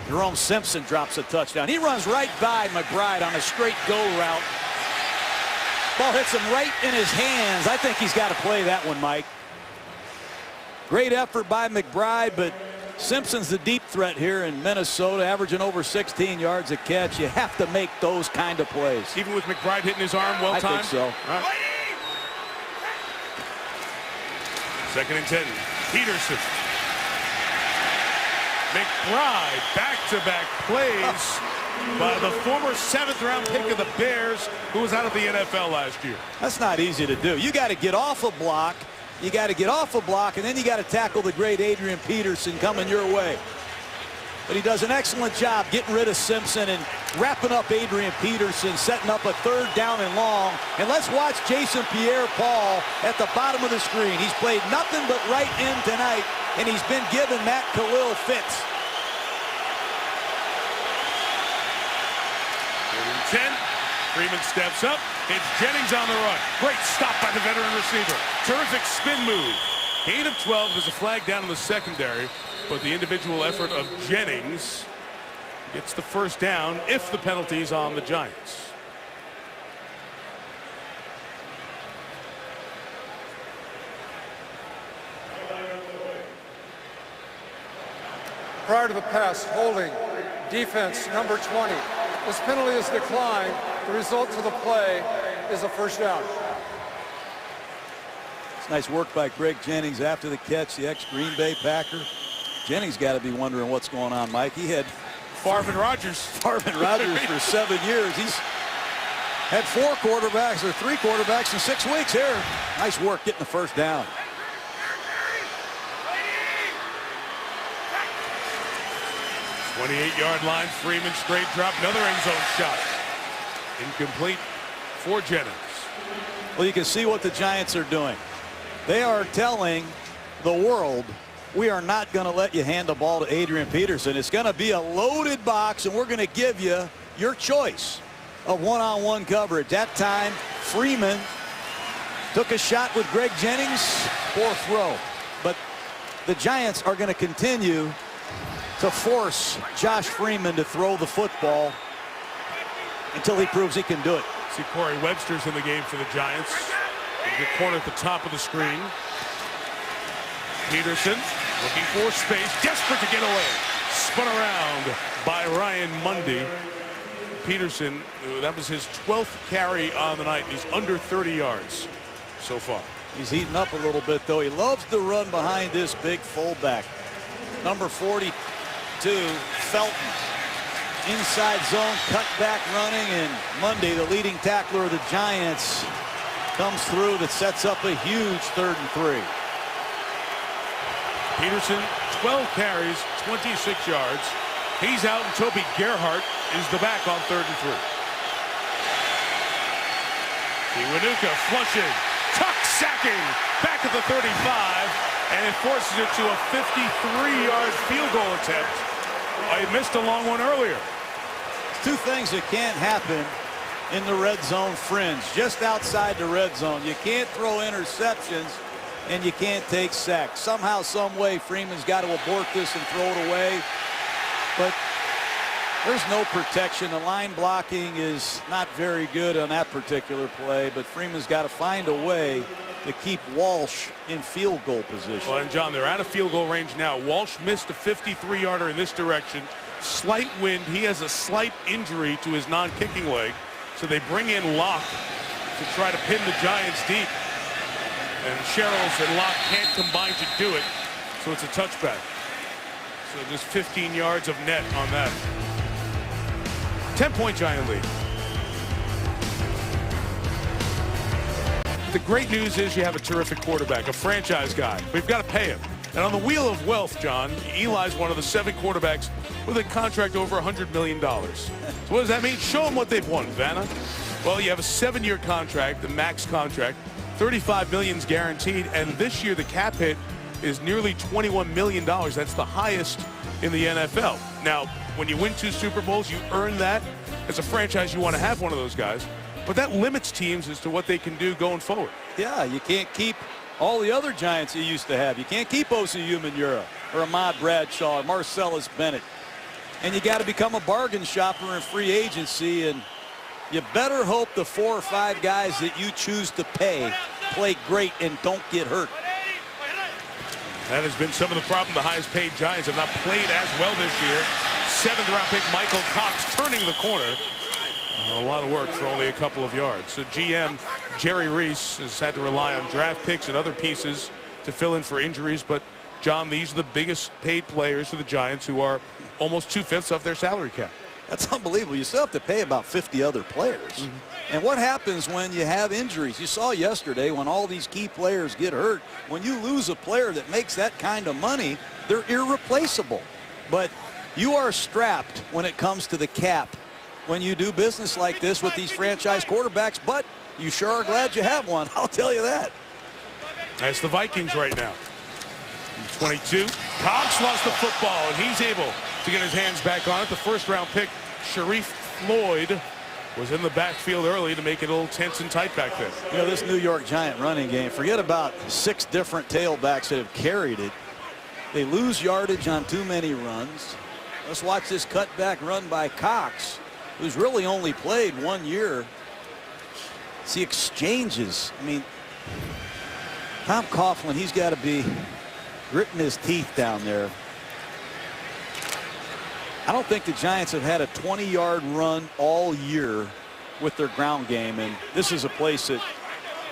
Jerome Simpson drops a touchdown. He runs right by McBride on a straight go route. Ball hits him right in his hands. I think he's got to play that one, Mike. Great effort by McBride, but Simpson's the deep threat here in Minnesota, averaging over 16 yards a catch. You have to make those kind of plays. Even with McBride hitting his arm well timed? I think so. Right. 2nd and 10. Peterson. McBride, back-to-back plays by the former 7th-round pick of the Bears, who was out of the NFL last year. That's not easy to do. You got to get off a block. You got to get off a block, and then you got to tackle the great Adrian Peterson coming your way. But he does an excellent job getting rid of Simpson and wrapping up Adrian Peterson, setting up a 3rd down and long. And let's watch Jason Pierre-Paul at the bottom of the screen. He's played nothing but right end tonight, and he's been given Matt Khalil fits. 10. Freeman steps up. It's Jennings on the run. Great stop by the veteran receiver. Terrific spin move. Gain of 12. There's a flag down in the secondary, but the individual effort of Jennings gets the 1st down if the penalty's on the Giants. Prior to the pass, holding, defense, number 20. This penalty is declined. The result of the play is a 1st down. It's nice work by Greg Jennings after the catch, the ex-Green Bay Packer. Jennings got to be wondering what's going on, Mike. He had Favre Rodgers. Favre Rodgers for 7 years. He's had 4 quarterbacks or 3 quarterbacks in 6 weeks here. Nice work getting the 1st down. The 28-yard line. Freeman straight drop. Another end zone shot. Incomplete for Jennings. Well, you can see what the Giants are doing. They are telling the world, we are not going to let you hand the ball to Adrian Peterson. It's going to be a loaded box, and we're going to give you your choice of one-on-one coverage. That time, Freeman took a shot with Greg Jennings, 4th row. But the Giants are going to continue to force Josh Freeman to throw the football until he proves he can do it. See Corey Webster's in the game for the Giants. In the corner at the top of the screen. Peterson looking for space, desperate to get away. Spun around by Ryan Mundy. Peterson, that was his 12th carry on the night. He's under 30 yards so far. He's heating up a little bit, though. He loves to run behind this big fullback. Number 42, Felton. Inside zone, cut back running, and Mundy, the leading tackler of the Giants, comes through. That sets up a huge 3rd and 3. Peterson, 12 carries, 26 yards. He's out, and Toby Gerhart is the back on 3rd and 3. Iwanuka flushing, tucks sacking back at the 35, and it forces it to a 53-yard field goal attempt. I missed a long one earlier. Two things that can't happen in the red zone fringe, just outside the red zone. You can't throw interceptions, and you can't take sacks. Somehow, some way, Freeman's got to abort this and throw it away. But there's no protection. The line blocking is not very good on that particular play, but Freeman's got to find a way to keep Walsh in field goal position. Well, and John, they're out of field goal range now. Walsh missed a 53-yarder in this direction. Slight wind. He has a slight injury to his non-kicking leg. So they bring in Locke to try to pin the Giants deep. And Sherrills and Locke can't combine to do it. So it's a touchback. So just 15 yards of net on that. 10-point Giant lead. The great news is you have a terrific quarterback, a franchise guy. We've got to pay him. And on the wheel of wealth, John, Eli's one of the 7 quarterbacks with a contract over $100 million. So what does that mean? Show them what they've won, Vanna. Well, you have a 7-year contract, the max contract. $35 million is guaranteed. And this year, the cap hit is nearly $21 million. That's the highest in the NFL. Now, when you win 2 Super Bowls, you earn that. As a franchise, you want to have one of those guys. But that limits teams as to what they can do going forward. Yeah, you can't keep all the other Giants you used to have. You can't keep Osi Umenyiora or Ahmad Bradshaw or Marcellus Bennett. And you got to become a bargain shopper in free agency. And you better hope the 4 or 5 guys that you choose to pay play great and don't get hurt. That has been some of the problem. The highest paid Giants have not played as well this year. 7th-round pick Michael Cox turning the corner. A lot of work for only a couple of yards. So GM Jerry Reese has had to rely on draft picks and other pieces to fill in for injuries. But, John, these are the biggest paid players for the Giants, who are almost 2/5 of their salary cap. That's unbelievable. You still have to pay about 50 other players. And what happens when you have injuries? You saw yesterday when all these key players get hurt. When you lose a player that makes that kind of money, they're irreplaceable. But you are strapped when it comes to the cap when you do business like this with these franchise quarterbacks. But you sure are glad you have one, I'll tell you that. That's the Vikings right now. 22. Cox lost the football, and he's able to get his hands back on it. The 1st-round pick, Sharif Floyd, was in the backfield early to make it a little tense and tight back there. You know, this New York Giant running game, forget about 6 different tailbacks that have carried it. They lose yardage on too many runs. Let's watch this cutback run by Cox, who's really only played 1 year. It's the exchanges. I mean, Tom Coughlin, he's got to be gritting his teeth down there. I don't think the Giants have had a 20-yard run all year with their ground game, and this is a place that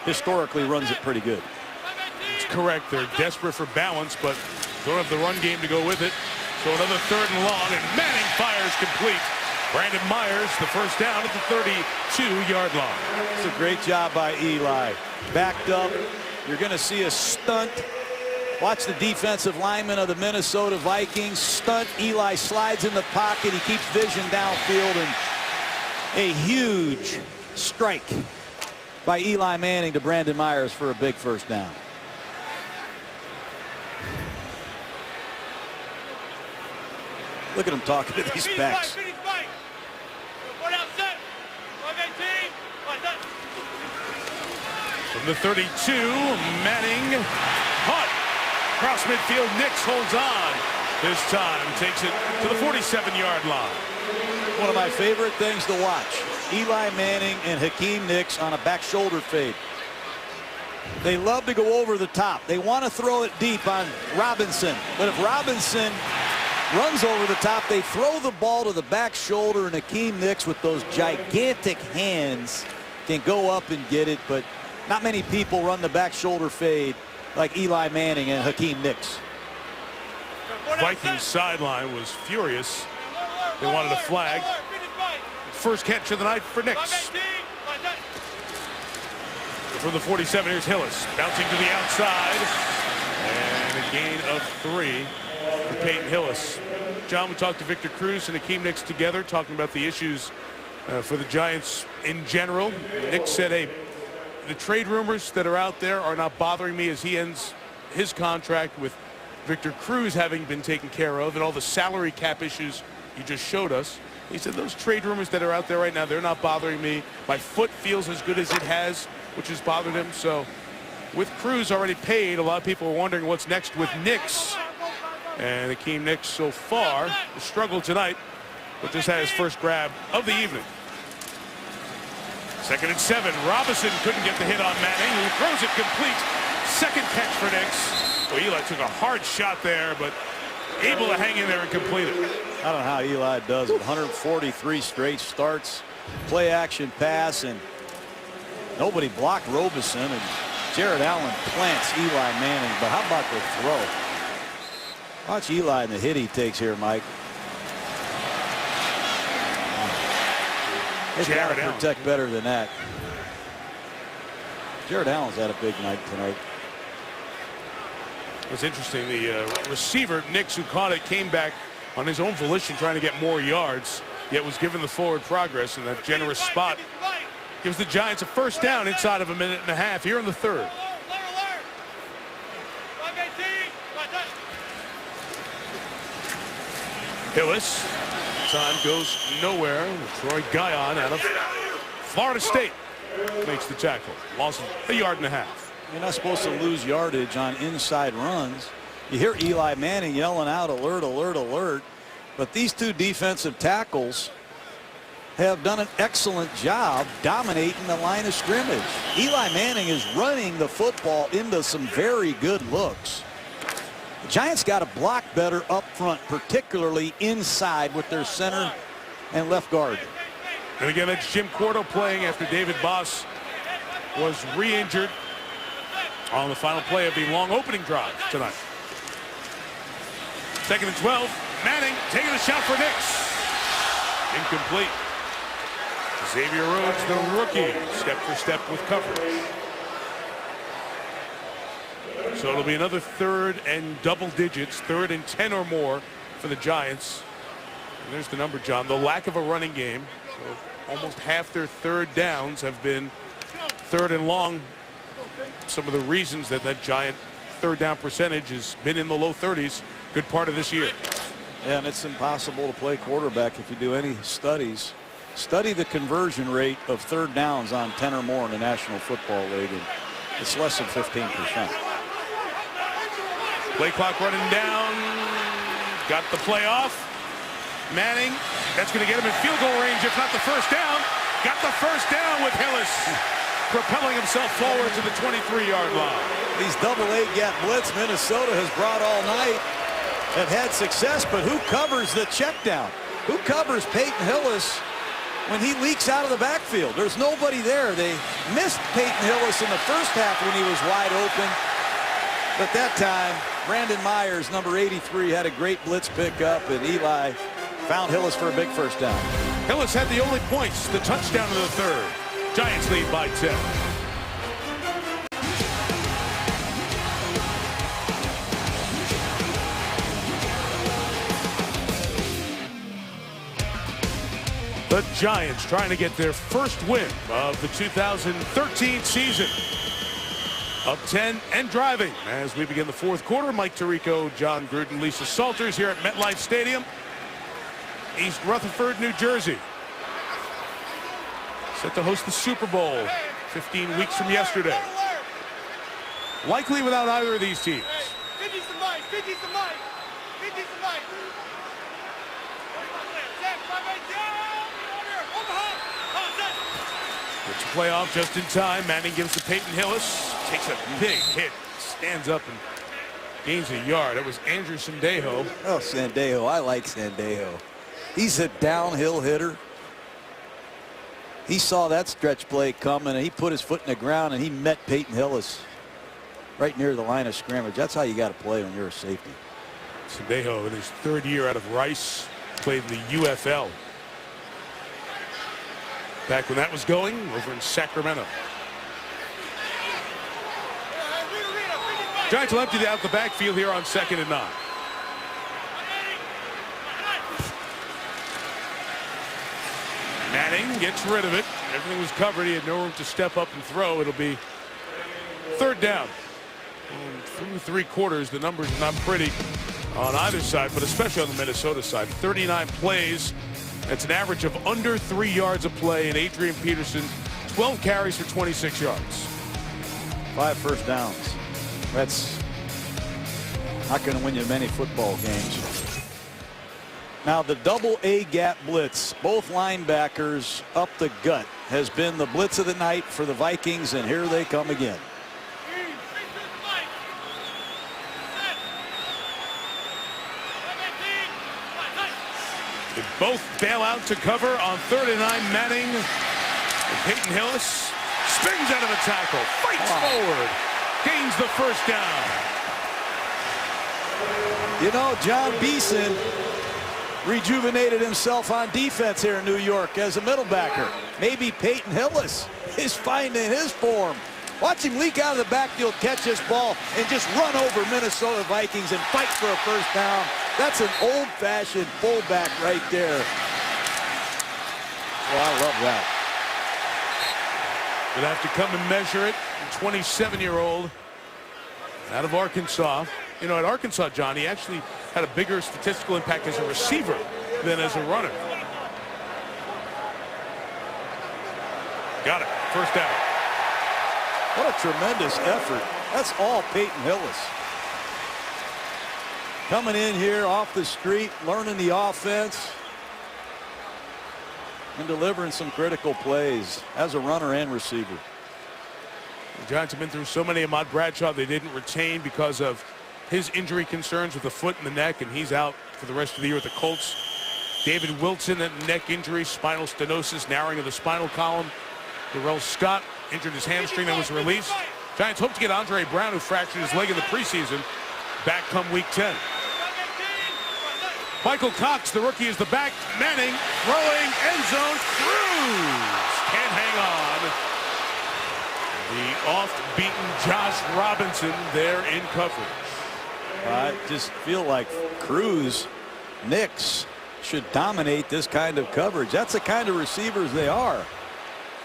historically runs it pretty good. It's correct. They're desperate for balance, but don't have the run game to go with it. So another 3rd and long, and Manning fires complete. Brandon Myers, the 1st down at the 32-yard line. It's a great job by Eli. Backed up. You're going to see a stunt. Watch the defensive lineman of the Minnesota Vikings stunt. Eli slides in the pocket. He keeps vision downfield, and a huge strike by Eli Manning to Brandon Myers for a big 1st down. Look at him talking to these backs. From the 32, Manning caught. Cross midfield, Nix holds on. This time takes it to the 47-yard line. One of my favorite things to watch, Eli Manning and Hakeem Nicks on a back shoulder fade. They love to go over the top. They want to throw it deep on Robinson. But if Robinson runs over the top, they throw the ball to the back shoulder, and Hakeem Nicks with those gigantic hands can go up and get it. But not many people run the back shoulder fade like Eli Manning and Hakeem Nicks. Vikings sideline was furious. They wanted a flag. 1st catch of the night for Nix. From the 47, here's Hillis. Bouncing to the outside. And a gain of 3 for Peyton Hillis. John, we talked to Victor Cruz and Hakeem Nicks together, talking about the issues for the Giants in general. Nick said, hey, the trade rumors that are out there are not bothering me as he ends his contract with Victor Cruz having been taken care of, and all the salary cap issues you just showed us. He said those trade rumors that are out there right now, they're not bothering me. My foot feels as good as it has, which has bothered him. So with Cruz already paid, a lot of people are wondering what's next with Nix. And Akeem Nix so far has struggled tonight, but just had his first grab of the evening. 2nd and 7. Robinson couldn't get the hit on Manning, who throws it complete. Second catch for Nix. Well, Eli took a hard shot there, but able to hang in there and complete it. I don't know how Eli does it. 143 straight starts, play action pass, and nobody blocked Robeson, and Jared Allen plants Eli Manning. But how about the throw? Watch Eli and the hit he takes here, Mike. They've got to protect better than that. Jared Allen's had a big night tonight. It was interesting. The receiver, Nix, who caught it, came back on his own volition trying to get more yards, yet was given the forward progress, and that generous spot gives the Giants a first down inside of a minute and a half here in the 3rd. Hillis. Time goes nowhere. Troy Guion out of Florida State makes the tackle. Loss of a yard and a half. You're not supposed to lose yardage on inside runs. You hear Eli Manning yelling out, alert, alert, alert. But these two defensive tackles have done an excellent job dominating the line of scrimmage. Eli Manning is running the football into some very good looks. The Giants got to block better up front, particularly inside with their center and left guard. And again, that's Jim Quarto playing after David Boss was re-injured on the final play of the long opening drive tonight. 2nd and 12. Manning taking a shot for Nix. Incomplete. Xavier Rhodes, the rookie, step for step with coverage. So it'll be another 3rd and double digits, 3rd and 10 or more for the Giants. And there's the number, John. The lack of a running game. So almost half their 3rd downs have been 3rd and long. Some of the reasons that Giant 3rd down percentage has been in the low 30s good part of this year. Yeah, and it's impossible to play quarterback if you do any studies. Study the conversion rate of 3rd downs on 10 or more in the National Football League, and it's less than 15%. Play clock running down. Got the play off. Manning, that's going to get him in field goal range, if not the first down. Got the first down with Hillis propelling himself forward to the 23-yard line. These double-A gap blitz Minnesota has brought all night have had success, but who covers the check down? Who covers Peyton Hillis when he leaks out of the backfield? There's nobody there. They missed Peyton Hillis in the first half when he was wide open. But that time, Brandon Myers, number 83, had a great blitz pickup, and Eli found Hillis for a big first down. Hillis had the only points, the touchdown in the 3rd. Giants lead by 10. The Giants trying to get their first win of the 2013 season. Up 10 and driving as we begin the 4th quarter. Mike Tirico, John Gruden, Lisa Salters here at MetLife Stadium, East Rutherford, New Jersey. Set to host the Super Bowl 15 weeks from yesterday. Likely without either of these teams. Gets a play off just in time. Manning gives to Peyton Hillis. Takes a big hit. Stands up and gains a yard. It was Andrew Sandejo. Oh, Sandejo. I like Sandejo. He's a downhill hitter. He saw that stretch play coming, and he put his foot in the ground, and he met Peyton Hillis right near the line of scrimmage. That's how you got to play when you're a safety. Sandejo in his 3rd year out of Rice played in the UFL. Back when that was going over in Sacramento. Giants will empty out the backfield here on 2nd and 9. Manning gets rid of it. Everything was covered. He had no room to step up and throw. It'll be third down. And through 3 quarters, the numbers are not pretty on either side, but especially on the Minnesota side. 39 plays. That's an average of under 3 yards a play. And Adrian Peterson, 12 carries for 26 yards. 5 first downs. That's not going to win you many football games. Now the double A gap blitz, both linebackers up the gut, has been the blitz of the night for the Vikings, and here they come again. They both bail out to cover on 39. Manning and Peyton Hillis spins out of the tackle, fights forward, gains the first down. You know, John Beeson rejuvenated himself on defense here in New York as a middle backer. Maybe Peyton Hillis is finding his form. Watch him leak out of the backfield, catch this ball, and just run over Minnesota Vikings and fight for a first down. That's an old-fashioned fullback right there. Oh, I love that. Gonna have to come and measure it. 27-year-old out of Arkansas. You know, at Arkansas, John, he actually had a bigger statistical impact as a receiver than as a runner. Got it. First down. What a tremendous effort. That's all Peyton Hillis. Coming in here off the street, learning the offense, and delivering some critical plays as a runner and receiver. The Giants have been through so many. Ahmad Bradshaw they didn't retain because of his injury concerns with the foot and the neck, and he's out for the rest of the year with the Colts. David Wilson, a neck injury, spinal stenosis, narrowing of the spinal column. Darrell Scott injured his hamstring and was released. Giants hope to get Andre Brown, who fractured his leg in the preseason, back come week 10. Michael Cox, the rookie, is the back. Manning throwing, end zone, Cruz can't hang on. The oft-beaten Josh Robinson there in coverage. I just feel like Cruz, Nix should dominate this kind of coverage. That's the kind of receivers they are.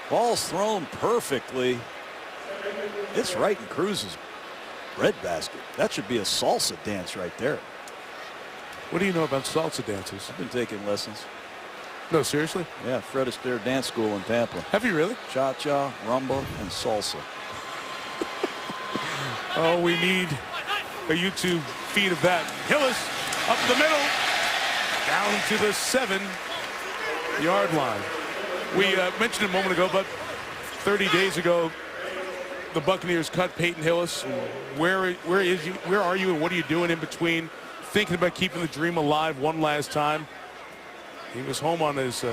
Ball's thrown perfectly. It's right in Cruz's breadbasket. That should be a salsa dance right there. What do you know about salsa dances? I've been taking lessons. No, seriously? Yeah, Fred Astaire Dance School in Tampa. Have you really? Cha-cha, rumba, and salsa. Oh, we need a YouTube feed of that. Hillis up the middle, down to the 7-yard line. We mentioned a moment ago, but 30 days ago, the Buccaneers cut Peyton Hillis. Where are you, and what are you doing in between? Thinking about keeping the dream alive one last time. He was home on his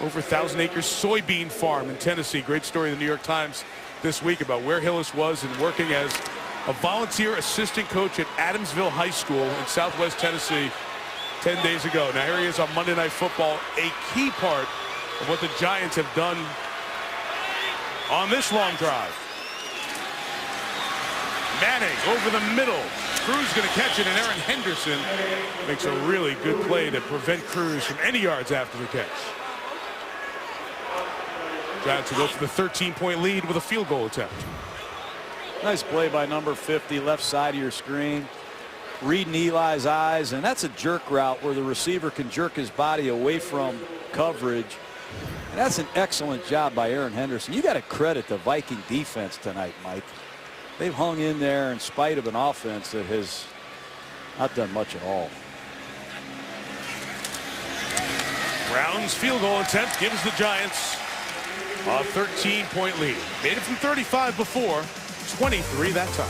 over 1,000-acre soybean farm in Tennessee. Great story in the New York Times this week about where Hillis was and working as a volunteer assistant coach at Adamsville High School in Southwest Tennessee 10 days ago. Now here he is on Monday Night Football, a key part of what the Giants have done on this long drive. Manning over the middle. Cruz going to catch it, and Aaron Henderson makes a really good play to prevent Cruz from any yards after the catch. Giants will go for the 13-point lead with a field goal attempt. Nice play by number 50, left side of your screen. Reading Eli's eyes, and that's a jerk route where the receiver can jerk his body away from coverage. And that's an excellent job by Aaron Henderson. You got to credit the Viking defense tonight, Mike. They've hung in there in spite of an offense that has not done much at all. Brown's field goal attempt gives the Giants a 13-point lead. Made it from 35 before, 23 that time.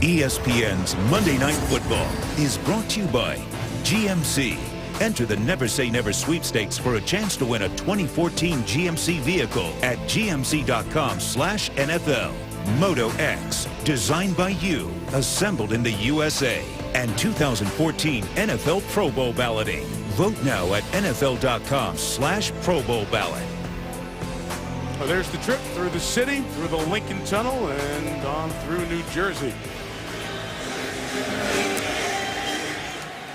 ESPN's Monday Night Football is brought to you by GMC. Enter the Never Say Never sweepstakes for a chance to win a 2014 GMC vehicle at gmc.com/NFL. Moto X, designed by you, assembled in the USA. And 2014 NFL Pro Bowl balloting. Vote now at NFL.com/Pro Bowl ballot. Well, there's the trip through the city, through the Lincoln Tunnel, and on through New Jersey.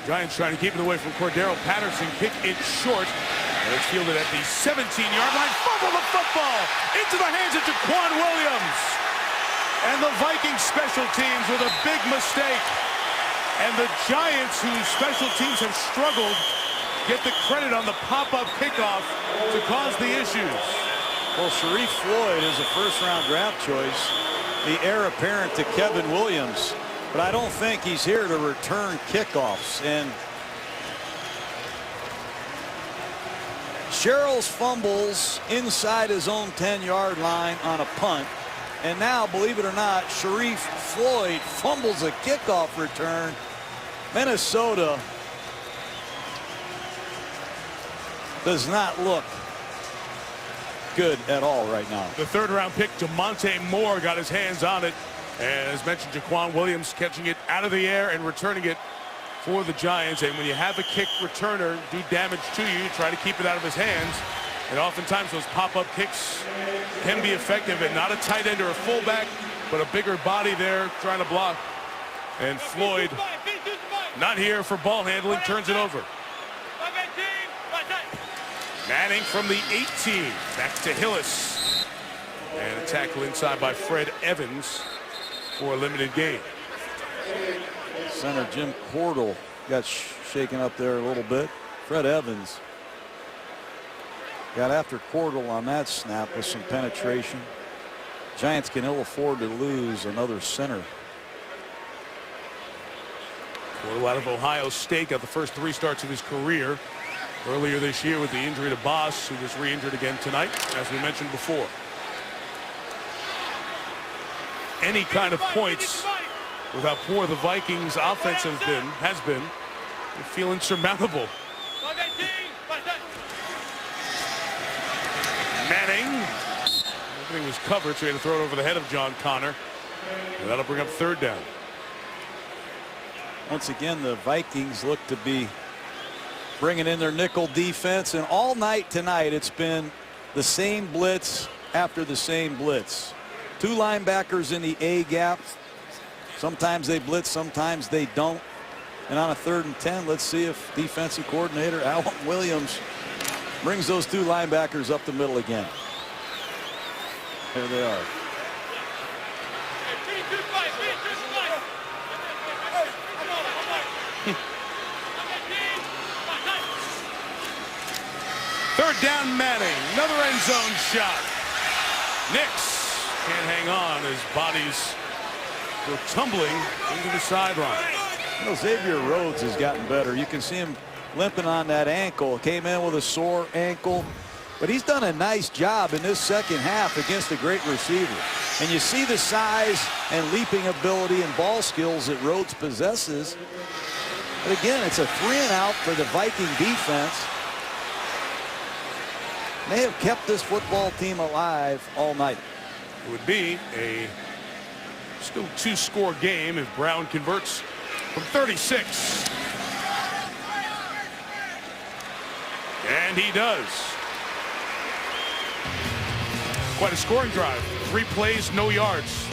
Giants trying to keep it away from Cordero Patterson. Kick it short. And it's fielded at the 17-yard line. Fumble the football into the hands of Jaquan Williams. And the Vikings special teams with a big mistake. And the Giants, whose special teams have struggled, get the credit on the pop-up kickoff to cause the issues. Well, Sharif Floyd is a first-round draft choice, the heir apparent to Kevin Williams, but I don't think he's here to return kickoffs. And Sherrills fumbles inside his own 10-yard line on a punt. And now, believe it or not, Sharif Floyd fumbles a kickoff return. Minnesota does not look good at all right now. The third-round pick, DeMonte Moore, got his hands on it. And as mentioned, Jaquan Williams catching it out of the air and returning it for the Giants. And when you have a kick returner do damage to you, try to keep it out of his hands. And oftentimes those pop-up kicks can be effective, and not a tight end or a fullback, but a bigger body there trying to block. And Floyd, not here for ball handling, turns it over. Manning from the 18, back to Hillis. And a tackle inside by Fred Evans for a limited gain. Center Jim Cordell got shaken up there a little bit. Fred Evans got after Cordell on that snap with some penetration. Giants can ill afford to lose another center. Cordell out of Ohio State, got the first 3 starts of his career earlier this year with the injury to Boss, who was re-injured again tonight, as we mentioned before. Any kind of points with how poor the Vikings offense has been, you feel insurmountable. Manning, everything was covered, so he had to throw it over the head of John Connor, and that'll bring up third down. Once again, the Vikings look to be bringing in their nickel defense, and all night tonight it's been the same blitz after the same blitz. 2 linebackers in the A gap. Sometimes they blitz, sometimes they don't. And on a 3rd and 10, let's see if defensive coordinator Alan Williams brings those 2 linebackers up the middle again. There they are. Third down, Manning. Another end zone shot. Nix can't hang on as bodies go tumbling into the sideline. You know, Xavier Rhodes has gotten better. You can see him limping on that ankle. Came in with a sore ankle. But he's done a nice job in this second half against a great receiver. And you see the size and leaping ability and ball skills that Rhodes possesses. But again, it's a 3-and-out for the Viking defense. They have kept this football team alive all night. It would be a still 2-score game if Brown converts from 36. And he does. Quite a scoring drive. 3 plays, no yards.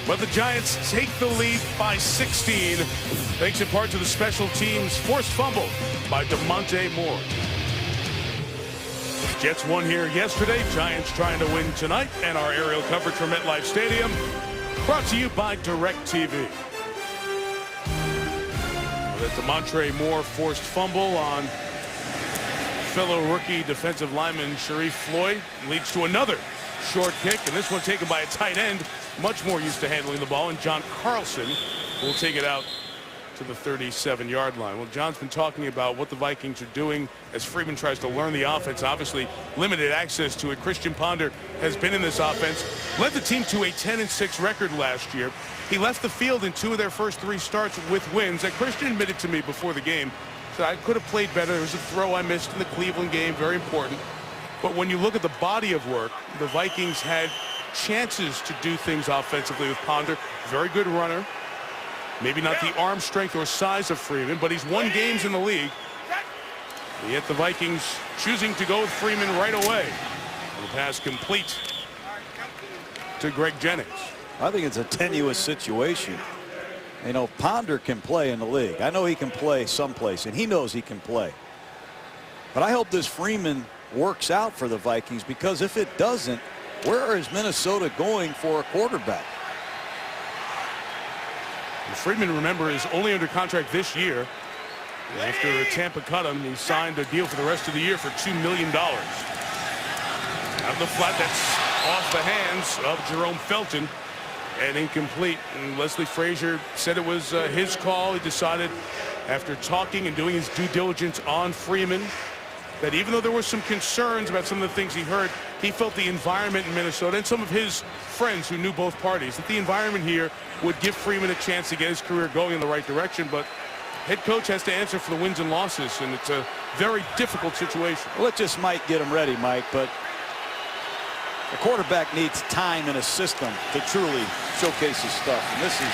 But the Giants take the lead by 16, thanks in part to the special teams forced fumble by DeMonte Moore. Jets won here yesterday. Giants trying to win tonight. And our aerial coverage from MetLife Stadium brought to you by DirecTV. The DeMonte Moore forced fumble on fellow rookie defensive lineman Sharif Floyd leads to another short kick, and this one taken by a tight end much more used to handling the ball, and John Carlson will take it out to the 37-yard line. Well, John's been talking about what the Vikings are doing as Freeman tries to learn the offense. Obviously, limited access to it. Christian Ponder has been in this offense, led the team to a 10-6 record last year. He left the field in 2 of their first 3 starts with wins. And Christian admitted to me before the game, said I could have played better. There was a throw I missed in the Cleveland game, very important. But when you look at the body of work, the Vikings had chances to do things offensively with Ponder. Very good runner. Maybe not the arm strength or size of Freeman, but he's won games in the league. And yet the Vikings choosing to go with Freeman right away. The pass complete to Greg Jennings. I think it's a tenuous situation. You know, Ponder can play in the league. I know he can play someplace, and he knows he can play. But I hope this Freeman works out for the Vikings, because if it doesn't, where is Minnesota going for a quarterback? Freeman, remember, is only under contract this year. After Tampa cut him, he signed a deal for the rest of the year for $2 million. Out of the flat, that's off the hands of Jerome Felton and incomplete. And Leslie Frazier said it was his call. He decided, after talking and doing his due diligence on Freeman, that even though there were some concerns about some of the things he heard, he felt the environment in Minnesota and some of his friends who knew both parties, that the environment here would give Freeman a chance to get his career going in the right direction. But head coach has to answer for the wins and losses, and it's a very difficult situation. Well, it just might get him ready, Mike, but the quarterback needs time in a system to truly showcase his stuff, and this is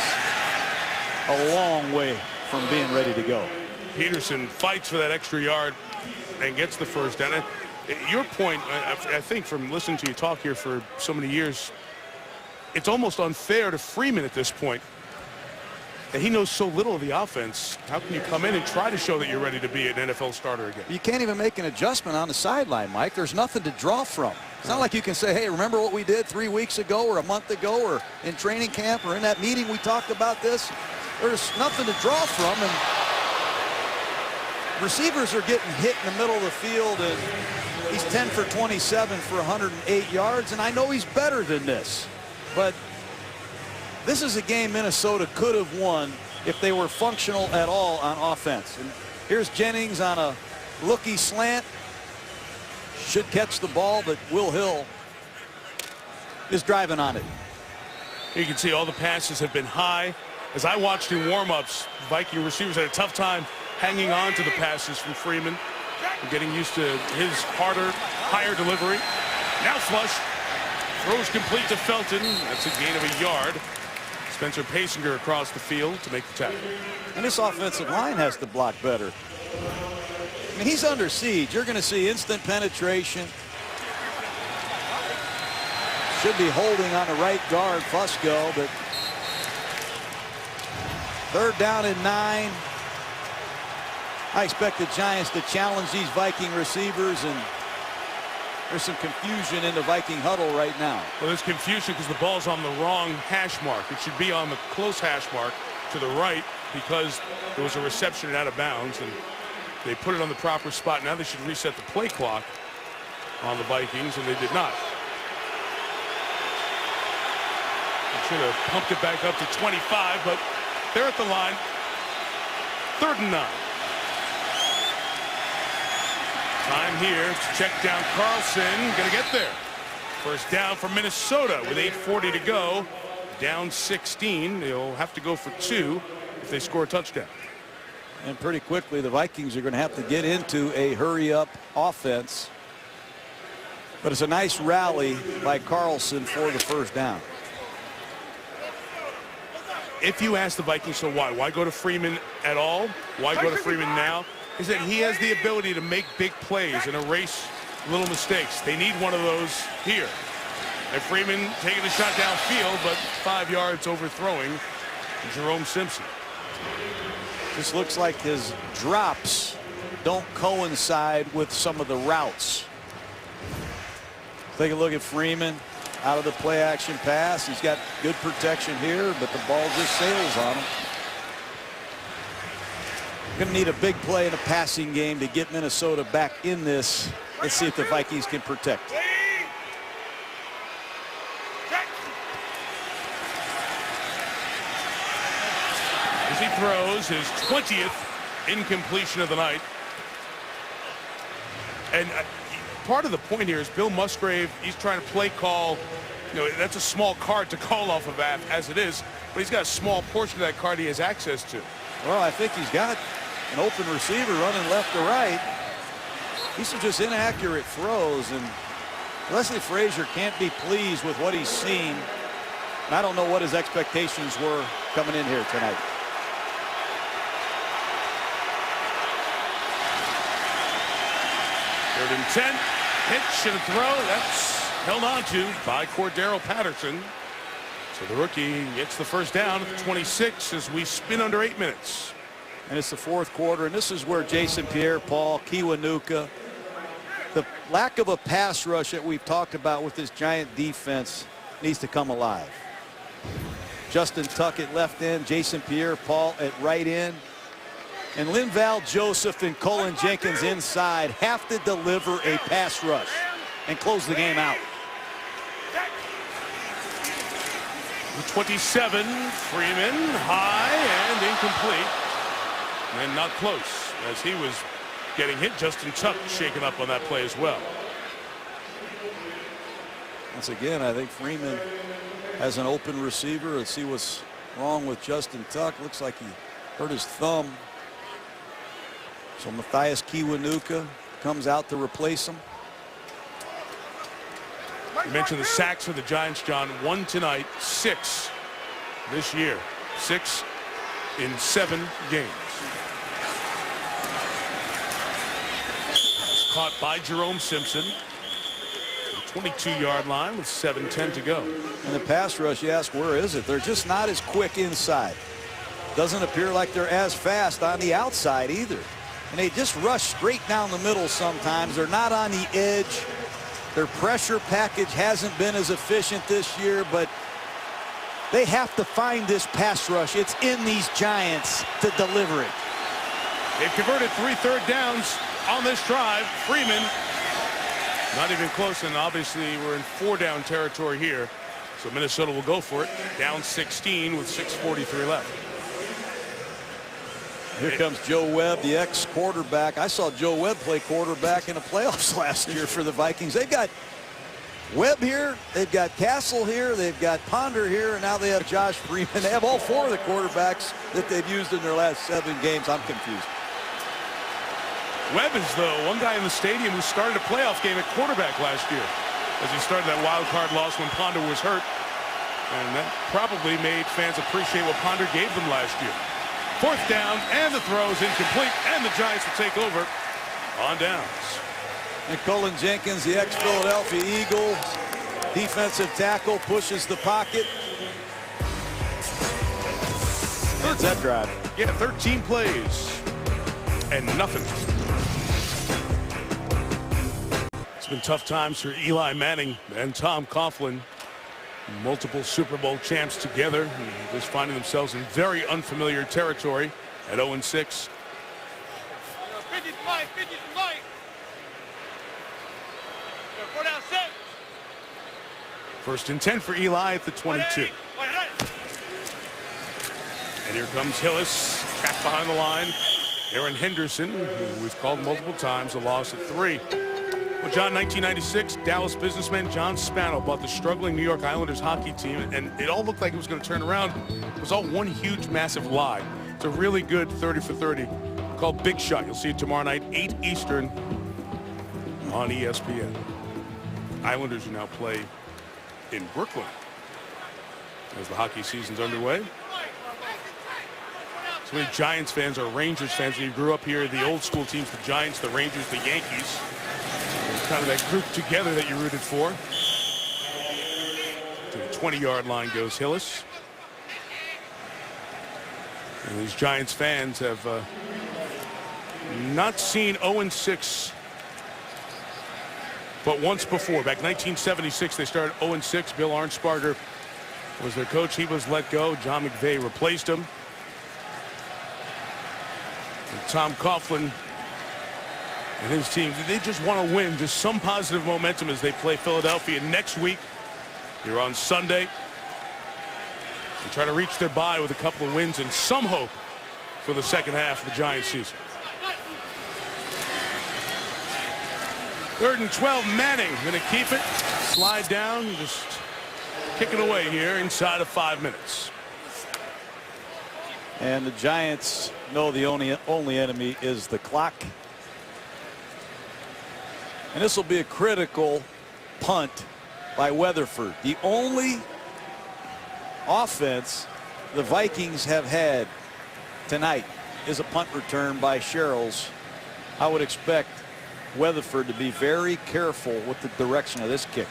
a long way from being ready to go. Peterson fights for that extra yard and gets the first down. And your point, I think, from listening to you talk here for so many years, it's almost unfair to Freeman at this point that he knows so little of the offense. How can you come in and try to show that you're ready to be an NFL starter again? You can't even make an adjustment on the sideline, Mike. There's nothing to draw from. It's not like you can say, hey, remember what we did 3 weeks ago or a month ago or in training camp or in that meeting we talked about this. There's nothing to draw from, and receivers are getting hit in the middle of the field, and he's 10 for 27 for 108 yards, and I know he's better than this. But this is a game Minnesota could have won if they were functional at all on offense. And here's Jennings on a looky slant. Should catch the ball, but Will Hill is driving on it. You can see all the passes have been high. As I watched in warm-ups, Viking receivers had a tough time hanging on to the passes from Freeman and getting used to his harder, higher delivery. Now flush. Throws complete to Felton. That's a gain of a yard. Spencer Pasinger across the field to make the tackle. And this offensive line has to block better. I mean, he's under siege. You're going to see instant penetration. Should be holding on the right guard, Fusco, but 3rd down and 9. I expect the Giants to challenge these Viking receivers, and there's some confusion in the Viking huddle right now. Well, there's confusion because the ball's on the wrong hash mark. It should be on the close hash mark to the right because there was a reception and out of bounds, and they put it on the proper spot. Now they should reset the play clock on the Vikings, and they did not. They should have pumped it back up to 25, but they're at the line. 3rd and 9. Time here to check down Carlson. Going to get there. First down for Minnesota with 8:40 to go. Down 16. They'll have to go for 2 if they score a touchdown. And pretty quickly, the Vikings are going to have to get into a hurry-up offense. But it's a nice rally by Carlson for the first down. If you ask the Vikings, so why go to Freeman at all? Why go to Freeman now? Is that he has the ability to make big plays and erase little mistakes. They need one of those here. And Freeman taking a shot downfield, but 5 yards overthrowing Jerome Simpson. This looks like his drops don't coincide with some of the routes. Take a look at Freeman out of the play action pass. He's got good protection here, but the ball just sails on him. Going to need a big play in a passing game to get Minnesota back in this. Let's see if the Vikings can protect. As he throws his 20th incompletion of the night. And part of the point here is Bill Musgrave, he's trying to play call. You know, that's a small card to call off of as it is, but he's got a small portion of that card he has access to. Well, I think he's got an open receiver running left to right. These are just inaccurate throws, and Leslie Frazier can't be pleased with what he's seen. I don't know what his expectations were coming in here tonight. Third and 10, pitch and a throw. That's held on to by Cordero Patterson. So the rookie gets the first down at the 26 as we spin under 8 minutes. And it's the 4th quarter, and this is where Jason Pierre-Paul, Kiwanuka, lack of a pass rush that we've talked about with this Giant defense needs to come alive. Justin Tuck at left end, Jason Pierre-Paul at right end, and Linval Joseph and Colin Jenkins inside have to deliver a pass rush and close the game out. 27, Freeman, high and incomplete, and not close as he was getting hit. Justin Tuck shaken up on that play as well. Once again, I think Freeman has an open receiver. Let's see what's wrong with Justin Tuck. Looks like he hurt his thumb. So Matthias Kiwanuka comes out to replace him. You mentioned the sacks for the Giants, John. 1 tonight, 6 this year. 6 in 7 games. Caught by Jerome Simpson. 22-yard line with 7:10 to go. And the pass rush, you ask, where is it? They're just not as quick inside. Doesn't appear like they're as fast on the outside either. And they just rush straight down the middle sometimes. They're not on the edge. Their pressure package hasn't been as efficient this year, but they have to find this pass rush. It's in these Giants to deliver it. They've converted 3 third downs on this drive. Freeman not even close, and obviously we're in 4-down territory here. So Minnesota will go for it. Down 16 with 6:43 left. Here comes Joe Webb, the ex-quarterback. I saw Joe Webb play quarterback in the playoffs last year for the Vikings. They've got Webb here, they've got Castle here, they've got Ponder here, and now they have Josh Freeman. They have all 4 of the quarterbacks that they've used in their last 7 games. I'm confused. Webb is the one guy in the stadium who started a playoff game at quarterback last year, as he started that wild card loss when Ponder was hurt. And that probably made fans appreciate what Ponder gave them last year. 4th down, and the throw is incomplete, and the Giants will take over on downs. And Colin Jenkins, the ex-Philadelphia Eagle, defensive tackle, pushes the pocket. That's that drive. Yeah, 13 plays and nothing. It's been tough times for Eli Manning and Tom Coughlin. Multiple Super Bowl champs together, just finding themselves in very unfamiliar territory at 0-6. First and 10 for Eli at the 22. And here comes Hillis, trapped behind the line. Aaron Henderson, who we've called multiple times, a loss at 3. Well, John, 1996, Dallas businessman John Spano bought the struggling New York Islanders hockey team, and it all looked like it was going to turn around. It was all one huge, massive lie. It's a really good 30 for 30 called Big Shot. You'll see it tomorrow night, 8 Eastern on ESPN. Islanders will now play in Brooklyn as the hockey season's underway. So many Giants fans are Rangers fans. When you grew up here, the old school teams, the Giants, the Rangers, the Yankees. Kind of that group together that you rooted for. To the 20-yard line goes Hillis. And these Giants fans have not seen 0-6 but once before. Back 1976, they started 0-6. Bill Arnsparger was their coach. He was let go. John McVay replaced him. And Tom Coughlin and his team, they just want to win, just some positive momentum as they play Philadelphia next week. Here on Sunday. And try to reach their bye with a couple of wins and some hope for the second half of the Giants season. 3rd and 12, Manning going to keep it. Slide down, just kicking away here inside of 5 minutes. And the Giants know the only enemy is the clock. And this will be a critical punt by Weatherford. The only offense the Vikings have had tonight is a punt return by Sherrills. I would expect Weatherford to be very careful with the direction of this kick.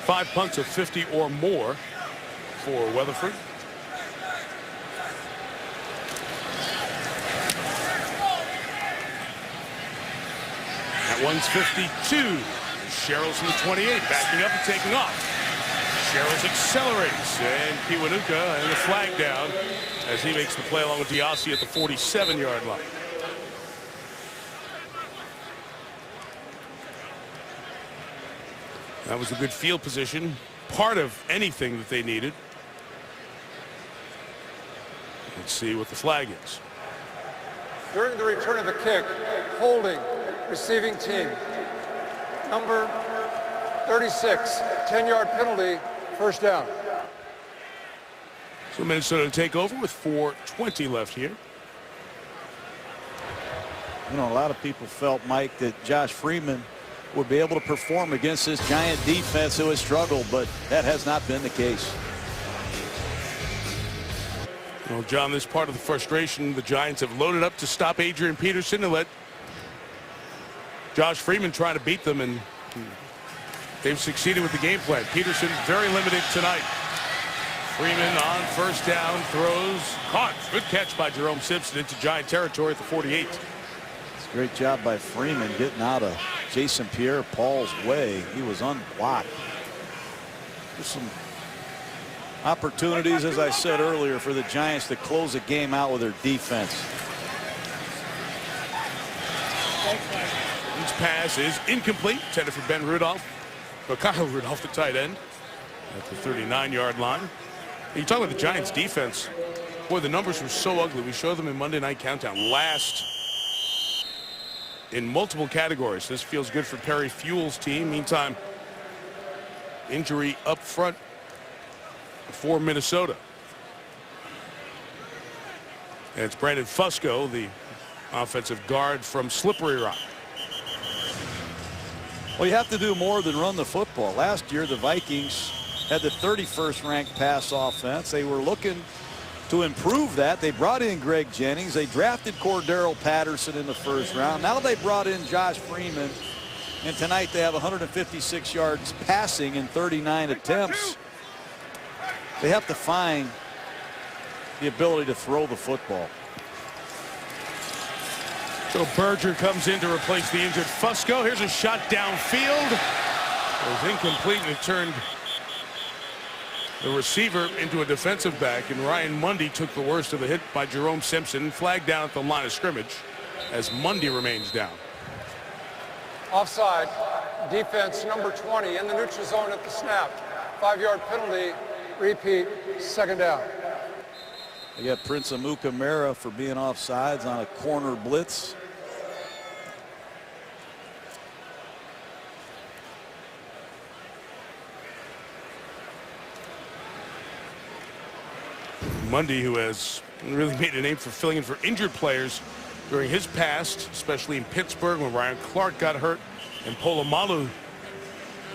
5 punts of 50 or more for Weatherford. That one's 52. Sherrills from the 28, backing up and taking off. Sherrills accelerates, and Kiwanuka and the flag down as he makes the play along with Diassi at the 47-yard line. That was a good field position, part of anything that they needed. Let's see what the flag is. During the return of the kick, holding receiving team. Number 36, 10-yard penalty, first down. So Minnesota to take over with 4:20 left here. You know, a lot of people felt, Mike, that Josh Freeman would be able to perform against this Giant defense who has struggled, but that has not been the case. Well, John, this part of the frustration, the Giants have loaded up to stop Adrian Peterson and let Josh Freeman try to beat them, and they've succeeded with the game plan. Peterson very limited tonight. Freeman on first down, throws, caught. Good catch by Jerome Simpson into Giant territory at the 48. It's a great job by Freeman getting out of Jason Pierre-Paul's way. He was unblocked. There's some opportunities, as I said earlier, for the Giants to close the game out with their defense. Each pass is incomplete, intended for Ben Rudolph. But Kyle Rudolph, the tight end, at the 39-yard line. You talk about the Giants defense. Boy, the numbers were so ugly. We showed them in Monday Night Countdown. Last in multiple categories. This feels good for Perry Fuel's team. Meantime, injury up front for Minnesota. And it's Brandon Fusco, the offensive guard from Slippery Rock. Well, you have to do more than run the football. Last year, the Vikings had the 31st ranked pass offense. They were looking to improve that. They brought in Greg Jennings. They drafted Cordero Patterson in the first round. Now they brought in Josh Freeman. And tonight they have 156 yards passing in 39 attempts. They have to find the ability to throw the football. So Berger comes in to replace the injured Fusco. Here's a shot downfield. It was incomplete, and it turned the receiver into a defensive back, and Ryan Mundy took the worst of the hit by Jerome Simpson. Flagged down at the line of scrimmage as Mundy remains down. Offside, defense number 20 in the neutral zone at the snap. 5-yard penalty, repeat, second down. They got Prince Amukamara for being offsides on a corner blitz. Mundy, who has really made a name for filling in for injured players during his past, especially in Pittsburgh when Ryan Clark got hurt and Polamalu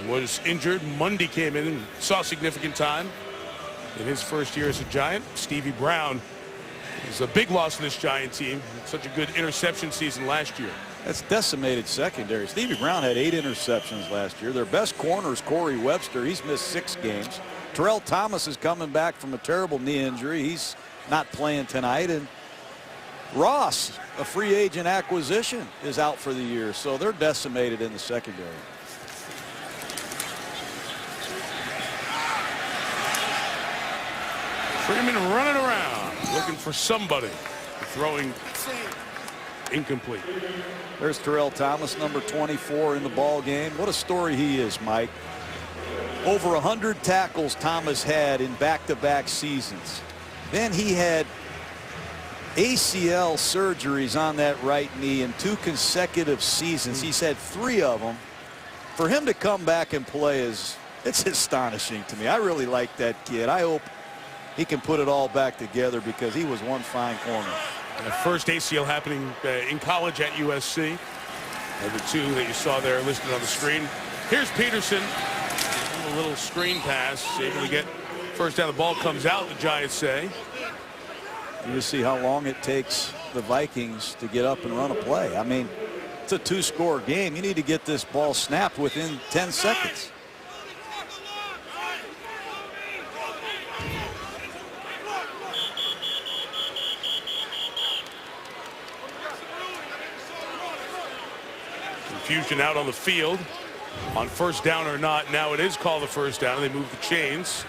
was injured. Mundy came in and saw significant time in his first year as a Giant. Stevie Brown is a big loss to this Giant team. Such a good interception season last year. That's decimated secondary. Stevie Brown had 8 interceptions last year. Their best corner is Corey Webster. He's missed 6 games. Terrell Thomas is coming back from a terrible knee injury. He's not playing tonight. And Ross, a free agent acquisition, is out for the year. So they're decimated in the secondary. Freeman running around, looking for somebody. Throwing incomplete. There's Terrell Thomas, number 24 in the ball game. What a story he is, Mike. Over 100 tackles Thomas had in back-to-back seasons. Then he had ACL surgeries on that right knee in 2 consecutive seasons. He's had 3 of them. For him to come back and play it's astonishing to me. I really like that kid. I hope he can put it all back together because he was one fine corner. The first ACL happening in college at USC. And the 2 that you saw there listed on the screen. Here's Peterson. A little screen pass, able to get first down. The ball comes out, the Giants say. You just see how long it takes the Vikings to get up and run a play. I mean, it's a 2-score game. You need to get this ball snapped within 10 seconds. Confusion out on the field on first down or not. Now it is called the first down, and they move the chains.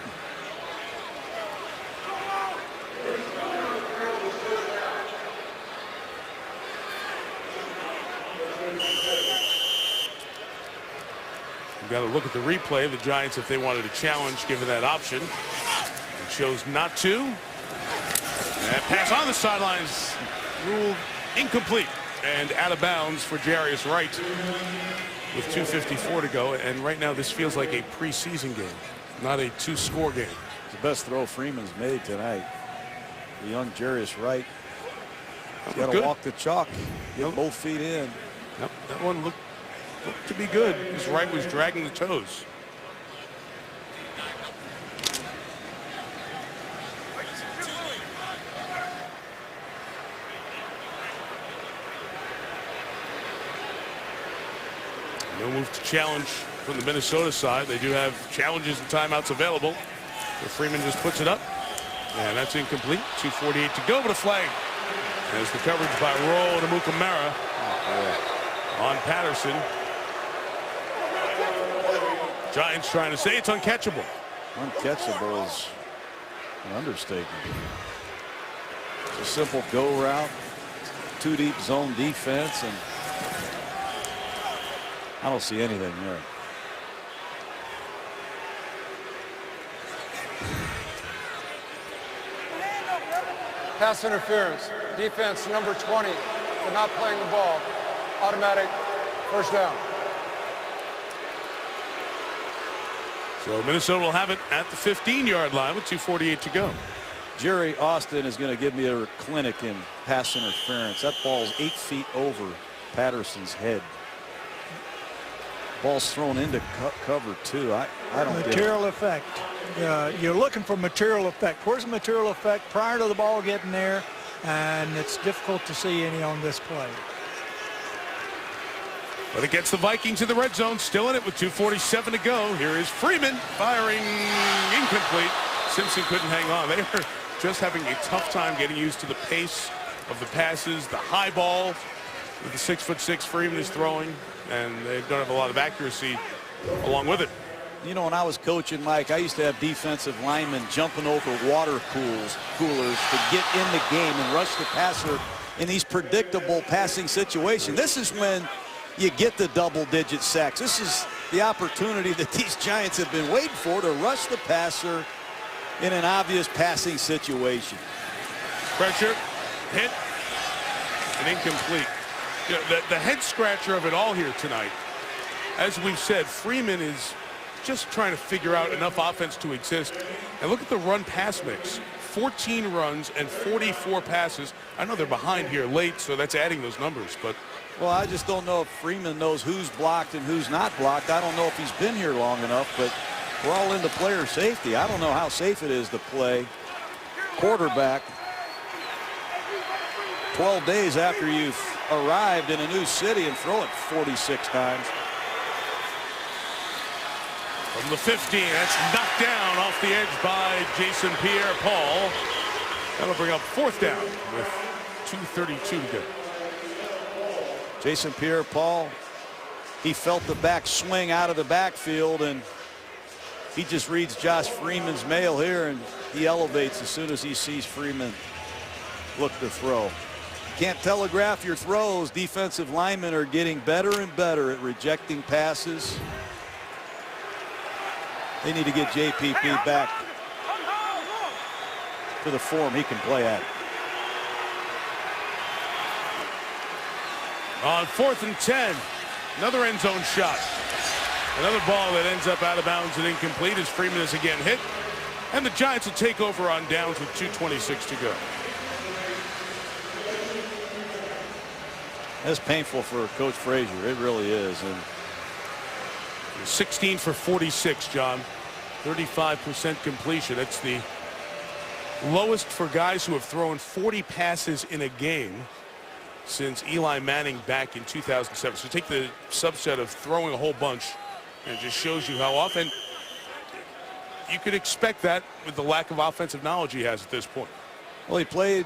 Got to look at the replay. The Giants, if they wanted to challenge, given that option, chose not to. And pass on the sidelines ruled incomplete and out of bounds for Jarius Wright with 2:54 to go. And right now this feels like a preseason game, not a two-score game. The best throw Freeman's made tonight. The young Jarius Wright. He's got to walk the chalk, get both feet in. Nope, that one looked to be good. His right was dragging the toes. No move to challenge from the Minnesota side. They do have challenges and timeouts available. But Freeman just puts it up. And that's incomplete. 2:48 to go, but a flag. As the coverage by Roll to Mukamara on Patterson. Giants trying to say it's uncatchable. Uncatchable is an understatement. It's a simple go route, two deep zone defense, and I don't see anything there. Pass interference. Defense number 20 for not playing the ball. Automatic first down. So Minnesota will have it at the 15-yard line with 2:48 to go. Jerry Austin is going to give me a clinic in pass interference. That ball's 8 feet over Patterson's head. Ball's thrown into cover too. I don't get it. Material effect. You're looking for material effect. Where's the material effect prior to the ball getting there? And it's difficult to see any on this play. But it gets the Vikings in the red zone, still in it with 2:47 to go. Here is Freeman firing incomplete. Simpson couldn't hang on. They are just having a tough time getting used to the pace of the passes, the high ball with the 6'6" Freeman is throwing, and they don't have a lot of accuracy along with it. You know, when I was coaching, Mike, I used to have defensive linemen jumping over water coolers to get in the game and rush the passer in these predictable passing situations. This is when you get the double-digit sacks. This is the opportunity that these Giants have been waiting for, to rush the passer in an obvious passing situation. Pressure, hit, and incomplete. You know, the head scratcher of it all here tonight, as we've said, Freeman is just trying to figure out enough offense to exist. And look at the run-pass mix. 14 runs and 44 passes. I know they're behind here late, so that's adding those numbers, but well, I just don't know if Freeman knows who's blocked and who's not blocked. I don't know if he's been here long enough, but we're all into player safety. I don't know how safe it is to play quarterback 12 days after you've arrived in a new city and throw it 46 times. From the 15, that's knocked down off the edge by Jason Pierre-Paul. That'll bring up fourth down with 2:32 to go. Jason Pierre-Paul, he felt the back swing out of the backfield, and he just reads Josh Freeman's mail here, and he elevates as soon as he sees Freeman look to throw. Can't telegraph your throws. Defensive linemen are getting better and better at rejecting passes. They need to get JPP back to the form he can play at. On 4th and 10, another end zone shot. Another ball that ends up out of bounds and incomplete as Freeman is again hit. And the Giants will take over on downs with 2:26 to go. That's painful for Coach Frazier. It really is. And 16 for 46, John. 35% completion. That's the lowest for guys who have thrown 40 passes in a game since Eli Manning back in 2007. So take the subset of throwing a whole bunch, and it just shows you how often you could expect that with the lack of offensive knowledge he has at this point. Well, he played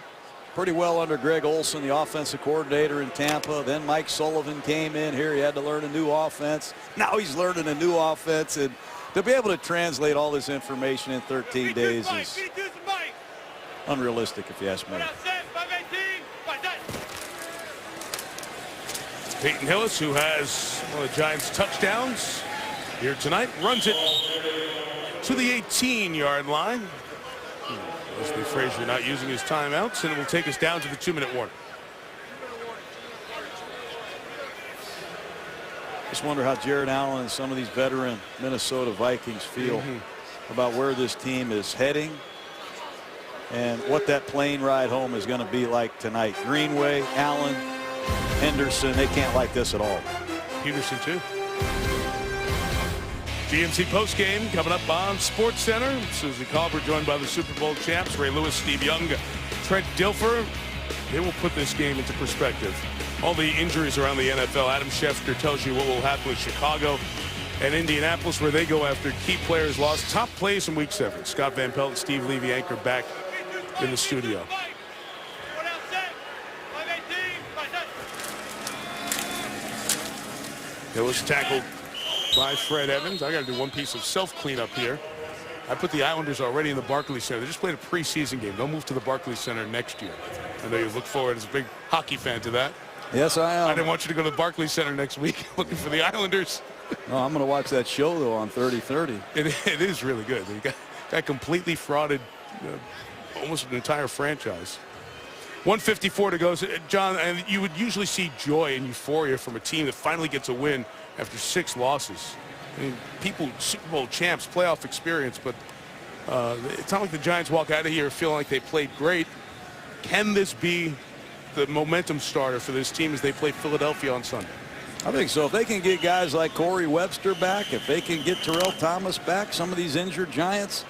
pretty well under Greg Olson, the offensive coordinator in Tampa. Then Mike Sullivan came in here. He had to learn a new offense. Now he's learning a new offense. And to be able to translate all this information in 13 days is unrealistic, if you ask me. Peyton Hillis, who has one of the Giants' touchdowns here tonight, runs it to the 18-yard line. Leslie Frazier not using his timeouts, and it will take us down to the 2-minute warning. Just wonder how Jared Allen and some of these veteran Minnesota Vikings feel about where this team is heading and what that plane ride home is going to be like tonight. Greenway, Allen, Henderson, they can't like this at all. Peterson, too. GMC postgame coming up on SportsCenter. Susie Colbert joined by the Super Bowl champs, Ray Lewis, Steve Young, Trent Dilfer. They will put this game into perspective. All the injuries around the NFL. Adam Schefter tells you what will happen with Chicago and Indianapolis, where they go after key players lost. Top plays in Week 7. Scott Van Pelt and Steve Levy anchor back in the studio. It was tackled by Fred Evans. I got to do one piece of self-cleanup here. I put the Islanders already in the Barclays Center. They just played a preseason game. They'll move to the Barclays Center next year. I know you look forward as a big hockey fan to that. Yes, I am. I didn't want you to go to the Barclays Center next week looking for the Islanders. No, I'm going to watch that show, though, on 30/30. It is really good. They got completely frauded almost an entire franchise. 1:54 to go. John, and you would usually see joy and euphoria from a team that finally gets a win after 6 losses. I mean, people, Super Bowl champs, playoff experience, but it's not like the Giants walk out of here feeling like they played great. Can this be the momentum starter for this team as they play Philadelphia on Sunday? I think so. If they can get guys like Corey Webster back, if they can get Terrell Thomas back, some of these injured Giants,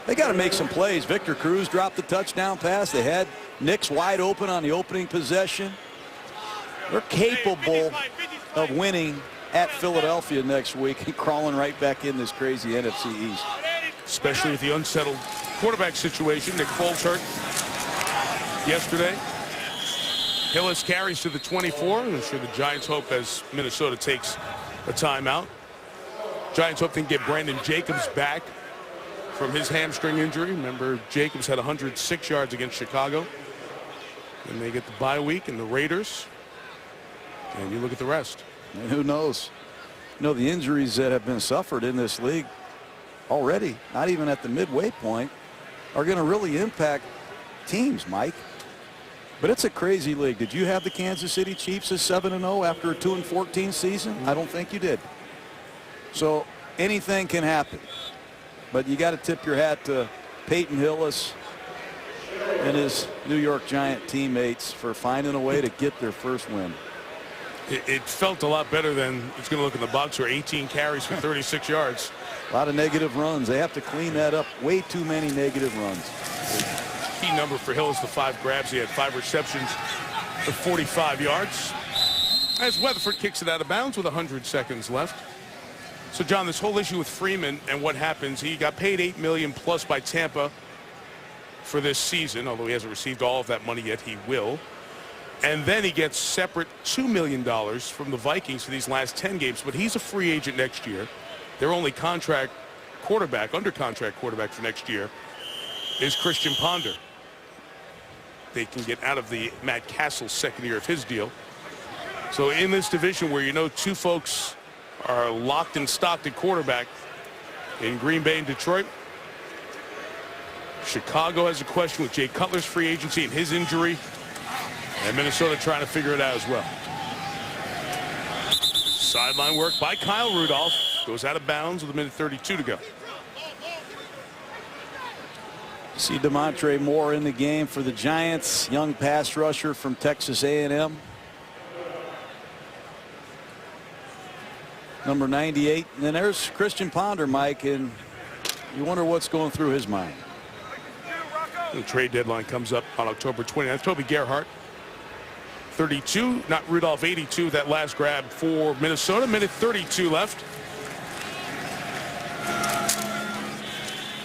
they got to make some plays. Victor Cruz dropped the touchdown pass. They had Knicks wide open on the opening possession. They're capable of winning at Philadelphia next week and crawling right back in this crazy NFC East. Especially with the unsettled quarterback situation. Nick Foles hurt yesterday. Hillis carries to the 24. I'm sure the Giants hope as Minnesota takes a timeout. Giants hope they can get Brandon Jacobs back from his hamstring injury. Remember, Jacobs had 106 yards against Chicago. And they get the bye week and the Raiders. And you look at the rest. And who knows? You know, the injuries that have been suffered in this league already, not even at the midway point, are going to really impact teams, Mike. But it's a crazy league. Did you have the Kansas City Chiefs as 7-0 after a 2-14 season? I don't think you did. So anything can happen. But you got to tip your hat to Peyton Hillis and his New York Giant teammates for finding a way to get their first win. It felt a lot better than it's going to look in the box, where 18 carries for 36 yards. A lot of negative runs. They have to clean that up. Way too many negative runs. Key number for Hill is the 5 grabs. He had 5 receptions for 45 yards. As Weatherford kicks it out of bounds with 100 seconds left. So, John, this whole issue with Freeman and what happens, he got paid $8 million plus by Tampa for this season, although he hasn't received all of that money yet. He will. And then he gets separate $2 million from the Vikings for these last 10 games. But he's a free agent next year. Their only contract quarterback, under contract quarterback for next year, is Christian Ponder. They can get out of the Matt Castle second year of his deal. So in this division where you know 2 folks are locked and stocked at quarterback in Green Bay and Detroit, Chicago has a question with Jay Cutler's free agency and his injury, and Minnesota trying to figure it out as well. Sideline work by Kyle Rudolph. Goes out of bounds with 1:32 to go. See Demontre Moore in the game for the Giants, young pass rusher from Texas A&M. Number 98. And then there's Christian Ponder, Mike, and you wonder what's going through his mind. The trade deadline comes up on October 29th. Toby Gerhart, 32, not Rudolph, 82. That last grab for Minnesota. 1:32 left.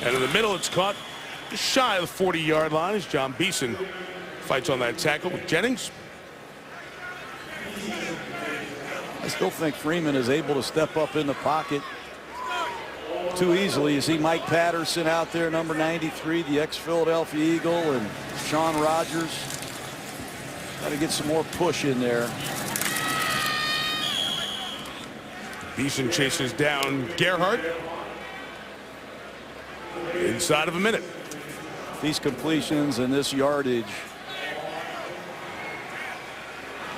And in the middle, it's caught just shy of the 40-yard line as John Beeson Fights on that tackle with Jennings. I still think Freeman is able to step up in the pocket too easily. You see Mike Patterson out there, number 93, the ex-Philadelphia Eagle, and Sean Rogers. Got to get some more push in there. Beeson chases down Gerhardt. Inside of a minute. These completions and this yardage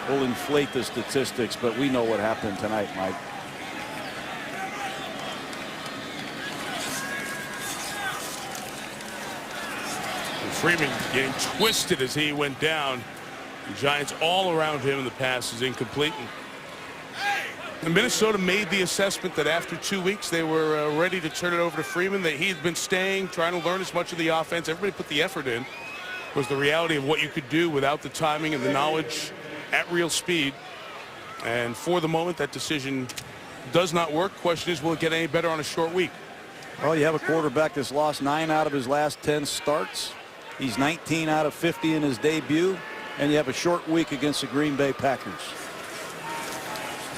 will inflate the statistics, but we know what happened tonight, Mike. Freeman getting twisted as he went down. The Giants all around him, and the pass is incomplete. And Minnesota made the assessment that after 2 weeks they were ready to turn it over to Freeman, that he had been staying, trying to learn as much of the offense. Everybody put the effort in. It was the reality of what you could do without the timing and the knowledge at real speed. And for the moment, that decision does not work. Question is, will it get any better on a short week? Well, you have a quarterback that's lost 9 out of his last 10 starts. He's 19 out of 50 in his debut. And you have a short week against the Green Bay Packers.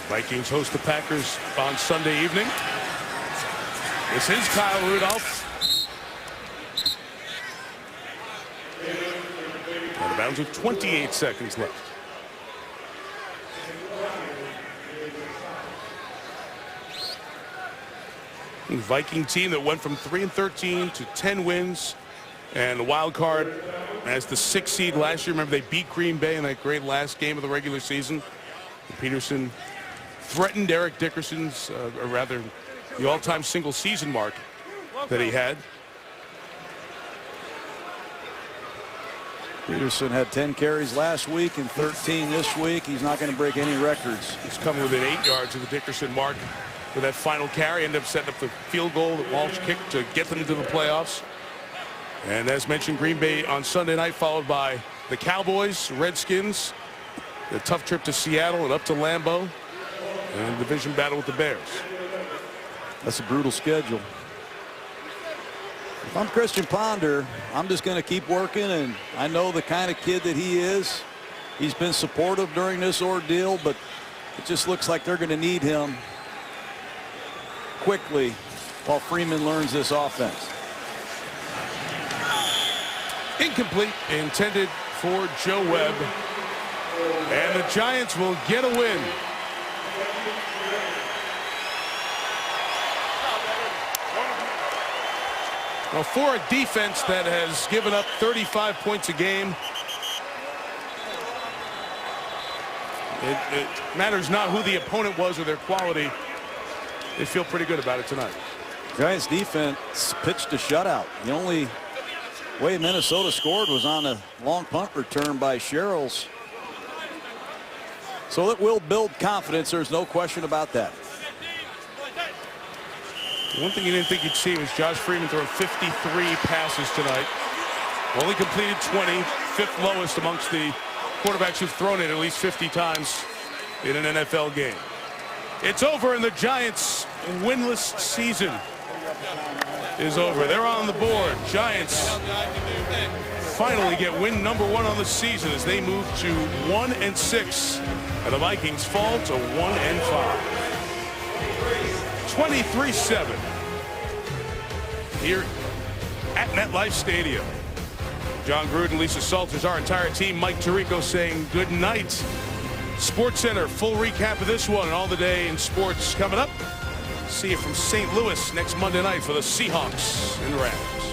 Vikings host the Packers on Sunday evening. This is Kyle Rudolph. Out of bounds with 28 seconds left. The Viking team that went from 3-13 to 10 wins. And the wild card as the 6th seed last year. Remember, they beat Green Bay in that great last game of the regular season. And Peterson threatened Eric Dickerson's, or rather, the all-time single season mark that he had. Peterson had 10 carries last week and 13 this week. He's not going to break any records. He's coming within 8 yards of the Dickerson mark for that final carry. Ended up setting up the field goal that Walsh kicked to get them to the playoffs. And as mentioned, Green Bay on Sunday night, followed by the Cowboys, Redskins, the tough trip to Seattle and up to Lambeau, and division battle with the Bears. That's a brutal schedule. If I'm Christian Ponder, I'm just going to keep working, and I know the kind of kid that he is. He's been supportive during this ordeal, but it just looks like they're going to need him quickly while Freeman learns this offense. Incomplete, intended for Joe Webb. And the Giants will get a win. Well, for a defense that has given up 35 points a game, it matters not who the opponent was or their quality. They feel pretty good about it tonight. Giants defense pitched a shutout. The only way Minnesota scored was on a long punt return by Sherrills. So it will build confidence. There's no question about that. One thing you didn't think you'd see was Josh Freeman throwing 53 passes tonight. Only completed 20, 5th lowest amongst the quarterbacks who've thrown it at least 50 times in an NFL game. It's over, and the Giants' winless season is over. They're on the board. Giants finally get win number 1 on the season as they move to 1-6, and the Vikings fall to 1-5. 23-7 here at MetLife Stadium. John Gruden, Lisa Salters, our entire team, Mike Tirico saying good night. Sports Center, full recap of this one and all the day in sports coming up. See you from St. Louis next Monday night for the Seahawks and Rams.